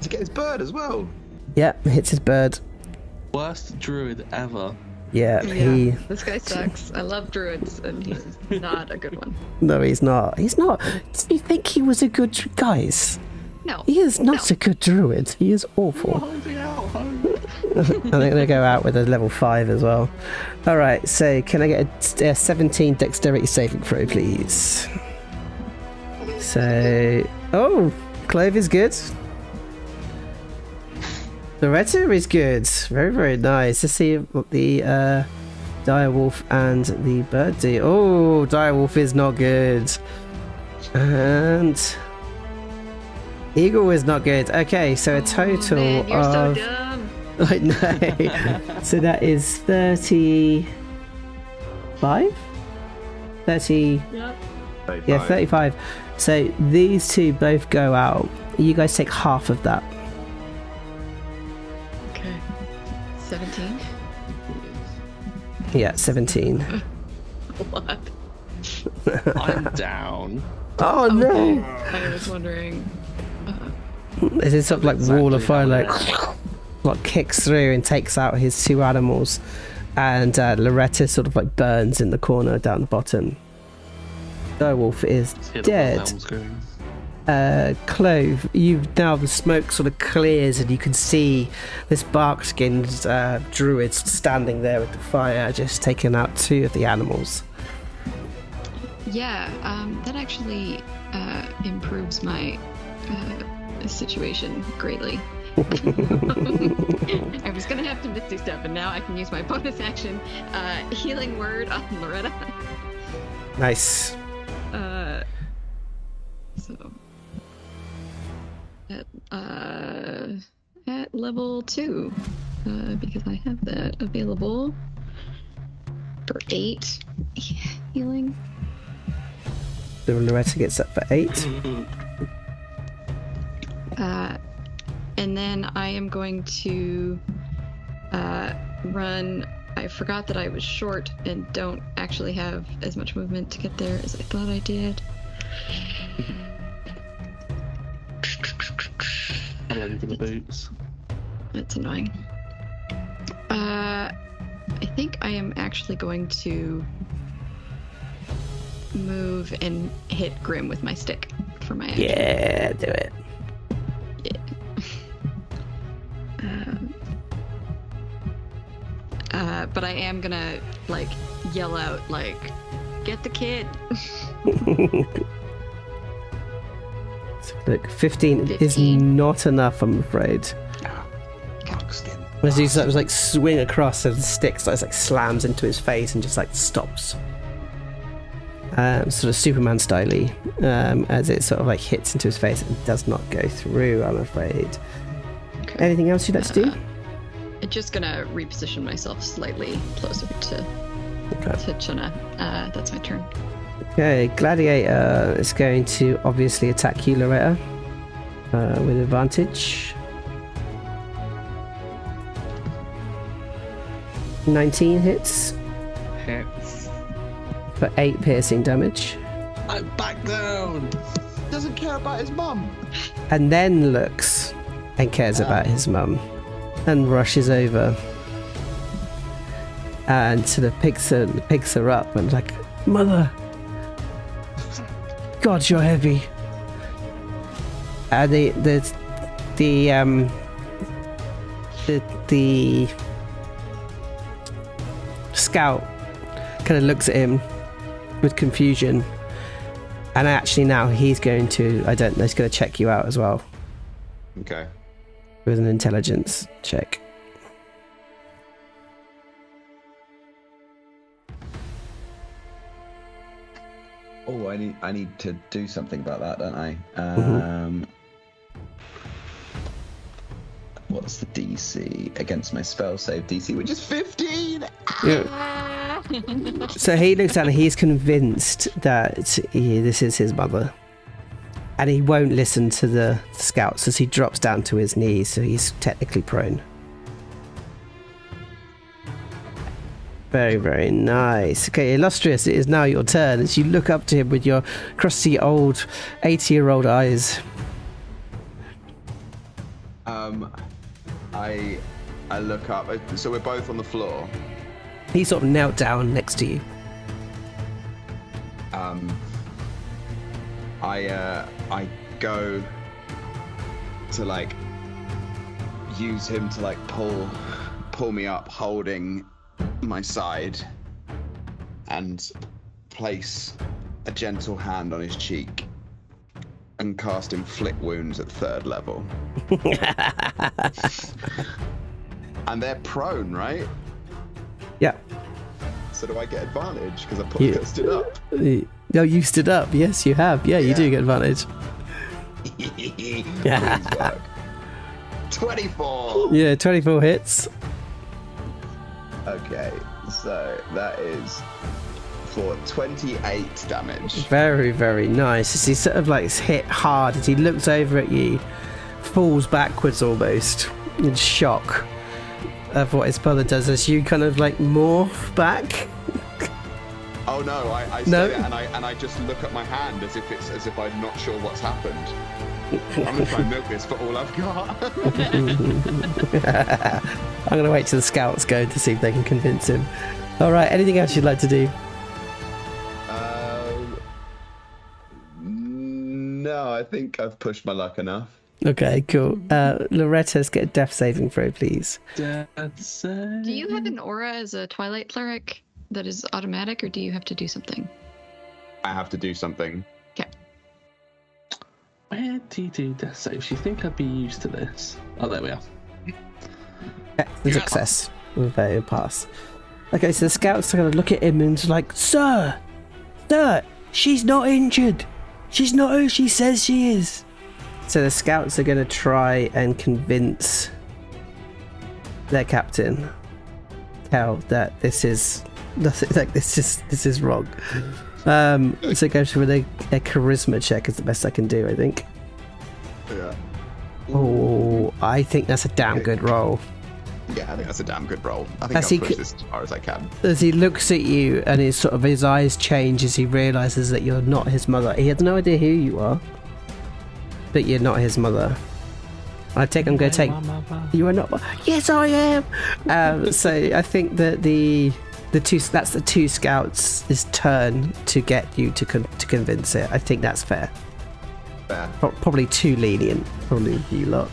To get his bird as well. Yep, hits his bird. Worst druid ever. Yeah, he... This guy sucks. I love druids, and he's not a good one. No, he's not. He's not. Do you think he was a good... Guys, No. he is not a good druid. He is awful. Holding out hope. I'm going to go out with a level 5 as well. Alright, so can I get a 17 dexterity saving throw, please? So... Oh! Clove is good. Loretta is good. Very, very nice. Let's see what the direwolf and the bird do. Oh, direwolf is not good. And... Eagle is not good. Okay, so a total man, you're of... so dumb. I know. So that is 35? 30... Yep. 35. Yeah, 35. So these two both go out. You guys take half of that. Okay. 17? Yeah, 17. What? I'm down. Oh no! I was wondering. This is sort of like Exactly wall of fire, how like kicks through and takes out his two animals, and Loretta sort of like burns in the corner down the bottom. Direwolf is dead. Clove, now the smoke sort of clears and you can see this bark-skinned druid standing there with the fire, just taking out two of the animals. Yeah, that actually improves my situation greatly. I was gonna have to misty step, and now I can use my bonus action healing word on Loretta. Nice. So at level 2, because I have that available for 8 healing. So Loretta gets up for 8. And then I am going to run. I forgot that I was short and don't actually have as much movement to get there as I thought I did. I'm ready for the boots. That's annoying. I think I am actually going to move and hit Grim with my stick for my action. Yeah, do it. But I am gonna like yell out like, "Get the kid!" Look, 15 is not enough, I'm afraid. As he sort of like swing across and the stick starts like slams into his face and just like stops. Sort of Superman styley, as it sort of like hits into his face and does not go through, I'm afraid. Okay. Anything else you'd like to do? I'm just gonna reposition myself slightly closer to Chana. That's my turn. Okay, Gladiator is going to obviously attack you, Loretta, with advantage. 19 hits. Hits. For 8 piercing damage. I'm back down. Doesn't care about his mum. And then looks and cares about his mum. And rushes over. And sort of picks her up and like, "Mother! God, you're heavy." The scout kind of looks at him with confusion, and actually now he's going to, I don't know, he's going to check you out as well Okay. with an intelligence check. Oh, I need to do something about that, don't I? What's the DC against my spell save DC, which is 15? Yeah. So he looks down and he's convinced that this is his mother, and he won't listen to the scouts as he drops down to his knees, so he's technically prone. Very, very nice. Okay, Illustrious, it is now your turn as you look up to him with your crusty old 80-year-old eyes. I look up. So we're both on the floor. He sort of knelt down next to you. I go to like use him to like pull pull me up, holding my side, and place a gentle hand on his cheek and cast Inflict Wounds at 3rd level. And they're prone, right? Yeah. So do I get advantage because I stood up? No, you stood up. Yes, you have. Yeah, you do get advantage. Please work. 24. Yeah, 24 hits. Okay, so that is for 28 damage. Very, very nice. As he sort of like hit hard, as he looks over at you, falls backwards almost in shock of what his brother does as you kind of like morph back. Oh no, I say it and I just look at my hand as if I'm not sure what's happened. I'm gonna try and milk this for all I've got. I'm gonna wait till the scouts go to see if they can convince him. Alright, anything else you'd like to do? No, I think I've pushed my luck enough. Okay, cool. Loretta's get a death saving throw, please. Do you have an aura as a Twilight Cleric that is automatic, or do you have to do something? I have to do something. Okay. Where do you do death saves? You think I'd be used to this? Oh, there we are. Excellent success. With a pass. Okay, so the scouts are going to look at him and like, Sir, she's not injured. She's not who she says she is. So the scouts are going to try and convince their captain, Cal, that this is nothing. Like this is wrong. So go through a charisma check is the best I can do, I think. Yeah. Oh, I think that's a damn good roll. Yeah, I think that's a damn good roll. I think I'll push this as far as I can. As he looks at you and his eyes change as he realizes that you're not his mother. He has no idea who you are, but you're not his mother. I'm going to take. You are not. Yes, I am. So I think that that's the two scouts' turn to get you to convince it. I think that's fair. Fair. Probably too lenient. Probably you lot.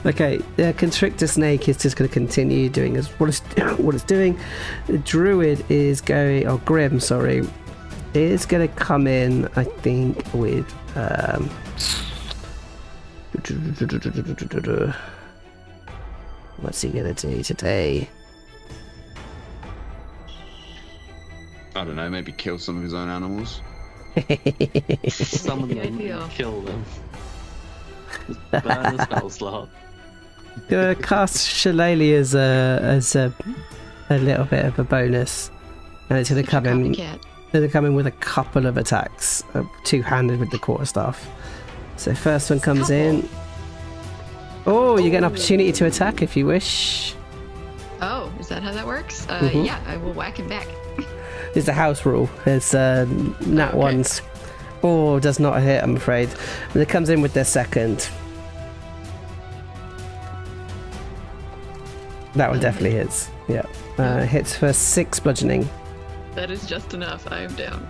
Okay, the Constrictor Snake is just going to continue doing what it's doing. The Druid is going, or Grim, sorry, is going to come in, I think, with what's he going to do today? I don't know, maybe kill some of his own animals. Summon them, kill them. Burn the spell slot. Cast Shillelagh as a little bit of a bonus, and it's going to come in. They're coming with a couple of attacks, two-handed with the quarterstaff. So first one comes in. Oh, you get an opportunity to attack if you wish. Oh, is that how that works? Yeah, I will whack him back. It's a house rule. It's nat ones. Oh, does not hit, I'm afraid. And it comes in with their second. That one definitely hits. Yeah. Hits for 6 bludgeoning. That is just enough. I am down.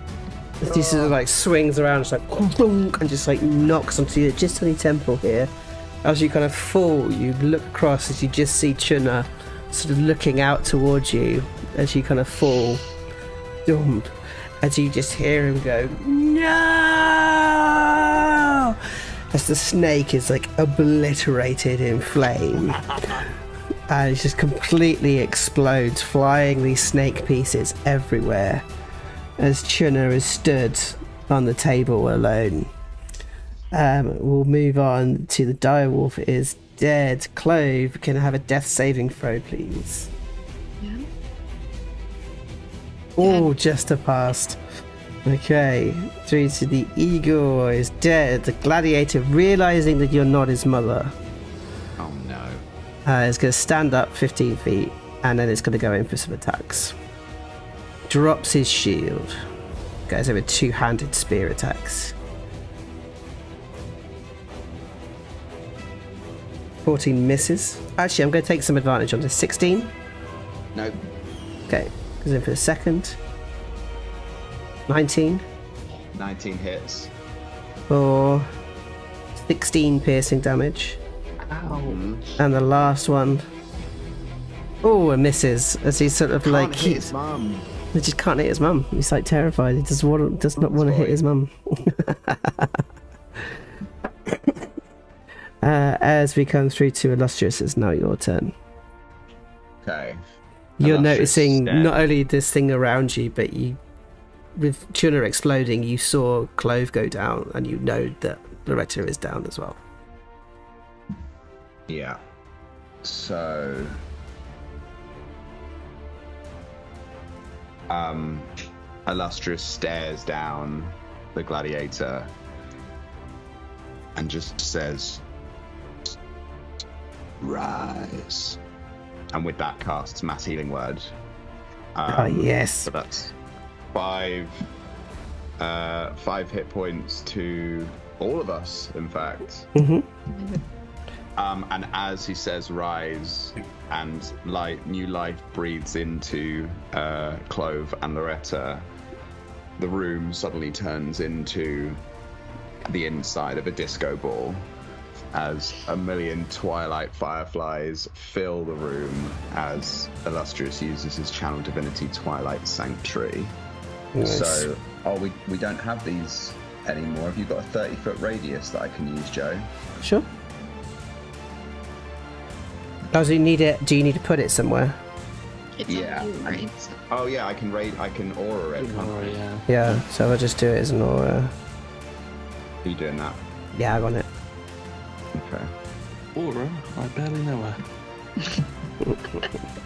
He sort of like swings around, just like and just like knocks onto you just on your temple here. As you kind of fall, you look across as you just see Chuna sort of looking out towards you as you kind of fall. As you just hear him go, no! As the snake is like obliterated in flame. And it just completely explodes, flying these snake pieces everywhere. As Chuna is stood on the table alone. We'll move on to the direwolf is dead. Clove, can I have a death saving throw, please? Yeah. Oh, just a passed. Okay, through to the eagle is dead. The gladiator, realizing that you're not his mother, Oh no. is going to stand up 15 feet and then it's going to go in for some attacks. Drops his shield. Goes over two-handed spear attacks. 14 misses. Actually, I'm going to take some advantage on this. 16. Nope. Okay, goes in for the second. 19. 19 hits. For 16 piercing damage. And the last one. Oh, and misses as he's sort of like Can't hit his mum. he just can't hit his mum. He's like terrified. He does not want to hit his mum. As we come through to Illustrious, it's now your turn. Okay. You're Illustrious noticing stare. not only this thing around you, but you, with Tuna exploding, you saw Clove go down, and you know that Loretta is down as well. Yeah. So. Illustrious stares down the gladiator and just says, "Rise." And with that casts Mass Healing Word. Yes. So that's 5 hit points to all of us, in fact. And as he says "rise," and new life breathes into Clove and Loretta, the room suddenly turns into the inside of a disco ball as a million twilight fireflies fill the room as Illustrious uses his channel divinity Twilight Sanctuary. Nice. So, we don't have these anymore. Have you got a 30-foot radius that I can use, Joe? Sure. Oh, do you need it? Do you need to put it somewhere? It's Yeah. on you, right? Oh yeah, I can aura it. Oh, yeah. Yeah. So I'll just do it as an aura. Are you doing that? Yeah, I got it. Okay. Aura? I barely know her.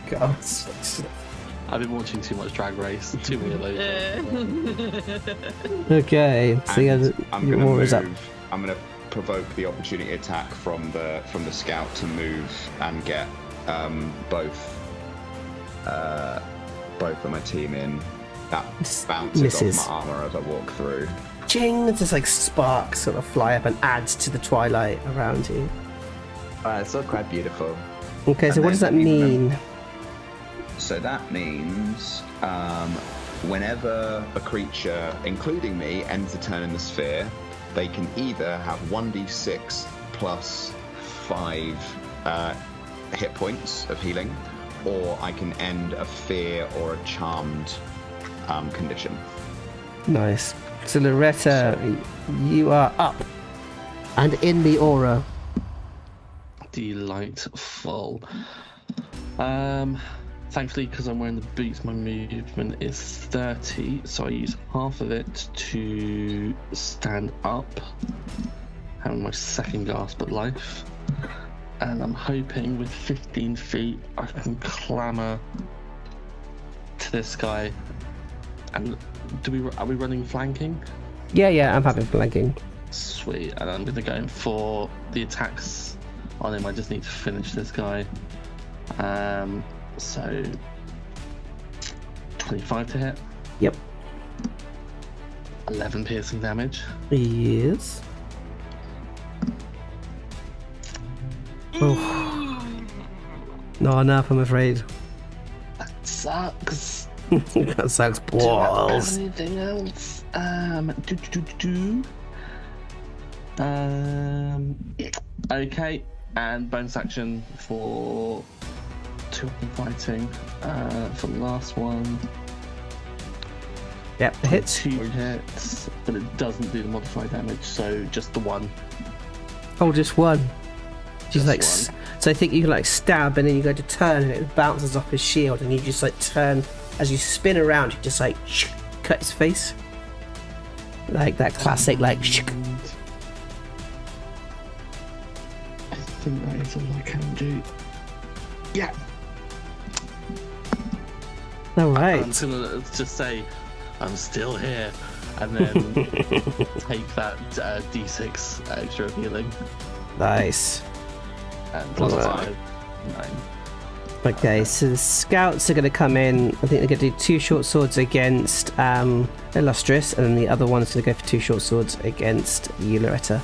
God. I've been watching too much Drag Race. Too many of those. Okay. So yeah, I'm your gonna aura's up. move. I'm gonna provoke the opportunity attack from the scout to move and get both of my team in. That bounces Misses. off my armor as I walk through. Ching! Just like sparks sort of fly up and adds to the twilight around you. It's all quite beautiful. Okay, so And what does that then you mean? remember- So that means whenever a creature, including me, ends a turn in the sphere, they can either have 1d6 plus 5 hit points of healing, or I can end a fear or a charmed condition. Nice. So Loretta, you are up and in the aura. Delightful. Thankfully, because I'm wearing the boots, my movement is 30, so I use half of it to stand up, having my second gasp at life. And I'm hoping with 15 feet I can clamber to this guy. And are we running flanking? Yeah, I'm happy flanking. Sweet. And I'm going to go in for the attacks on him. I just need to finish this guy. So 25 to hit. Yep. 11 piercing damage. Yes. Oh. Not enough, I'm afraid. That sucks. That sucks Do I have balls. anything else? Okay, and bonus action for 2 fighting. For the last one. Yep, it hits. 2 hits, but it doesn't do the modified damage, so just the 1. Oh, just one. She's Just like, one. so I think you can like stab and then you go to turn and it bounces off his shield and you just like turn, as you spin around, you just like cut his face. Like that classic like And I think that is all I can do. Yeah. Alright. I'm gonna just say, I'm still here, and then take that d6 extra healing. Nice. And plus Alright. 5, 9. Okay, so the scouts are going to come in. I think they're going to do 2 short swords against Illustrious, and then the other one's going to go for 2 short swords against you, Loretta.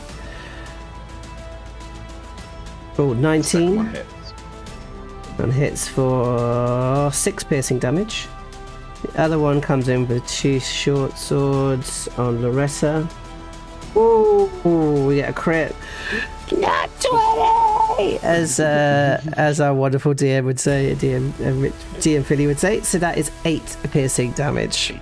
Oh, 19. One hit. And hits for 6 piercing damage. The other one comes in with 2 short swords on Loretta. Ooh, we get a crit. Not 20! Okay, as our wonderful DM would say, DM Philly would say, so that is 8 piercing damage.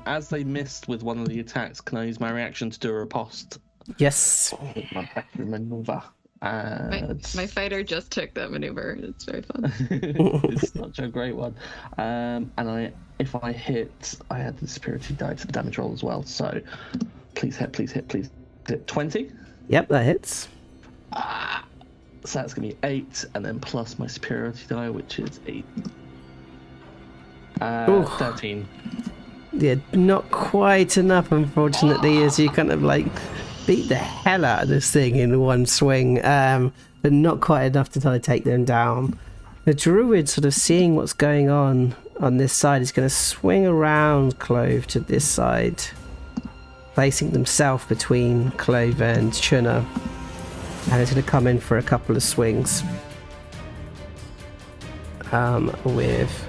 As they missed with one of the attacks, can I use my reaction to do a riposte? Yes. My better maneuver. My fighter just took that maneuver. It's very fun. It's such a great one. And if I hit, I add the spiritual die to the damage roll as well. So please hit. 20. Yep, that hits. So that's going to be 8, and then plus my superiority die, which is 8. 13. Yeah, not quite enough, unfortunately, as you kind of like beat the hell out of this thing in one swing, but not quite enough to try to take them down. The druid, sort of seeing what's going on this side, is going to swing around Clove to this side, placing themselves between Clove and Chuna, and it's going to come in for a couple of swings with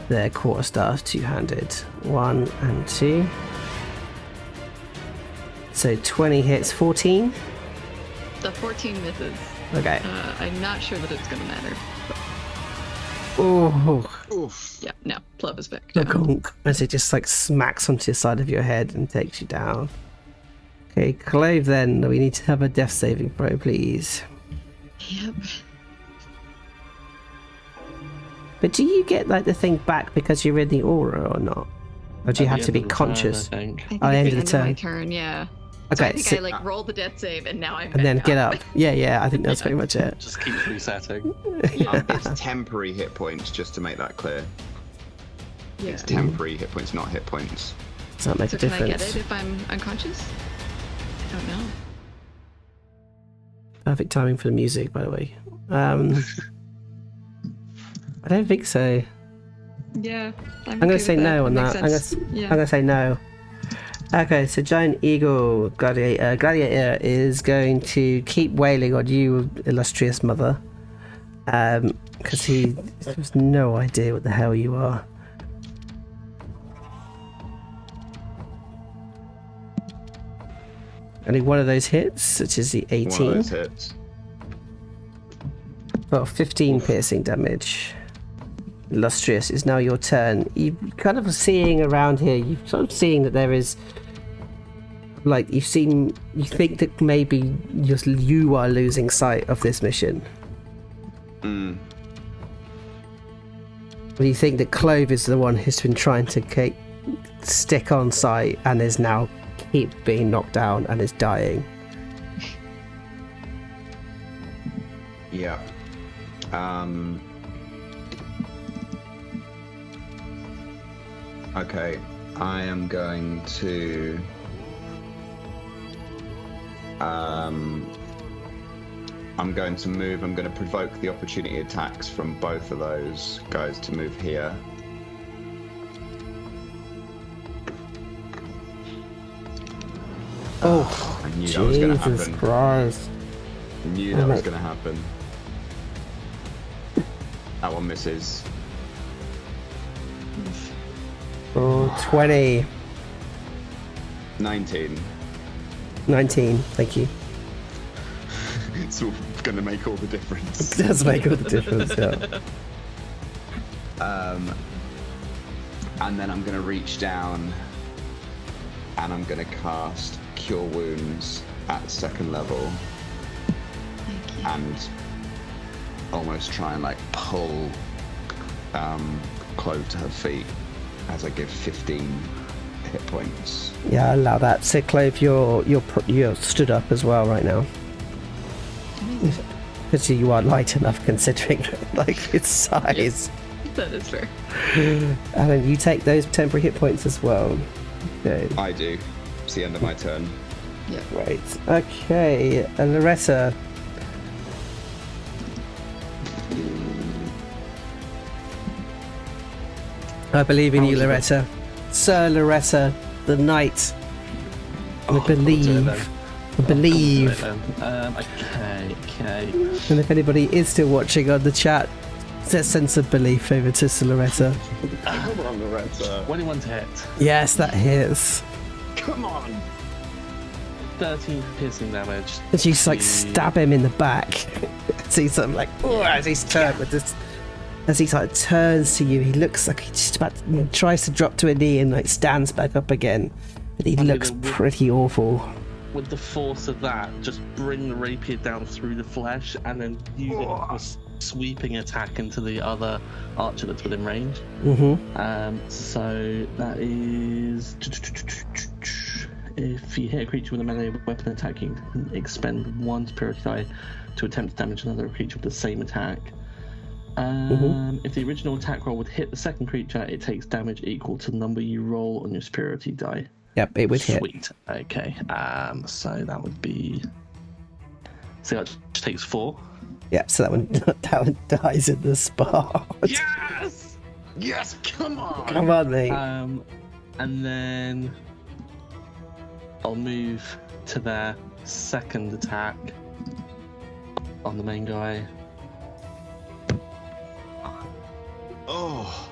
their quarterstaff two-handed. 1 and 2. So 20 hits, 14? The 14 misses. Okay. I'm not sure that it's going to matter. Oh. Oof. Yeah, no. Plub is back. Conk, as it just like smacks onto the side of your head and takes you down. Okay, Clove, then we need to have a death saving throw, please. Yep. But do you get like the thing back because you're in the aura or not? Or do you have to be conscious? I think. I think Oh, at end the of the end turn. of my turn, yeah. Okay, So I think so- I like roll the death save and now I'm And then back get up. Yeah, I think that's pretty much it. Just keeps resetting. It's temporary hit points, just to make that clear. Yeah. It's temporary hit points, not hit points. Does that make So a can I get difference? it if I'm unconscious? I don't know. Perfect timing for the music, by the way. I don't think so. Yeah. I'm going to say no on that. I'm going to say no. Okay, so Giant Eagle Gladiator is going to keep wailing on you, illustrious mother. Because he has no idea what the hell you are. Only one of those hits, which is the 18. One of those hits. Well, 15 piercing damage. Illustrious, it's now your turn. You kind of seeing around here, you're sort of seeing that there is, like, you think that maybe you are losing sight of this mission. Mm. But you think that Clove is the one who's been trying to stick on sight and is now keep being knocked down and is dying. Yeah. Okay, I am going to I'm going to move. I'm going to provoke the opportunity attacks from both of those guys to move here. Oh, I knew that was going to Jesus happen. Christ. I knew that was going to happen. That one misses. Oh, 20. 19. 19, thank you. It's all going to make all the difference. It does make all the difference, yeah. And then I'm going to reach down and I'm going to cast Cure Wounds at 2nd level Thank you. and almost try and like pull Clove to her feet as I give 15 hit points. Yeah, I allow that. So, Clove, you're stood up as well right now. Amazing. Because you are light enough considering like its size. That is fair. And then you take those temporary hit points as well. Okay, I do. It's the end of my turn. Yeah. great. Okay, Loretta. I believe in you, Loretta. Sir Loretta, the knight. I believe. Okay. And if anybody is still watching on the chat, let's send some belief over to Sir Loretta. Come on, Loretta. 21 to hit. Yes, that hits. Come on. 13 piercing damage. And you just like stab him in the back. So he's sort of like, oh, as he's turned with this. As he sort of turns to you, he looks like he just about tries to drop to a knee and like stands back up again. But he looks pretty awful. With the force of that, just bring the rapier down through the flesh and then use it for a sweeping attack into the other archer that's within range. So that is... If you hit a creature with a melee weapon attack, you can expend 1 spirit die to attempt to damage another creature with the same attack. If the original attack roll would hit the second creature, it takes damage equal to the number you roll on your spirity die. Yep, it would hit. Sweet. Okay. So that would be. So that just takes 4. Yep. So that one dies in the spot. Yes. Yes. Come on. Come on, mate. And then I'll move to their second attack on the main guy. Oh.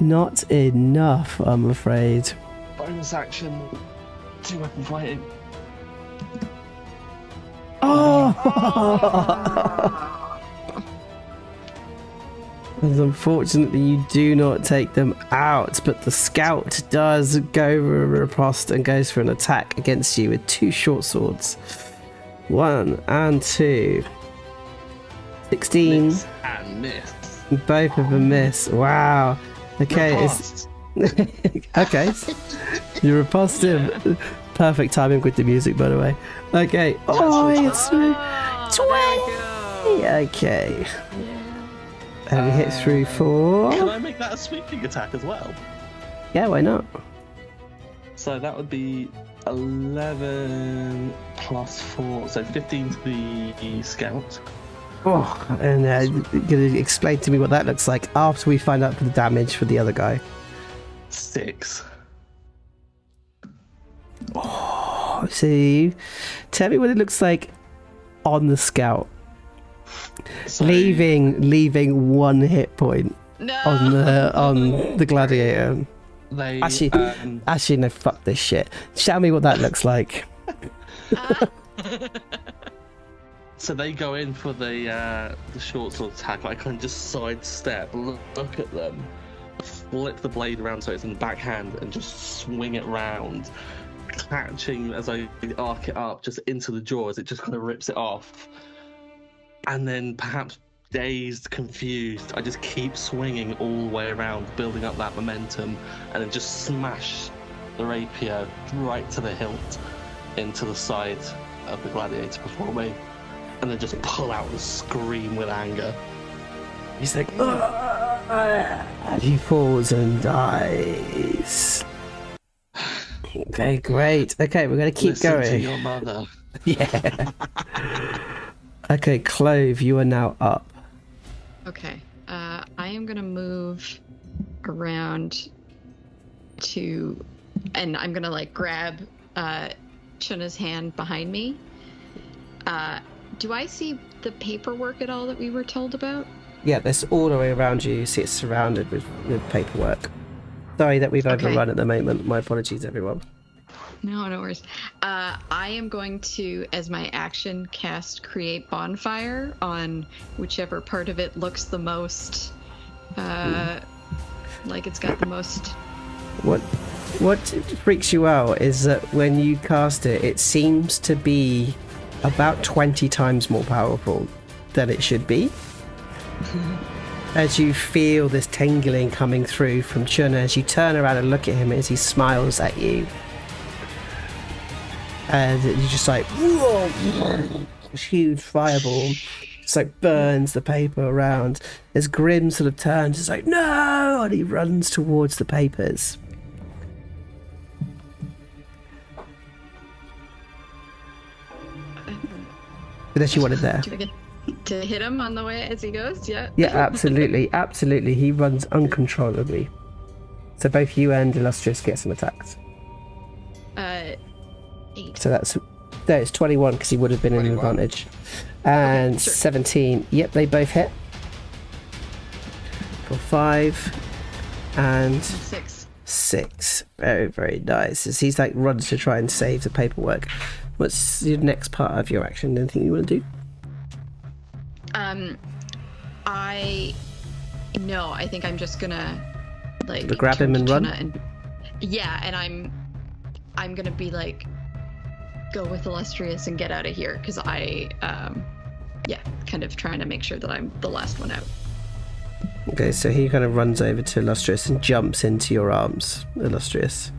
Not enough, I'm afraid. Bonus action, 2 weapon fighting. Oh! And unfortunately, you do not take them out, but the scout does go riposte and goes for an attack against you with 2 short swords. 1 and 2. 16. Miss and miss. Both of them miss. Wow. Okay, okay. You riposte him. Perfect timing with the music, by the way. Okay. Oh, it's 20. Okay. And we hit through 4. Can I make that a sweeping attack as well? Yeah, why not? So that would be 11 plus 4, so 15 to the scout. Oh, and you're going to explain to me what that looks like after we find out the damage for the other guy. 6. Oh, see, tell me what it looks like on the scout. So, leaving 1 hit point on the gladiator. Actually, no, fuck this shit. Tell me what that looks like. So they go in for the short sword attack. I kind of just sidestep, look at them, flip the blade around so it's in the backhand, and just swing it round, catching as I arc it up just into the jaw as it just kind of rips it off. And then, perhaps dazed, confused, I just keep swinging all the way around, building up that momentum, and then just smash the rapier right to the hilt into the side of the gladiator before me. And then just pull out and scream with anger. He's like, and he falls and dies. Okay, great. Okay, we're going to keep Listen going. to your mother. Yeah. Okay, Clove, you are now up. Okay. I am going to move around to... And I'm going to, like, grab Chuna's hand behind me. Do I see the paperwork at all that we were told about? Yeah, there's all the way around you. You see it's surrounded with paperwork. Sorry that we've overrun at the moment. My apologies, everyone. No worries. I am going to, as my action, cast Create Bonfire on whichever part of it looks the most, like it's got the most... What freaks you out is that when you cast it, it seems to be about 20 times more powerful than it should be. As you feel this tingling coming through from Chuna, as you turn around and look at him as he smiles at you. And you're just like, whoa, this huge fireball just like burns the paper around. As Grim sort of turns, it's like, no! And he runs towards the papers. Unless you want it there. Do I get to hit him on the way as he goes? Yeah. Yeah, absolutely. Absolutely. He runs uncontrollably. So both you and Illustrious get some attacks. 8. So it's 21 because he would have been in an advantage. And okay, sure. 17. Yep, they both hit. For 5. And 6. 6. Very, very nice. As he's like runs to try and save the paperwork. What's your next part of your action? Anything you want to do? I think I'm just gonna like grab him and run. And I'm gonna be like, go with Illustrious and get out of here, because kind of trying to make sure that I'm the last one out. Okay, so he kind of runs over to Illustrious and jumps into your arms, Illustrious.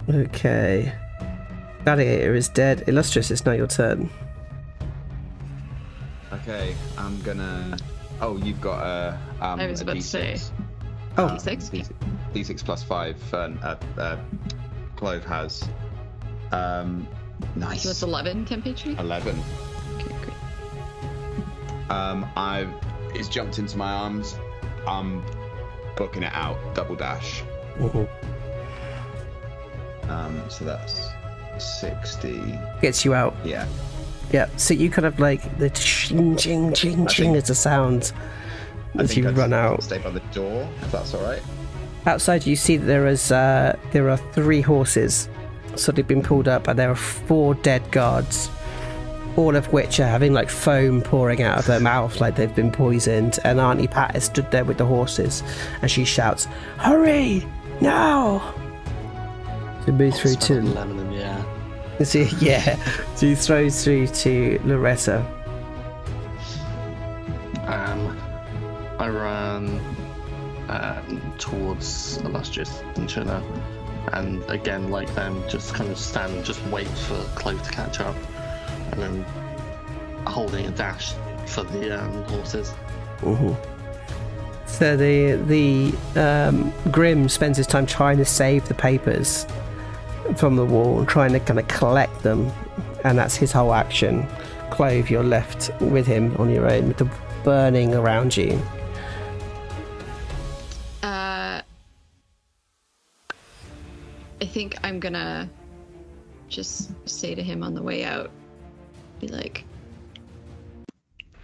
Okay. Gladiator is dead. Illustrious, it's now your turn. Okay, I'm gonna... Oh, you've got a I was about D6. to say. Oh. D6? D6 plus 5, Clove has. Nice. So it's 11 temp HP? 11. Okay, great. It's jumped into my arms. I'm booking it out, double dash. Mm-hmm. So that's 60. Gets you out. Yeah. Yeah, so you kind of like the ching ching ching ching as the sound as you run out. Stay by the door, if that's all right. Outside, you see that there are 3 horses suddenly been pulled up, and there are 4 dead guards, all of which are having like foam pouring out of their mouth, like they've been poisoned. And Auntie Pat has stood there with the horses, and she shouts, "Hurry now!" To move through to. Lemon in the air. So, yeah, so he throws through to Loretta. I ran towards Illustrious and Chuna, and again, like them, just kind of stand, just wait for Clove to catch up, and then holding a dash for the horses. Mm-hmm. So the Grim spends his time trying to save the papers from the wall and trying to kind of collect them, and that's his whole action. Clove, you're left with him on your own with the burning around you. I think I'm gonna just say to him on the way out, be like,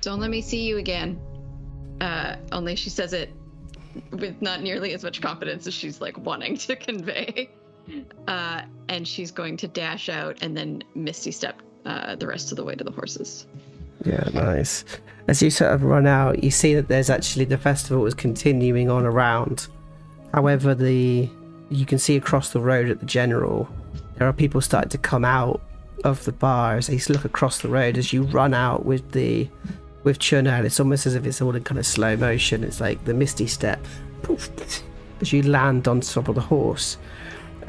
"Don't let me see you again." Only she says it with not nearly as much confidence as she's like wanting to convey. And she's going to dash out and then Misty Step the rest of the way to the horses. Yeah, nice. As you sort of run out, you see that there's actually the festival is continuing on around. However, you can see across the road at the General, there are people starting to come out of the bar as they look across the road as you run out with Chuna, and it's almost as if it's all in kind of slow motion. It's like the Misty Step, poof, poof, as you land on top of the horse.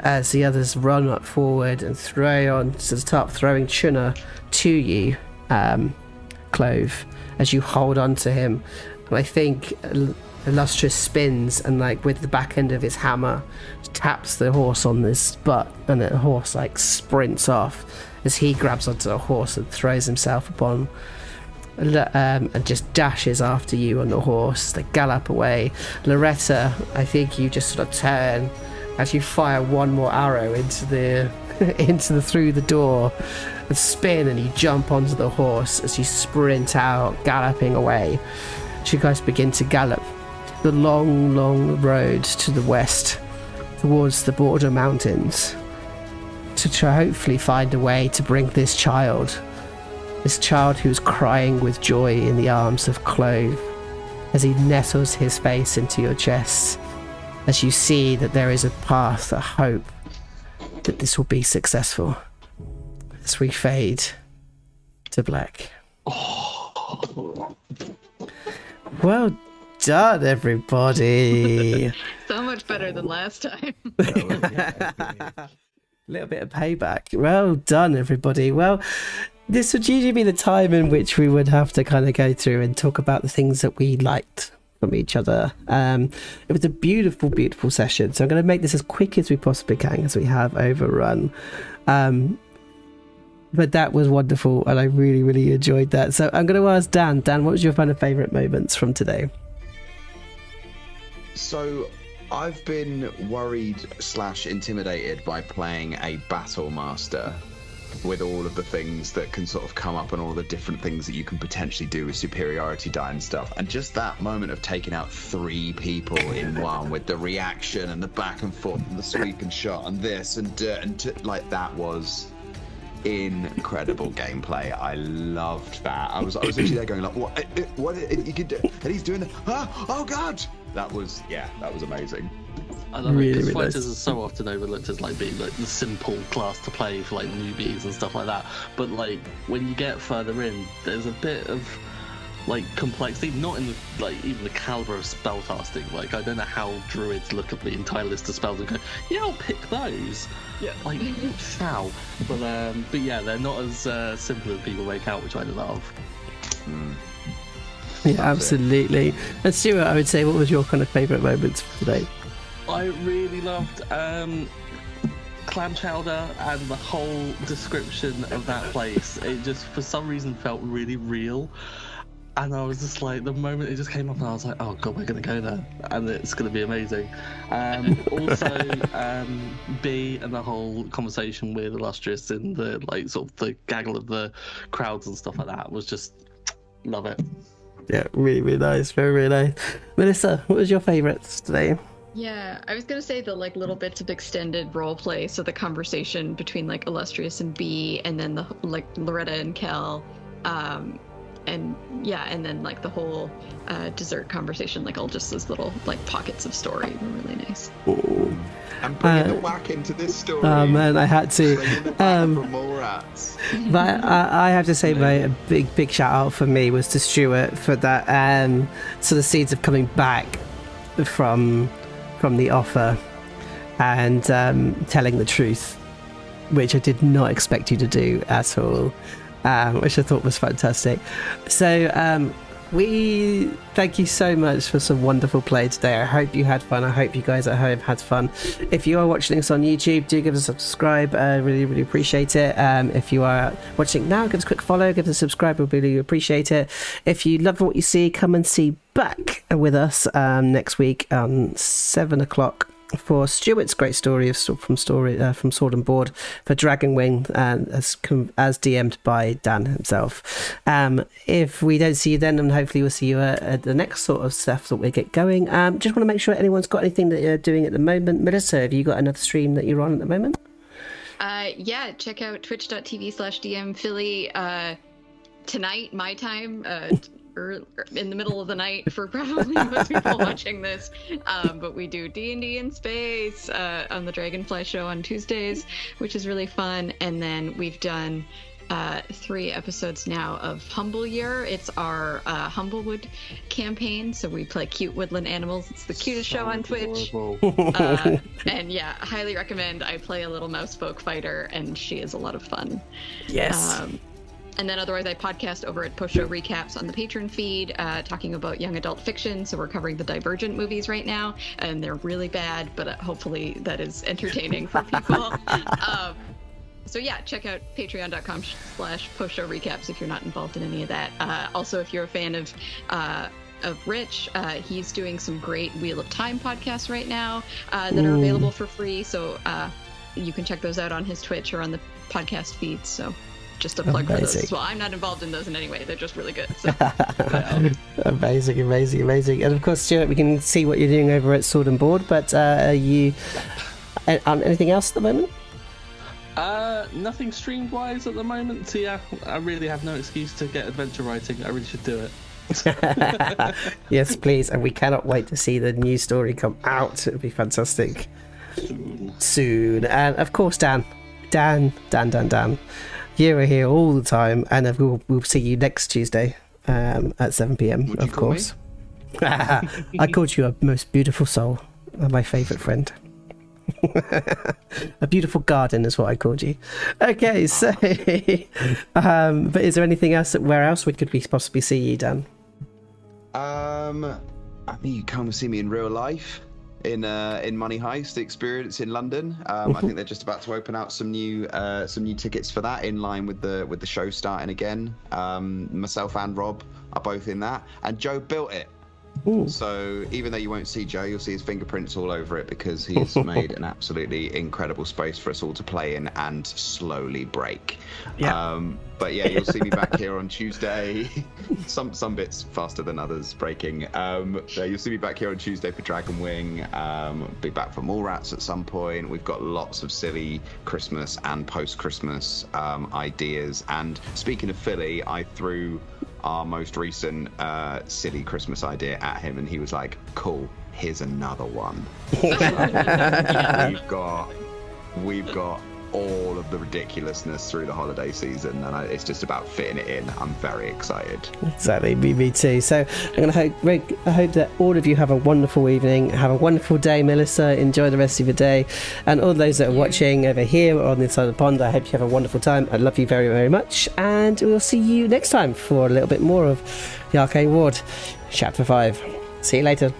As the others run up forward and start throwing Chuna to you, Clove, as you hold on to him. And I think Illustrious spins and, like, with the back end of his hammer, taps the horse on this butt, and the horse, like, sprints off as he grabs onto the horse and throws himself upon and just dashes after you on the horse. They gallop away. Loretta, I think you just sort of turn as you fire one more arrow into the through the door and spin, and you jump onto the horse as you sprint out, galloping away. You guys begin to gallop the long, long road to the west towards the border mountains to try hopefully find a way to bring this child who's crying with joy in the arms of Clove, as he nettles his face into your chest, as you see that there is a path, a hope that this will be successful. As we fade to black. Well done, everybody. So much better than last time. A little bit of payback. Well done, everybody. Well, this would usually be the time in which we would have to kind of go through and talk about the things that we liked from each other. It was a beautiful, beautiful session. So I'm going to make this as quick as we possibly can, as we have overrun. But that was wonderful, and I really, really enjoyed that. So I'm going to ask Dan. Dan, what was your kind of favourite moments from today? So I've been worried / intimidated by playing a battle master. with all of the things that can sort of come up and all the different things that you can potentially do with superiority die and stuff. And just that moment of taking out 3 people in one with the reaction and the back and forth and the sweep and shot and this and like that was incredible gameplay. I loved that. I was actually there going like, what you could do, and he's doing oh god, that was amazing. I love really, it because really fighters nice. are so often overlooked as like being like the simple class to play for like newbies and stuff like that. But like when you get further in, there's a bit of like complexity, not in the like even the caliber of spellcasting. Like I don't know how druids look at the entire list of spells and go, yeah, I'll pick those. Yeah. Like how? But yeah, they're not as simple as people make out, which I love. Yeah, absolutely. And Stuart, I would say, what was your kind of favourite moments for today? I really loved Clam Chowder and the whole description of that place. It just, for some reason, felt really real. And I was just like, the moment it just came up, and I was like, oh god, we're going to go there, and it's going to be amazing. Also, B and the whole conversation with Illustrious and the like sort of the gaggle of the crowds and stuff like that was just love it. Yeah, really, really nice. Very, really nice. Melissa, what was your favourites today? Yeah, I was gonna say the like little bits of extended role play, so the conversation between like Illustrious and B, and then the like Loretta and Kel, and then like the whole dessert conversation, like all just those little like pockets of story were really nice. Ooh. I'm bringing the whack into this story. Oh man, I had to. Bringing the back for more rats. But I have to say, my big shout out for me was to Stuart for that sort of seeds of coming back from the offer and telling the truth, which I did not expect you to do at all, which I thought was fantastic. So we thank you so much for some wonderful play today. I hope you had fun. I hope you guys at home had fun. If you are watching this on YouTube, do give us a subscribe. I really, really appreciate it. If you are watching now, give us a quick follow, give us a subscribe. We really appreciate it. If you love what you see, come and see back with us next week 7 o'clock for Stuart's great story from Sword and Board for Dragonwing, as DM'd by Dan himself. If we don't see you then, and hopefully we'll see you at the next sort of stuff that we get going. Just want to make sure anyone's got anything that you're doing at the moment. Melissa, have you got another stream that you're on at the moment? Yeah, check out twitch.tv/DMPhilly tonight, my time, in the middle of the night for probably most people watching this, but we do D&D in space on the Dragonfly show on Tuesdays, which is really fun. And then we've done 3 episodes now of Humble Year. It's our Humblewood campaign, so we play cute woodland animals. It's the cutest show on Twitch. And yeah, highly recommend. I play a little mouse folk fighter, and she is a lot of fun. Yes. And then otherwise I podcast over at Post Show Recaps on the Patreon feed, talking about young adult fiction. So we're covering the Divergent movies right now, and they're really bad, but hopefully that is entertaining for people. So yeah, check out patreon.com/Post Show Recaps if you're not involved in any of that. Also, if you're a fan of Rich, he's doing some great Wheel of Time podcasts right now that are available for free. So you can check those out on his Twitch or on the podcast feeds. So just a plug for those as well. I'm not involved in those in any way. They're just really good. So. Amazing. And of course, Stuart, we can see what you're doing over at Sword and Board, but are you on anything else at the moment? Nothing streamed wise at the moment. So yeah, I really have no excuse to get adventure writing. I really should do it. Yes, please. And we cannot wait to see the new story come out. It'll be fantastic. Soon. And of course, Dan. You are here all the time, and we'll see you next Tuesday at 7 p.m. Of course. I called you a most beautiful soul, my favourite friend. A beautiful garden is what I called you. Okay, so but is there anything else where else could we possibly see you, Dan? I mean, you come and see me in real life. In Money Heist experience in London. I think they're just about to open out some new tickets for that in line with the show starting again. Myself and Rob are both in that, and Joe built it. Ooh. So even though you won't see Joe, you'll see his fingerprints all over it because he's made an absolutely incredible space for us all to play in and slowly break. Yeah. But yeah, you'll see me back here on Tuesday. Some bits faster than others breaking. You'll see me back here on Tuesday for Dragon Wing. Be back for more rats at some point. We've got lots of silly Christmas and post-Christmas ideas. And speaking of Philly, I threw our most recent silly Christmas idea at him, and he was like, "Cool, here's another one." We've got all of the ridiculousness through the holiday season, and it's just about fitting it in. I'm very excited. Exactly, me too. So I hope that all of you have a wonderful evening, have a wonderful day. Melissa, enjoy the rest of your day, and all those that are watching over here or on this side of the pond, I hope you have a wonderful time. I love you very, very much, and we'll see you next time for a little bit more of the Arcane Ward Chapter 5. See you later.